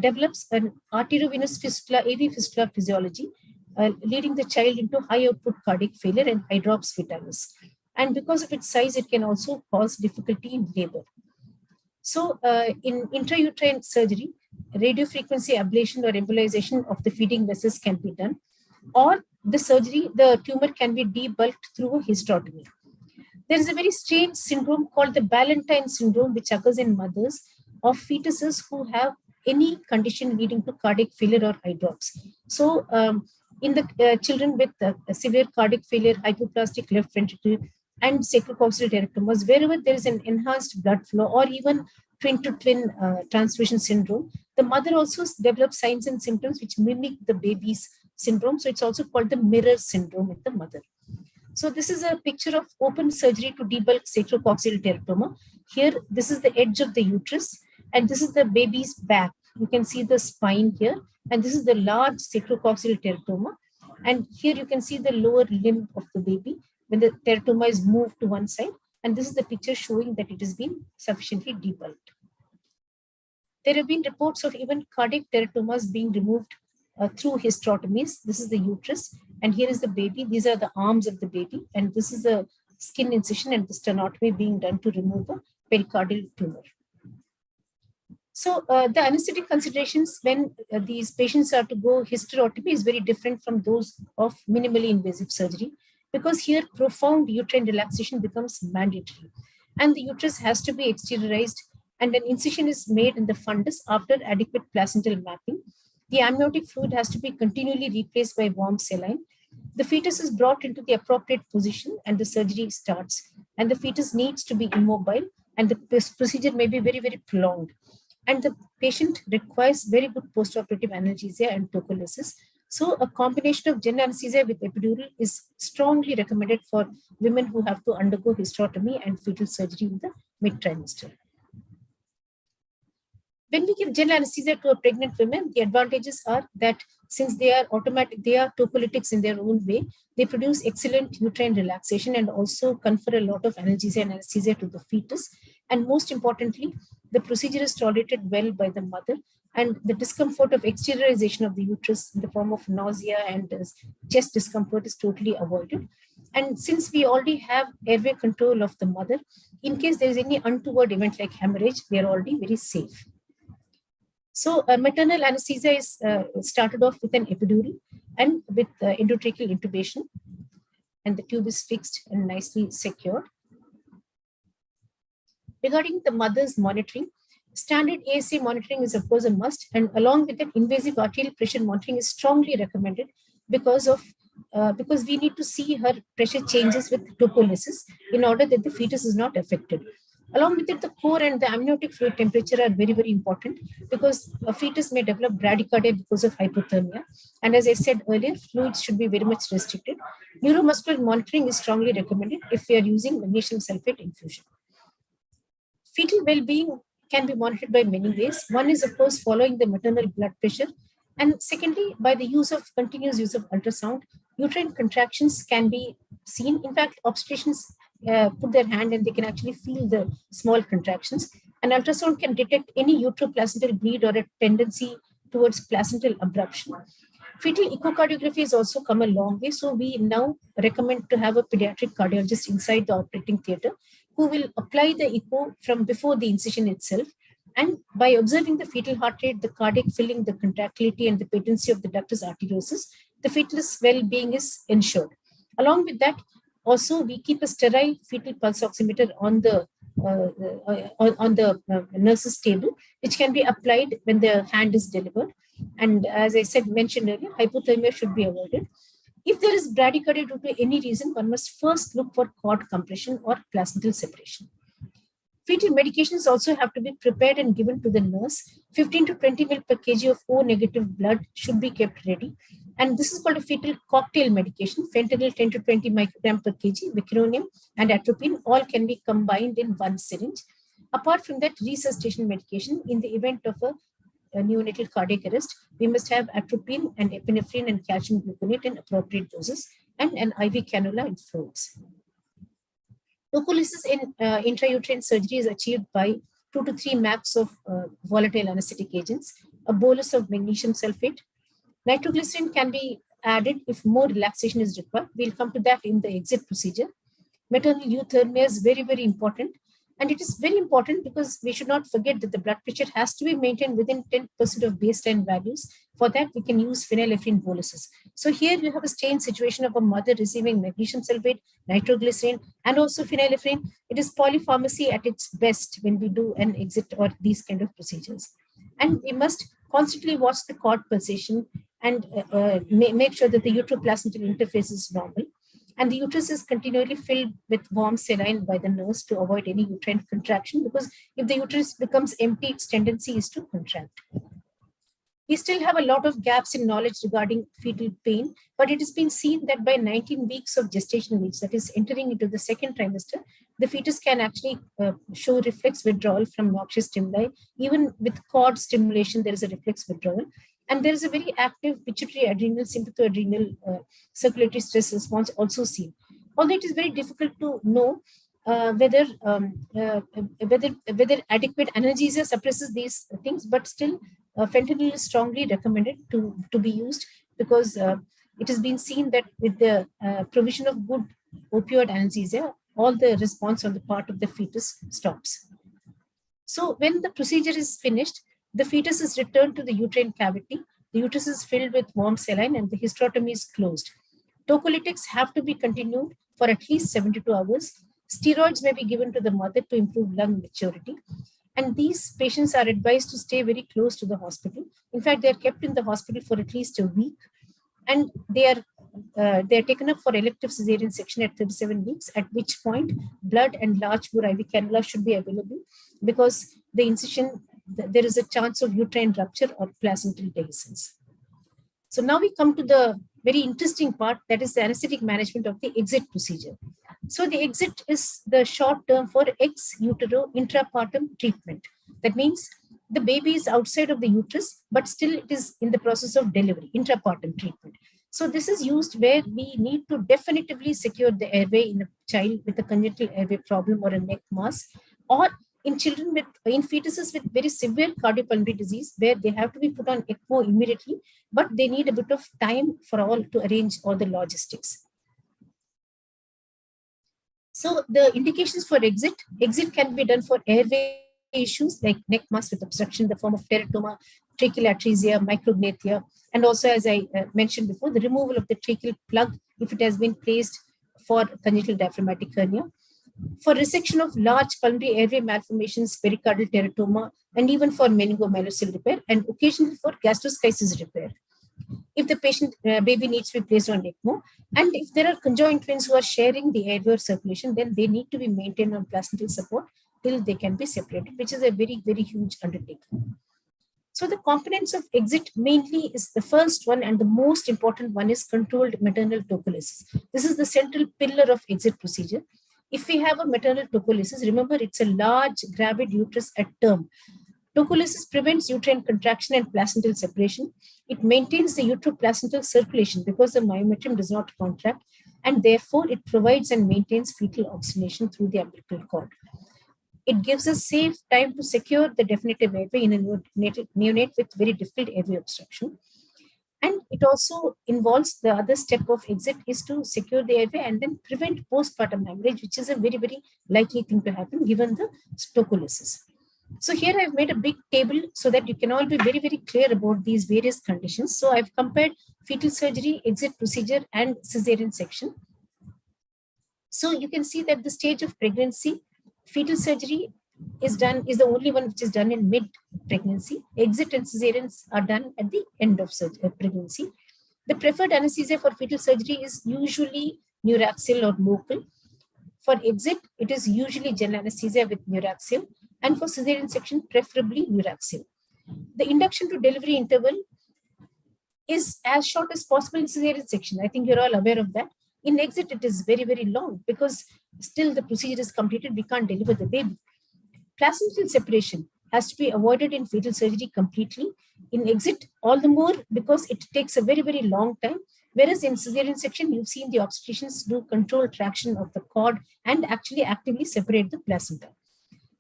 develops an arteriovenous fistula, AV fistula physiology, leading the child into high output cardiac failure and hydrops fetalis. And because of its size, it can also cause difficulty in labor. So in intrauterine surgery, radiofrequency ablation or embolization of the feeding vessels can be done, or the tumor can be debulked through a hysterotomy. There is a very strange syndrome called the Ballantyne syndrome, which occurs in mothers of fetuses who have any condition leading to cardiac failure or hydrops. So in the children with severe cardiac failure, hypoplastic left ventricle, and sacrococcygeal teratomas, wherever there is an enhanced blood flow or even twin-to-twin transfusion syndrome, the mother also develops signs and symptoms which mimic the baby's syndrome. So it's also called the mirror syndrome in the mother. So this is a picture of open surgery to debulk sacrococcygeal teratoma. Here, this is the edge of the uterus, and this is the baby's back. You can see the spine here, and this is the large sacrococcygeal teratoma. And here you can see the lower limb of the baby when the teratoma is moved to one side. And this is the picture showing that it has been sufficiently debulked. There have been reports of even cardiac teratomas being removed through hysterotomies. This is the uterus, and here is the baby. These are the arms of the baby, and this is the skin incision and the sternotomy being done to remove a pericardial tumor. So the anesthetic considerations when these patients are to go hysterotomy is very different from those of minimally invasive surgery, because here profound uterine relaxation becomes mandatory, and the uterus has to be exteriorized, and an incision is made in the fundus after adequate placental mapping. The amniotic fluid has to be continually replaced by warm saline. The fetus is brought into the appropriate position and the surgery starts, and the fetus needs to be immobile, and the procedure may be very, very prolonged. And the patient requires very good postoperative analgesia and tocolysis. So a combination of general anesthesia with epidural is strongly recommended for women who have to undergo hysterotomy and fetal surgery in the mid-trimester. When we give general anesthesia to a pregnant woman, the advantages are that since they are tocolytics in their own way, they produce excellent uterine relaxation and also confer a lot of analgesia and anesthesia to the fetus. And most importantly, the procedure is tolerated well by the mother, and the discomfort of exteriorization of the uterus in the form of nausea and chest discomfort is totally avoided. And since we already have airway control of the mother, in case there is any untoward event like hemorrhage, we are already very safe. So maternal anesthesia is started off with an epidural and with endotracheal intubation, and the tube is fixed and nicely secured. Regarding the mother's monitoring, standard ASA monitoring is of course a must, and along with that, invasive arterial pressure monitoring is strongly recommended because we need to see her pressure changes with tocolysis in order that the fetus is not affected. Along with it, the core and the amniotic fluid temperature are very, very important because a fetus may develop bradycardia because of hypothermia. And as I said earlier, fluids should be very much restricted. Neuromuscular monitoring is strongly recommended if we are using magnesium sulfate infusion. Fetal well-being can be monitored by many ways. One is, of course, following the maternal blood pressure. And secondly, by the continuous use of ultrasound, uterine contractions can be seen. In fact, obstetricians put their hand and they can actually feel the small contractions. And ultrasound can detect any uteroplacental bleed or a tendency towards placental abruption. Fetal echocardiography has also come a long way. So we now recommend to have a pediatric cardiologist inside the operating theater who will apply the echo from before the incision itself. And by observing the fetal heart rate, the cardiac filling, the contractility, and the patency of the ductus arteriosus, the fetal's well-being is ensured. Along with that, also we keep a sterile fetal pulse oximeter on the nurse's table, which can be applied when the hand is delivered. And as I mentioned earlier, hypothermia should be avoided. If there is bradycardia due to any reason, one must first look for cord compression or placental separation. Fetal medications also have to be prepared and given to the nurse. 15 to 20 ml per kg of O negative blood should be kept ready. And this is called a fetal cocktail medication. Fentanyl 10 to 20 microgram per kg, vicronium and atropine, all can be combined in one syringe. Apart from that, resuscitation medication in the event of a neonatal cardiac arrest, we must have atropine and epinephrine and calcium gluconate in appropriate doses and an IV cannula in fluids. Tocolysis in intrauterine surgery is achieved by 2 to 3 maps of volatile anesthetic agents, a bolus of magnesium sulfate. Nitroglycerin can be added if more relaxation is required. We'll come to that in the exit procedure. Maternal euthermia is very, very important. And it is very important because we should not forget that the blood pressure has to be maintained within 10% of baseline values. For that, we can use phenylephrine boluses. So here you have a strange situation of a mother receiving magnesium sulfate, nitroglycerin, and also phenylephrine. It is polypharmacy at its best when we do an exit or these kind of procedures. And we must constantly watch the cord pulsation and make sure that the uteroplacental interface is normal. And the uterus is continually filled with warm saline by the nurse to avoid any uterine contraction, because if the uterus becomes empty, its tendency is to contract. We still have a lot of gaps in knowledge regarding fetal pain, but it has been seen that by 19 weeks of gestational age, that is entering into the second trimester, the fetus can actually show reflex withdrawal from noxious stimuli. Even with cord stimulation, there is a reflex withdrawal. And there is a very active pituitary adrenal sympathoadrenal circulatory stress response also seen. Although it is very difficult to know whether adequate analgesia suppresses these things, but still fentanyl is strongly recommended to be used because it has been seen that with the provision of good opioid analgesia, all the response on the part of the fetus stops. So when the procedure is finished, the fetus is returned to the uterine cavity. The uterus is filled with warm saline and the hysterotomy is closed. Tocolytics have to be continued for at least 72 hours. Steroids may be given to the mother to improve lung maturity. And these patients are advised to stay very close to the hospital. In fact, they are kept in the hospital for at least a week. And they are taken up for elective cesarean section at 37 weeks, at which point blood and large bore IV cannula should be available because the incision, there is a chance of uterine rupture or placental dehiscence. So now we come to the very interesting part, that is the anesthetic management of the exit procedure. So the exit is the short term for ex utero intrapartum treatment. That means the baby is outside of the uterus, but still it is in the process of delivery, intrapartum treatment. So this is used where we need to definitively secure the airway in a child with a congenital airway problem or a neck mass, or in children in fetuses with very severe cardiopulmonary disease, where they have to be put on ECMO immediately, but they need a bit of time for all to arrange all the logistics. So the indications for exit can be done for airway issues like neck mass with obstruction in the form of teratoma, tracheal atresia, micrognathia, and also, as I mentioned before, the removal of the tracheal plug if it has been placed for congenital diaphragmatic hernia. For resection of large pulmonary airway malformations, pericardial teratoma, and even for meningomyelocele repair, and occasionally for gastroschisis repair. If the patient baby needs to be placed on ECMO, and if there are conjoined twins who are sharing the airway circulation, then they need to be maintained on placental support till they can be separated, which is a very, very huge undertaking. So the components of exit mainly is the first one, and the most important one is controlled maternal tocolysis. This is the central pillar of exit procedure. If we have a maternal tocolysis, remember it's a large gravid uterus at term. Tocolysis prevents uterine contraction and placental separation. It maintains the uteroplacental circulation because the myometrium does not contract, and therefore it provides and maintains fetal oxygenation through the umbilical cord. It gives us safe time to secure the definitive airway in a neonate with very difficult airway obstruction. And it also involves the other step of exit is to secure the airway and then prevent postpartum hemorrhage, which is a very, very likely thing to happen given the tocolysis. So here I've made a big table so that you can all be very, very clear about these various conditions. So I've compared fetal surgery, exit procedure, and cesarean section. So you can see that the stage of pregnancy, fetal surgery is the only one which is done in mid-pregnancy. Exit and cesareans are done at the end of pregnancy. The preferred anesthesia for fetal surgery is usually neuraxial or local. For exit, it is usually general anesthesia with neuraxial, and for cesarean section, preferably neuraxial. The induction to delivery interval is as short as possible in cesarean section. I think you're all aware of that. In exit, it is very, very long because still the procedure is completed, we can't deliver the baby. Placental separation has to be avoided in fetal surgery completely. In exit, all the more because it takes a very, very long time. Whereas in cesarean section, you've seen the obstetricians do controlled traction of the cord and actually actively separate the placenta.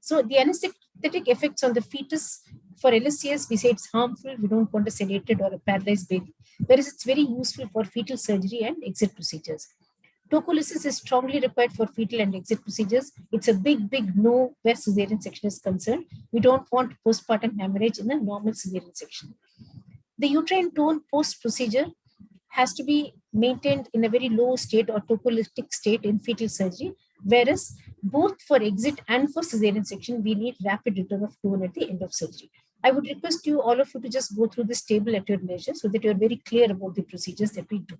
So the anesthetic effects on the fetus for LSCS, we say it's harmful. We don't want a sedated or a paralyzed baby. Whereas it's very useful for fetal surgery and exit procedures. Tocolysis is strongly required for fetal and exit procedures. It's a big, big no where cesarean section is concerned. We don't want postpartum hemorrhage in a normal cesarean section. The uterine tone post-procedure has to be maintained in a very low state or tocolytic state in fetal surgery, whereas both for exit and for cesarean section, we need rapid return of tone at the end of surgery. I would request you, all of you, to just go through this table at your leisure so that you're very clear about the procedures that we do.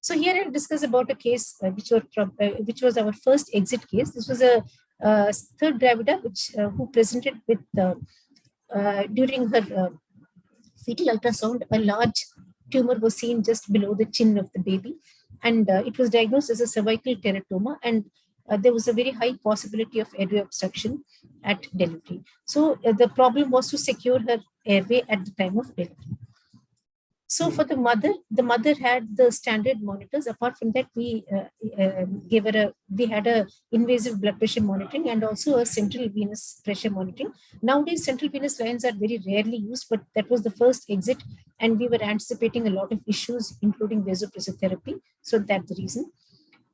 So here I'll discuss about a case which was our first exit case. This was a third gravida who presented with during her fetal ultrasound, a large tumor was seen just below the chin of the baby, and it was diagnosed as a cervical teratoma, and there was a very high possibility of airway obstruction at delivery. So the problem was to secure her airway at the time of delivery. So for the mother had the standard monitors. Apart from that, we had a invasive blood pressure monitoring and also a central venous pressure monitoring. Nowadays, central venous lines are very rarely used, but that was the first exit, and we were anticipating a lot of issues, including vasopressor therapy. So that's the reason.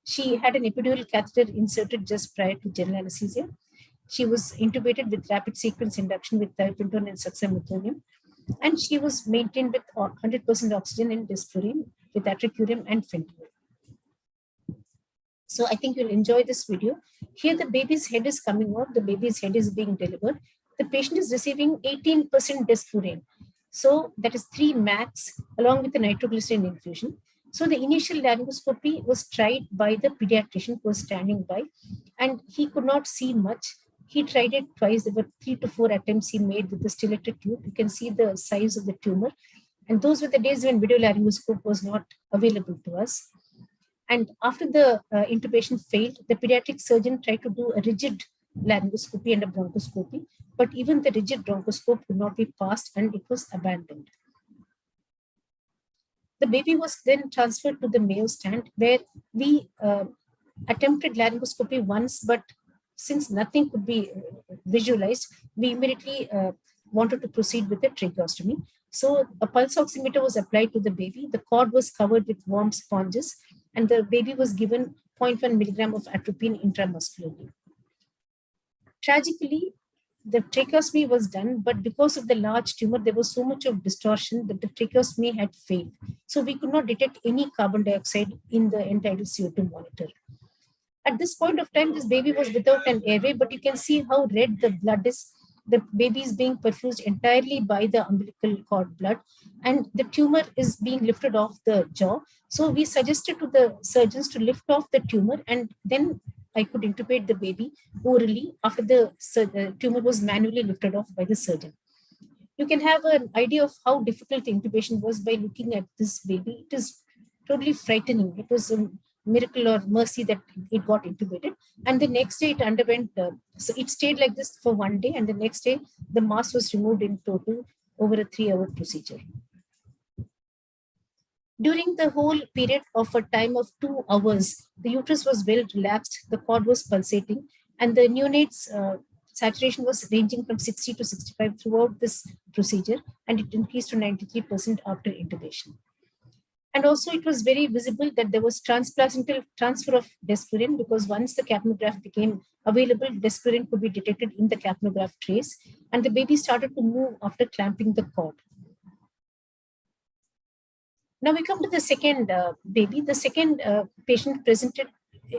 She had an epidural catheter inserted just prior to general anesthesia. She was intubated with rapid sequence induction with thiopentone and succinylcholine, and she was maintained with 100% oxygen and desflurane with atracurium and fentanyl. So I think you'll enjoy this video. Here the baby's head is coming out. The baby's head is being delivered. The patient is receiving 18% desflurane. So that is 3 max along with the nitroglycerin infusion. So the initial laryngoscopy was tried by the pediatrician who was standing by, and he could not see much. He tried it twice. There were 3 to 4 attempts he made with the stiletto tube. You can see the size of the tumor. And those were the days when video laryngoscope was not available to us. And after the intubation failed, the pediatric surgeon tried to do a rigid laryngoscopy and a bronchoscopy, but even the rigid bronchoscope could not be passed and it was abandoned. The baby was then transferred to the Mayo stand, where we attempted laryngoscopy once, but since nothing could be visualized, we immediately wanted to proceed with the tracheostomy. So a pulse oximeter was applied to the baby. The cord was covered with warm sponges, and the baby was given 0.1 milligram of atropine intramuscularly. Tragically, the tracheostomy was done, but because of the large tumor, there was so much of distortion that the tracheostomy had failed. So we could not detect any carbon dioxide in the end-tidal CO2 monitor. At this point of time, this baby was without an airway, but you can see how red the blood is. The baby is being perfused entirely by the umbilical cord blood, and the tumor is being lifted off the jaw. So we suggested to the surgeons to lift off the tumor and then I could intubate the baby orally after the tumor was manually lifted off by the surgeon. You can have an idea of how difficult the intubation was by looking at this baby. It is totally frightening. It was a miracle or mercy that it got intubated. And the next day it underwent, so it stayed like this for one day. And the next day the mass was removed in total over a 3-hour procedure. During the whole period of a time of 2 hours, the uterus was well relaxed, the cord was pulsating, and the neonate's saturation was ranging from 60 to 65 throughout this procedure, and it increased to 93% after intubation. And also it was very visible that there was transplacental transfer of desflurane, because once the capnograph became available, desflurane could be detected in the capnograph trace, and the baby started to move after clamping the cord. Now we come to the second baby. The second patient presented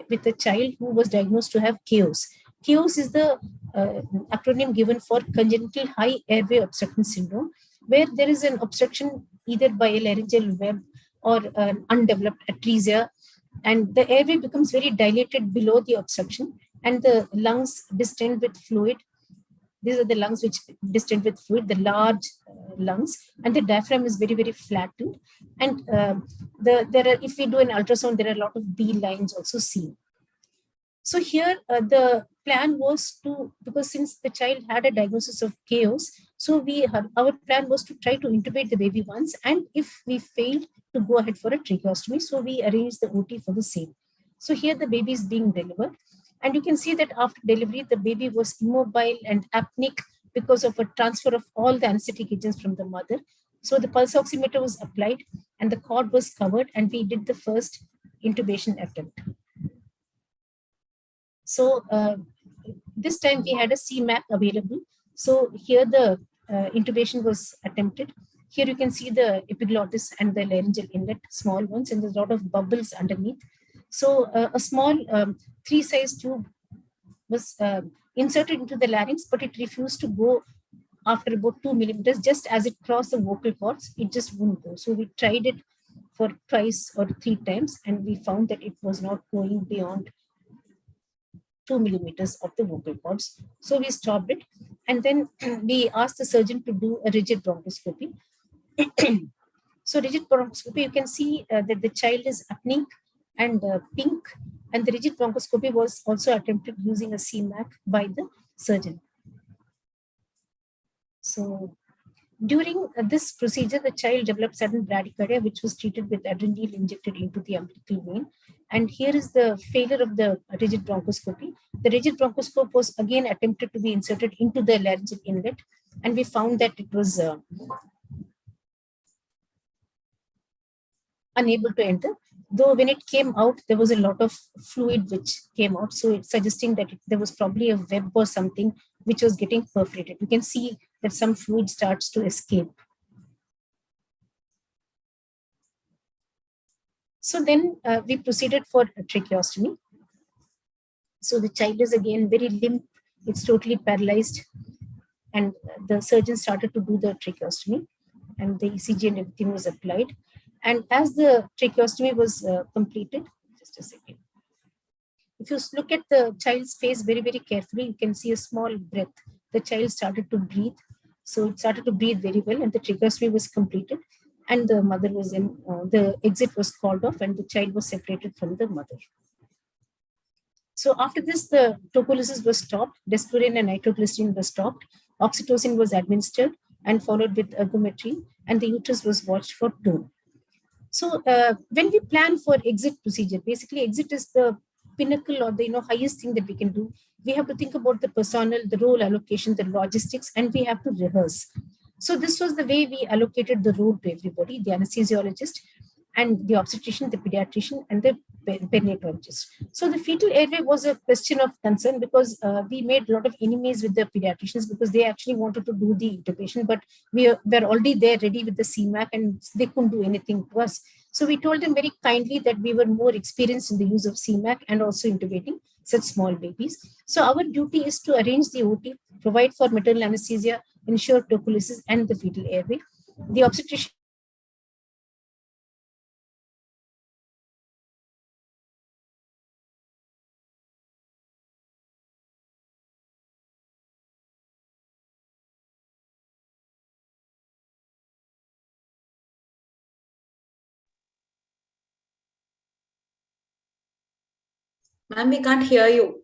with a child who was diagnosed to have chaos. Chaos is the acronym given for congenital high airway obstruction syndrome, where there is an obstruction either by a laryngeal web or an undeveloped atresia, and the airway becomes very dilated below the obstruction, and the lungs distend with fluid. These are the lungs which distend with fluid, the large lungs, and the diaphragm is very, very flattened. And if we do an ultrasound, there are a lot of B lines also seen. So here the plan was to, because since the child had a diagnosis of chaos, so our plan was to try to intubate the baby once, and if we failed, to go ahead for a tracheostomy. So we arranged the OT for the same. So here the baby is being delivered. And you can see that after delivery, the baby was immobile and apneic because of a transfer of all the anesthetic agents from the mother. So the pulse oximeter was applied and the cord was covered, and we did the first intubation attempt. So this time we had a CMAC available. So here the intubation was attempted. Here you can see the epiglottis and the laryngeal inlet, small ones, and there's a lot of bubbles underneath. So a small 3-size tube was inserted into the larynx, but it refused to go after about 2 millimeters. Just as it crossed the vocal cords, it just wouldn't go. So we tried it for twice or 3 times, and we found that it was not going beyond 2 millimeters of the vocal cords. So we stopped it, and then we asked the surgeon to do a rigid bronchoscopy. So rigid bronchoscopy, you can see that the child is apneic and pink, and the rigid bronchoscopy was also attempted using a CMAC by the surgeon. So during this procedure, the child developed sudden bradycardia, which was treated with adrenaline injected into the umbilical vein. And here is the failure of the rigid bronchoscopy. The rigid bronchoscope was again attempted to be inserted into the laryngeal inlet, and we found that it was unable to enter. Though when it came out, there was a lot of fluid which came out. So it's suggesting that there was probably a web or something which was getting perforated. You can see that some fluid starts to escape. So then we proceeded for a tracheostomy. So the child is again very limp. It's totally paralyzed. And the surgeon started to do the tracheostomy, and the ECG and everything was applied. And as the tracheostomy was completed, just a second. If you look at the child's face very, very carefully, you can see a small breath. The child started to breathe. So it started to breathe very well, and the tracheostomy was completed. And the mother was in, the exit was called off, and the child was separated from the mother. So after this, the tocolysis was stopped, desflurane and nitroglycerin was stopped, oxytocin was administered and followed with ergometry, and the uterus was watched for tone. So when we plan for exit procedure, basically exit is the pinnacle or the highest thing that we can do. We have to think about the personnel, the role allocation, the logistics, and we have to rehearse. So this was the way we allocated the role to everybody: the anesthesiologist and the obstetrician, the pediatrician, and the perinatologist. So the fetal airway was a question of concern, because we made a lot of enemies with the pediatricians, because they actually wanted to do the intubation, but we were already there ready with the CMAC, and they couldn't do anything to us. So we told them very kindly that we were more experienced in the use of CMAC and also intubating such small babies. So our duty is to arrange the OT, provide for maternal anesthesia, ensure tocolysis and the fetal airway. The obstetrician Ma'am, we can't hear you.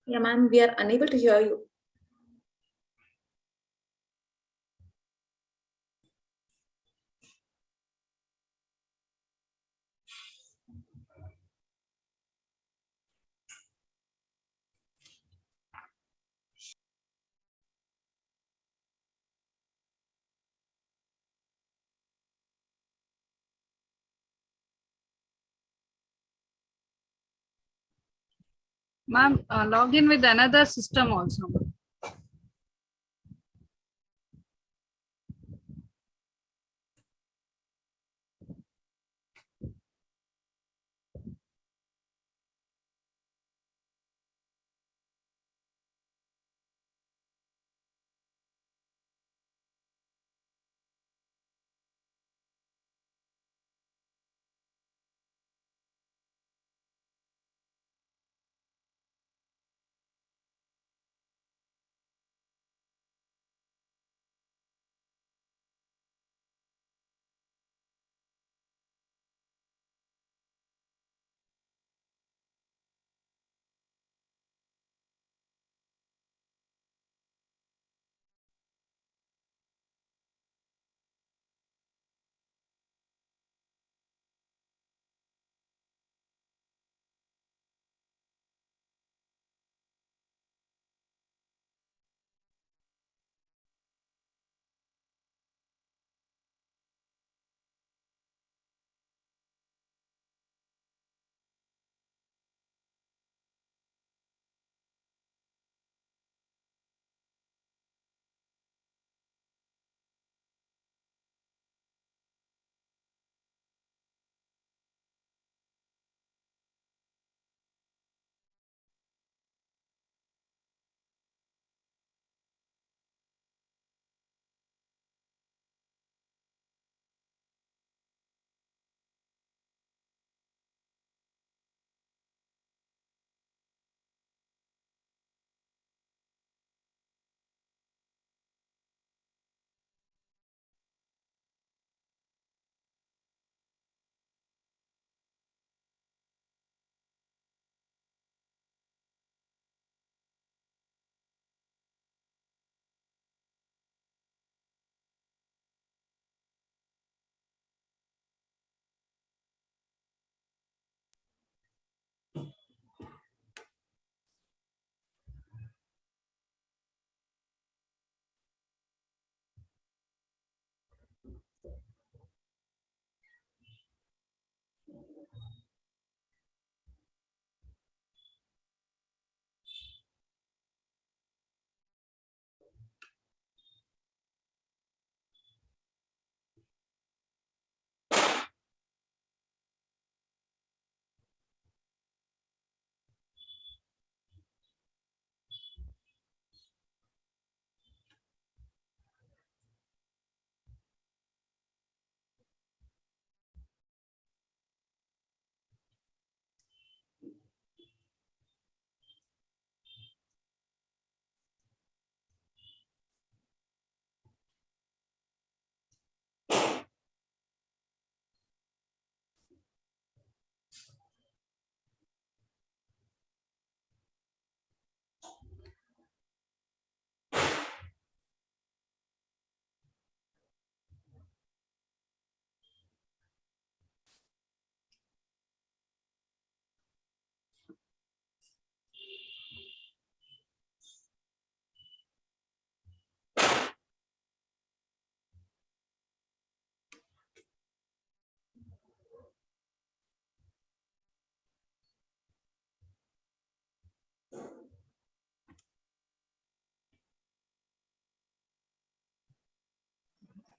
Yeah, ma'am, we are unable to hear you. Ma'am, log in with another system also.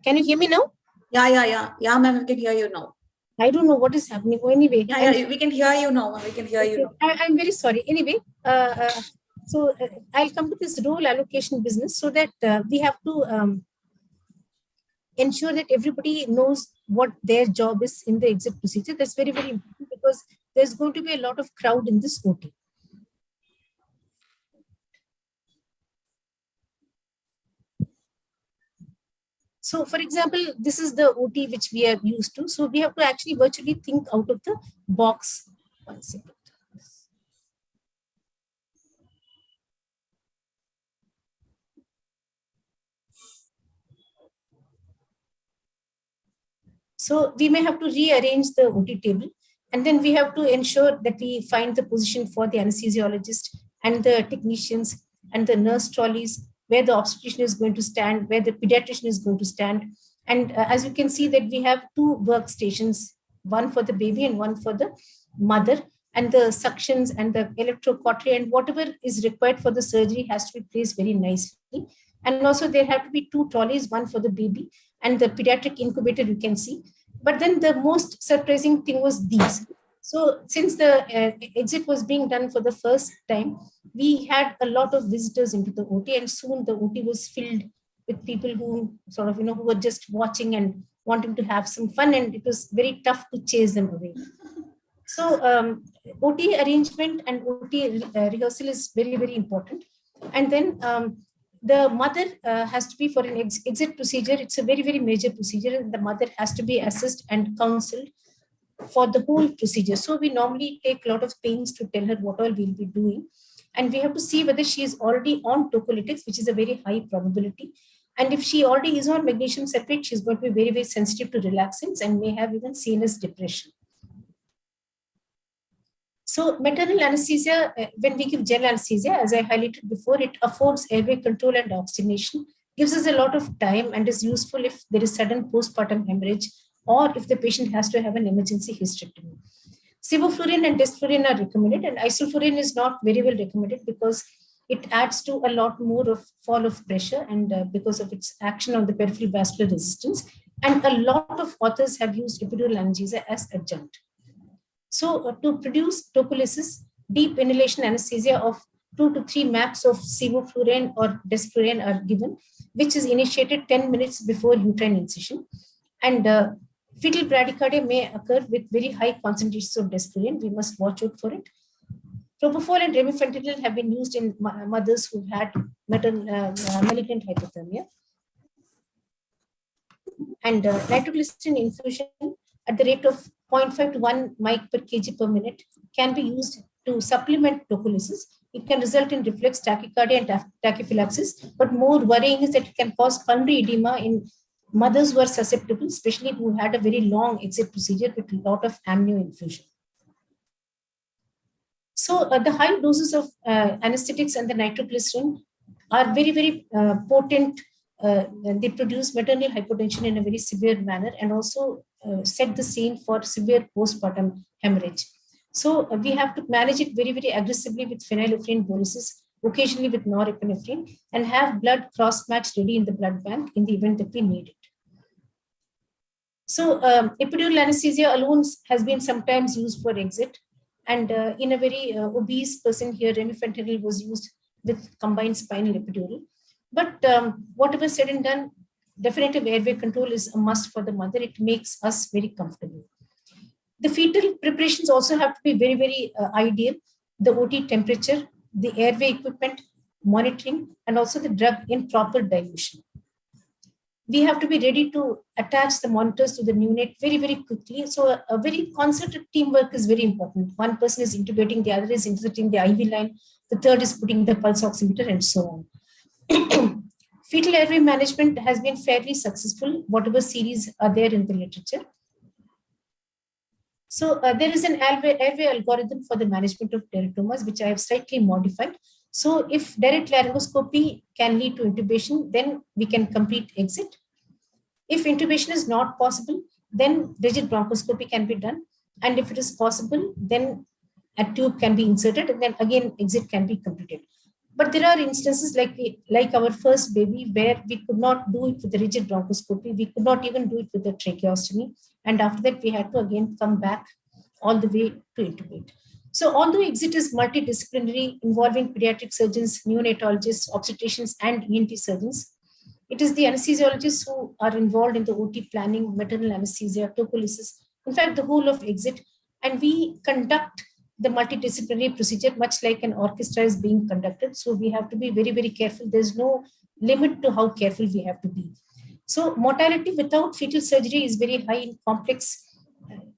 Can you hear me now? Yeah, ma'am, we can hear you now. I don't know what is happening. Oh, anyway, Yeah, we can hear you now. We can hear you now. I'm very sorry. Anyway, So I'll come to this role allocation business, so that we have to ensure that everybody knows what their job is in the exit procedure. That's very, very important, because there's going to be a lot of crowd in this OT. So, for example, this is the OT which we are used to. So we have to actually virtually think out of the box. One second. So we may have to rearrange the OT table, and then we have to ensure that we find the position for the anesthesiologist and the technicians and the nurse trolleys, where the obstetrician is going to stand, where the pediatrician is going to stand. And as you can see that we have two workstations, one for the baby and one for the mother, and the suctions and the electrocautery and whatever is required for the surgery has to be placed very nicely. And also there have to be two trolleys, one for the baby and the pediatric incubator you can see. But then the most surprising thing was these. So since the exit was being done for the first time, we had a lot of visitors into the OT, and soon the OT was filled with people who sort of, who were just watching and wanting to have some fun, and it was very tough to chase them away. So OT arrangement and OT rehearsal is very, very important. And then the mother has to be, for an exit procedure, it's a very, very major procedure, and the mother has to be assessed and counseled for the whole procedure. So we normally take a lot of pains to tell her what all we'll be doing. And we have to see whether she is already on tocolytics, which is a very high probability. And if she already is on magnesium citrate, she's going to be very, very sensitive to relaxants and may have even CNS depression. So maternal anesthesia, when we give gel anesthesia, as I highlighted before, it affords airway control and oxygenation, gives us a lot of time, and is useful if there is sudden postpartum hemorrhage or if the patient has to have an emergency hysterectomy. Sevoflurane and desflurane are recommended, and isoflurane is not very well recommended because it adds to a lot more of fall of pressure, and because of its action on the peripheral vascular resistance. And a lot of authors have used epidural analgesia as adjunct. So to produce tocolysis, deep inhalation anesthesia of 2 to 3 maps of sevoflurane or desflurane are given, which is initiated 10 minutes before uterine incision. And fetal bradycardia may occur with very high concentrations of desflurane. We must watch out for it. Propofol and remifentanil have been used in mothers who had malignant hypothermia. And nitroglycerin infusion at the rate of 0.5 to 1 mic per kg per minute can be used to supplement tocolysis. It can result in reflex tachycardia and tachyphylaxis, but more worrying is that it can cause pulmonary edema in mothers who are susceptible, especially who had a very long exit procedure with a lot of amnio infusion. So the high doses of anesthetics and the nitroglycerin are very, very potent. They produce maternal hypotension in a very severe manner, and also set the scene for severe postpartum hemorrhage. So we have to manage it very, very aggressively with phenylephrine boluses, occasionally with norepinephrine, and have blood cross-match ready in the blood bank in the event that we need it. So epidural anesthesia alone has been sometimes used for exit. And in a very obese person here, remifentanil was used with combined spinal epidural. But whatever said and done, definitive airway control is a must for the mother. It makes us very comfortable. The fetal preparations also have to be very, very ideal. The OT temperature, the airway equipment, monitoring, and also the drug in proper dilution. We have to be ready to attach the monitors to the neonate very, very quickly. So a very concerted teamwork is very important. One person is intubating, the other is inserting the IV line, the third is putting the pulse oximeter, and so on. Fetal airway management has been fairly successful, whatever series are there in the literature. So there is an airway algorithm for the management of teratomas, which I have slightly modified. So if direct laryngoscopy can lead to intubation, then we can complete exit. If intubation is not possible, then rigid bronchoscopy can be done. And if it is possible, then a tube can be inserted, and then again exit can be completed. But there are instances like our first baby where we could not do it with the rigid bronchoscopy. We could not even do it with the tracheostomy. And after that, we had to again come back all the way to intubate. So although exit is multidisciplinary, involving pediatric surgeons, neonatologists, obstetricians, and ENT surgeons, it is the anesthesiologists who are involved in the OT planning, maternal anesthesia, tocolysis, in fact, the whole of exit. And we conduct the multidisciplinary procedure much like an orchestra is being conducted. So we have to be very, very careful. There's no limit to how careful we have to be. So mortality without fetal surgery is very high in complex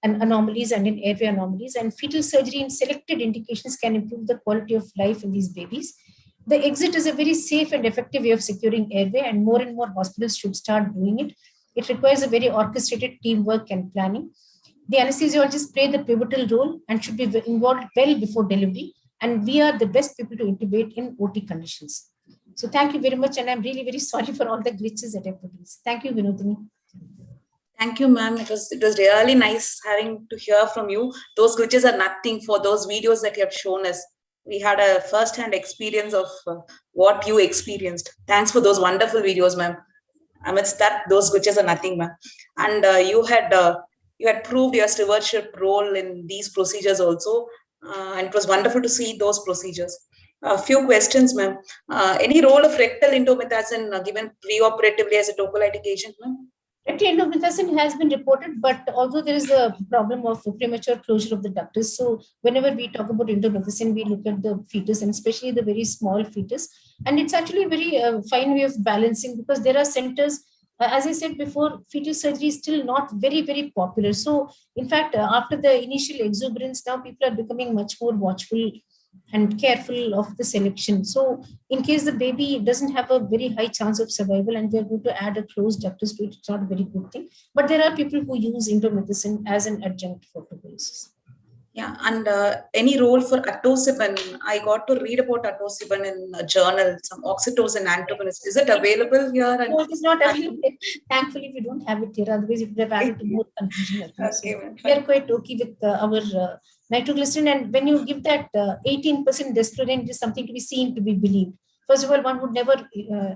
and anomalies and in airway anomalies, and fetal surgery in selected indications can improve the quality of life in these babies. The exit is a very safe and effective way of securing airway, and more hospitals should start doing it. It requires a very orchestrated teamwork and planning. The anesthesiologists play the pivotal role and should be involved well before delivery, and we are the best people to intubate in OT conditions. So thank you very much, and I'm really very sorry for all the glitches that I produced. Thank you, Vinodini. Thank you, ma'am. It was really nice having to hear from you. Those glitches are nothing for those videos that you have shown us. We had a first-hand experience of what you experienced. Thanks for those wonderful videos, ma'am. Amidst that, those glitches are nothing, ma'am. And you had proved your stewardship role in these procedures also, and it was wonderful to see those procedures. A few questions, ma'am. Any role of rectal indomethacin given preoperatively as a tocolytic agent, ma'am? Rectal indomethacin has been reported, but although there is a problem of premature closure of the ductus, so whenever we talk about indomethacin, we look at the fetus, and especially the very small fetus. And it's actually a very fine way of balancing, because there are centers, as I said before, fetal surgery is still not very, very popular. So in fact, after the initial exuberance, now people are becoming much more watchful and careful of the selection. So in case the baby doesn't have a very high chance of survival and we're going to add a closed ductus to it, it's not a very good thing. But there are people who use indomethacin as an adjunct for tuberculosis. Yeah, and any role for atosiban? I got to read about atosiban in a journal, some oxytocin antagonist. Is it available here? No, it is not available. Thankfully, we don't have it here. Otherwise, it would have added to more confusion. Okay, so we are quite okay with our nitroglycerin. And when you give that 18% desflurane, it is something to be seen, to be believed. First of all, one would never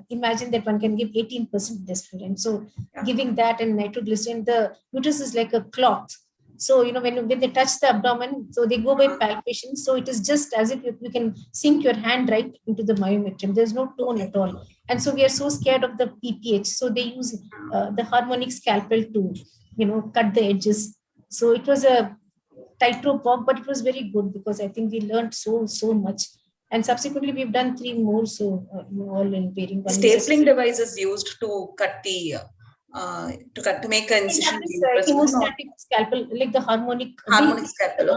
imagine that one can give 18% desflurane. So giving that and nitroglycerin, the uterus is like a cloth. So, you know, when they touch the abdomen, so they go by palpation. So it is just as if you can sink your hand right into the myometrium. There's no tone at all. And so we are so scared of the PPH. So they use the harmonic scalpel to, you know, cut the edges. So it was a tightrope walk, but it was very good because I think we learned so much. And subsequently, we've done 3 more. So all in varying. Stapling device is used to cut the to make an incision. Hemostatic scalpel, like the harmonic scalpel. Scalpel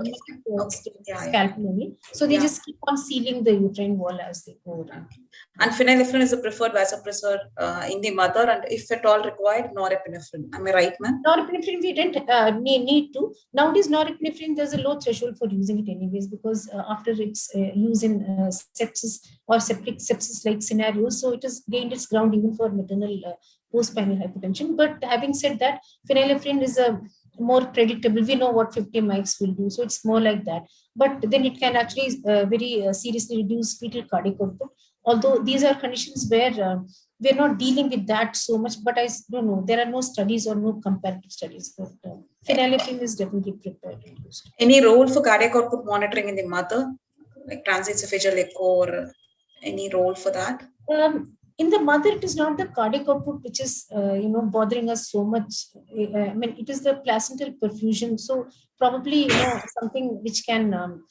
only. So they just keep on sealing the uterine wall as they go around. And phenylephrine is the preferred vasopressor in the mother, and if at all required, norepinephrine. Am I right, ma'am? Norepinephrine we didn't need to. Nowadays, norepinephrine, there's a low threshold for using it anyways, because after its use in sepsis or septic sepsis-like scenarios, so it has gained its ground even for maternal postprandial hypertension. But having said that, phenylephrine is a more predictable. We know what 50 mics will do, so it's more like that. But then it can actually very seriously reduce fetal cardiac output. Although these are conditions where we're not dealing with that so much, but I don't know, there are no studies or no comparative studies. But phenylephrine is definitely prepared. Any role for cardiac output monitoring in the mother, like transesophageal echo, or any role for that? In the mother, it is not the cardiac output which is bothering us so much. I mean, it is the placental perfusion. So probably something which can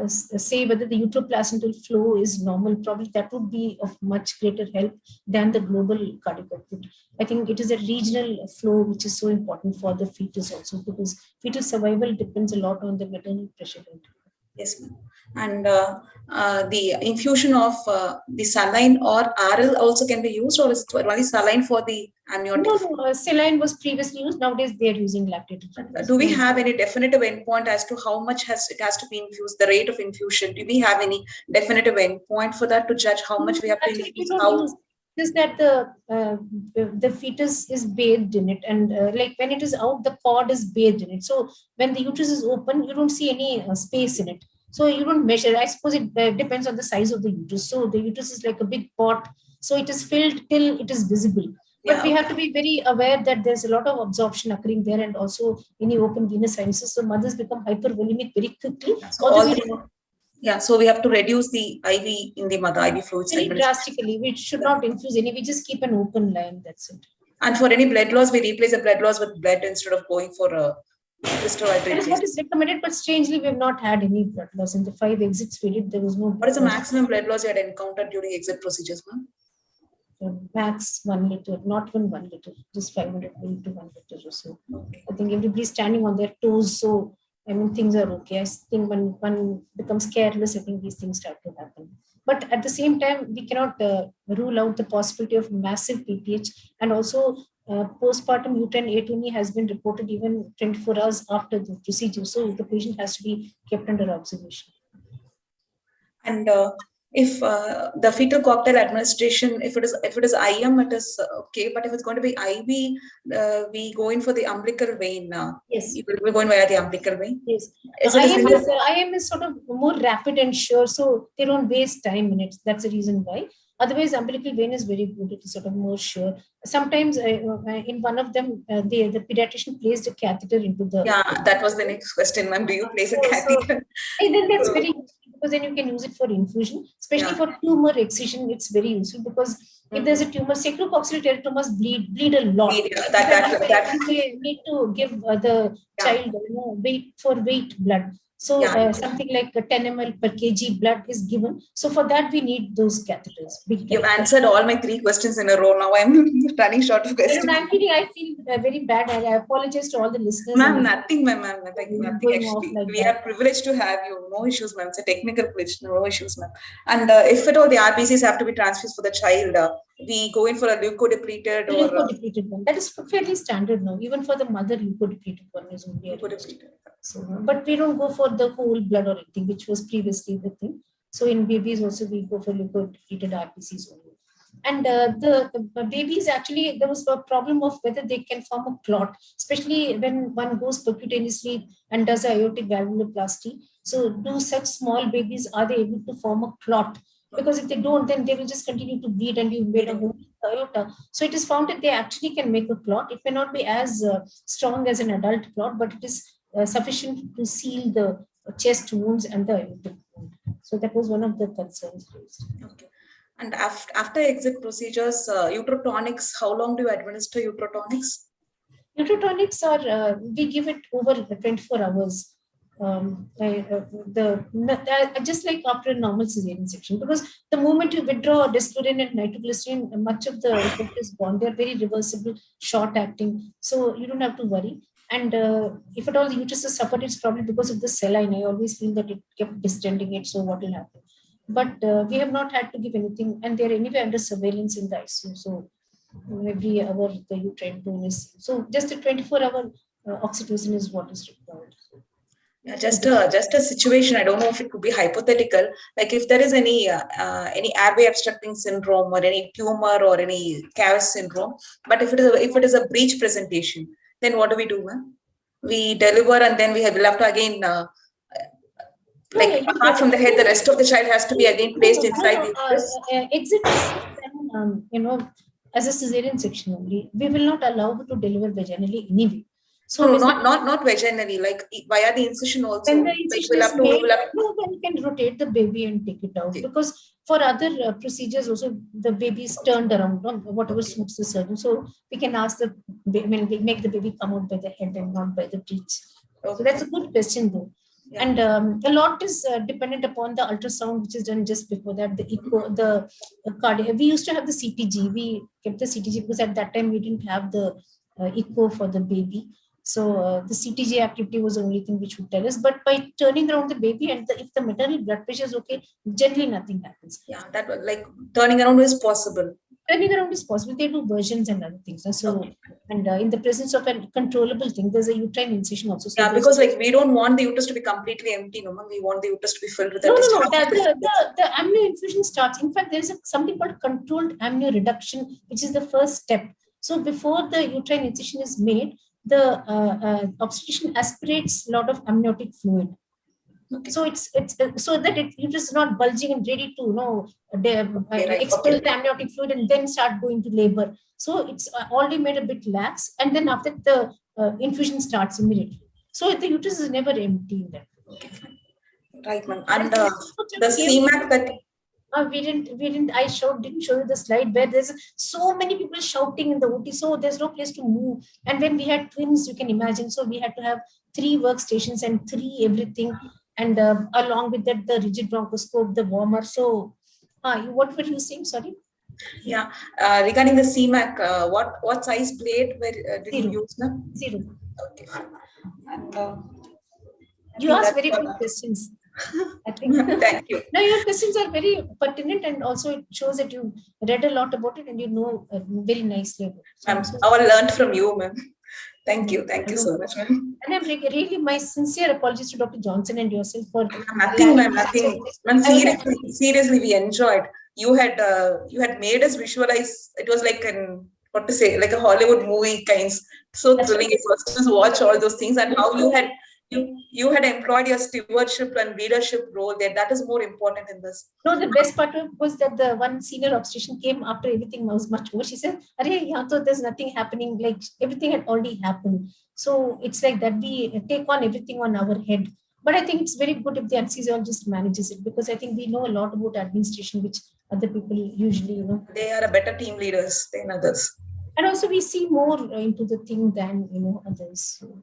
say whether the uteroplacental flow is normal. Probably that would be of much greater help than the global cardiac output. I think it is a regional flow which is so important for the fetus also, because fetal survival depends a lot on the maternal pressure. Yes, ma'am. And the infusion of the saline or RL also can be used, or is it only saline for the amniotic? No, saline was previously used. Nowadays, they are using lactated. Do we have any definitive endpoint as to how much it has to be infused, the rate of infusion? Do we have any definitive endpoint for that to judge how much we have to infuse? Just that the fetus is bathed in it, and like when it is out, the cord is bathed in it. So when the uterus is open, you don't see any space in it. So you don't measure. I suppose it depends on the size of the uterus. So the uterus is like a big pot. So it is filled till it is visible. But we have to be very aware that there's a lot of absorption occurring there, and also any open venous sinuses. So mothers become hypervolemic very quickly. So we have to reduce the IV in the mother, IV fluids. Very drastically. We should not infuse any. We just keep an open line. That's it. And for any blood loss, we replace the blood loss with blood instead of going for a crystal. That is what is recommended, but strangely, we have not had any blood loss. In the 5 exits we did, there was no. What is the maximum blood loss you had encountered during exit procedures, ma'am? Max 1 liter, not even 1 liter, just 500 ml to 1 liter or so. Okay. I think everybody's standing on their toes, so I mean things are okay. I think when one becomes careless, I think these things start to happen. But at the same time, we cannot rule out the possibility of massive PPH, and also postpartum uterine atony has been reported even 24 hours after the procedure. So the patient has to be kept under observation. And if the fetal cocktail administration, if it is IM, it is okay. But if it's going to be IV, we go in for the umbilical vein. Yes, we're going via the umbilical vein. Yes, IM is sort of more rapid and sure, so they don't waste time in it. That's the reason why. Otherwise, umbilical vein is very good. It is sort of more sure. Sometimes in one of them, the pediatrician placed a catheter into the. Yeah, that was the next question, ma'am. Do you place a catheter? Then that's very useful, because then you can use it for infusion, especially for tumor excision. It's very useful because if there's a tumor, sacrococcygeal teratomas bleed a lot. We need to give the child weight blood. So something like 10 ml per kg blood is given. So for that, we need those catheters. You've answered all my 3 questions in a row. Now I'm running short of questions. I feel very bad. I apologize to all the listeners. Ma'am, nothing, ma'am. Nothing actually. Like we are privileged to have you. No issues, ma'am. It's a technical glitch. No issues, ma'am. And if at all the RBCs have to be transfused for the child, we go in for a leukodepleted or leukodepleted one. That is fairly standard now. Even for the mother, leukodepleted one is only so, but we don't go for the whole blood or anything, which was previously the thing. So in babies also we go for leukodepleted RBCs only. And the babies, actually, there was a problem of whether they can form a clot, especially when one goes percutaneously and does aortic valvuloplasty. So do such small babies, are they able to form a clot? Because if they don't, then they will just continue to bleed and you made a whole aorta. So it is found that they actually can make a clot. It may not be as strong as an adult clot, but it is sufficient to seal the chest wounds and the aortic wound. So that was one of the concerns raised. Okay. And after exit procedures, uterotonics, how long do you administer uterotonics? Uterotonics are, we give it over 24 hours. Just like after a normal cesarean section, because the moment you withdraw desflurane and nitroglycerin, much of the effect is gone. They're very reversible, short acting, so you don't have to worry. And if at all the uterus is suffered, it's probably because of the saline. I always feel that it kept distending it, so what will happen? But we have not had to give anything, and they're anyway under surveillance in the ICU. So every hour the uterine tone is, so just a 24-hour oxytocin is what is required. Yeah, just a situation. I don't know if it could be hypothetical. Like if there is any airway obstructing syndrome or any tumor or any cavus syndrome, but if it is a breech presentation, then what do we do, ma'am? We deliver and then we will have to again, apart from the head, the rest of the child has to be again placed inside the uterus. Exit is, as a cesarean section only. We will not allow her to deliver vaginally anyway. So no, not vaginally, like via the incision also. When the incision is made, then you can rotate the baby and take it out. Okay. Because for other procedures also, the baby is turned around, whatever suits the surgeon. So we can ask the when we make the baby come out by the head and not by the breech. Okay. So that's a good question though. Yeah. And a lot is dependent upon the ultrasound, which is done just before that, the echo, the cardiac. We used to have the CTG. We kept the CTG because at that time we didn't have the echo for the baby. So the CTG activity was the only thing which would tell us. But by turning around the baby and if the maternal blood pressure is okay, generally nothing happens. Yeah, that was like turning around is possible. Turning around is possible. They do versions and other things. So, okay. And in the presence of a controllable thing, there's a uterine incision also. So yeah, because like we don't want the uterus to be completely empty. No, we want the uterus to be filled with. No. The amnio infusion starts. In fact, there is something called controlled amnio reduction, which is the first step. So before the uterine incision is made, the obstetrician aspirates a lot of amniotic fluid. So it's so that it is not bulging and ready to expel the amniotic fluid and then start going to labor. So it's already made a bit lax, and then after the infusion starts immediately. So the uterus is never empty in that. Right, ma'am. And the CMAC that we didn't. I didn't show you the slide where there's so many people shouting in the OT, so there's no place to move. And when we had twins, you can imagine. So we had to have 3 workstations and 3 everything, and along with that, the rigid bronchoscope, the warmer. So, what were you saying? Sorry. Yeah, regarding the CMAC, what size plate did you use? No? 0. Okay. And you asked very good questions. I think. Thank you. No, your questions are very pertinent, and also it shows that you read a lot about it and you know very nicely. I learned from you, ma'am. Thank you so much, ma'am. And I'm really my sincere apologies to Dr. Johnson and yourself for nothing, ma'am. Nothing. Ma'am, seriously, we enjoyed. You had made us visualize. It was like like a Hollywood movie kinds. So thrilling it was to watch all those things, and how you had employed your stewardship and leadership role there. That is more important in this. No, the best part was that the one senior obstetrician came after everything was much over. She said, so there's nothing happening. Like everything had already happened. So it's like that we take on everything on our head. But I think it's very good if the anesthesiologist manages it, because I think we know a lot about administration, which other people usually, They are a better team leaders than others. And also we see more into the thing than, others. So.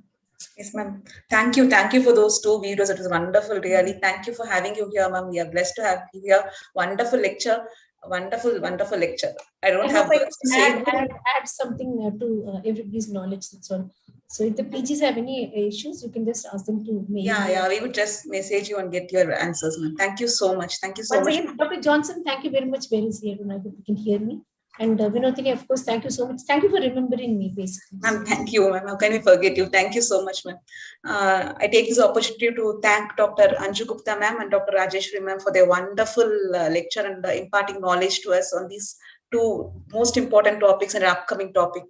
Yes, ma'am. Thank you for those 2 videos. It was wonderful, really. Thank you for having you here, ma'am. We are blessed to have you here. Wonderful lecture. Wonderful lecture. I don't have words to say. Add something to everybody's knowledge. That's all. So if the PGs have any issues, you can just ask them to mail. Yeah. We would just message you and get your answers, ma'am. Thank you so much. Thank you so much. Again, Dr. Johnson, thank you very much. Where is here? I hope you can hear me. And Vinodini, of course, thank you so much. Thank you for remembering me, basically. Ma'am, thank you, ma'am. How can we forget you? Thank you so much, ma'am. I take this opportunity to thank Dr. Anju Gupta, ma'am, and Dr. Rajeshwari, ma'am, for their wonderful lecture and imparting knowledge to us on these 2 most important topics and upcoming topic.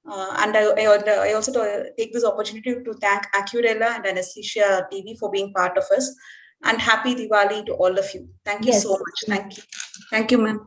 And I also take this opportunity to thank Accurella and Anaesthesia TV for being part of us. And happy Diwali to all of you. Thank you so much. Thank you. Thank you, ma'am.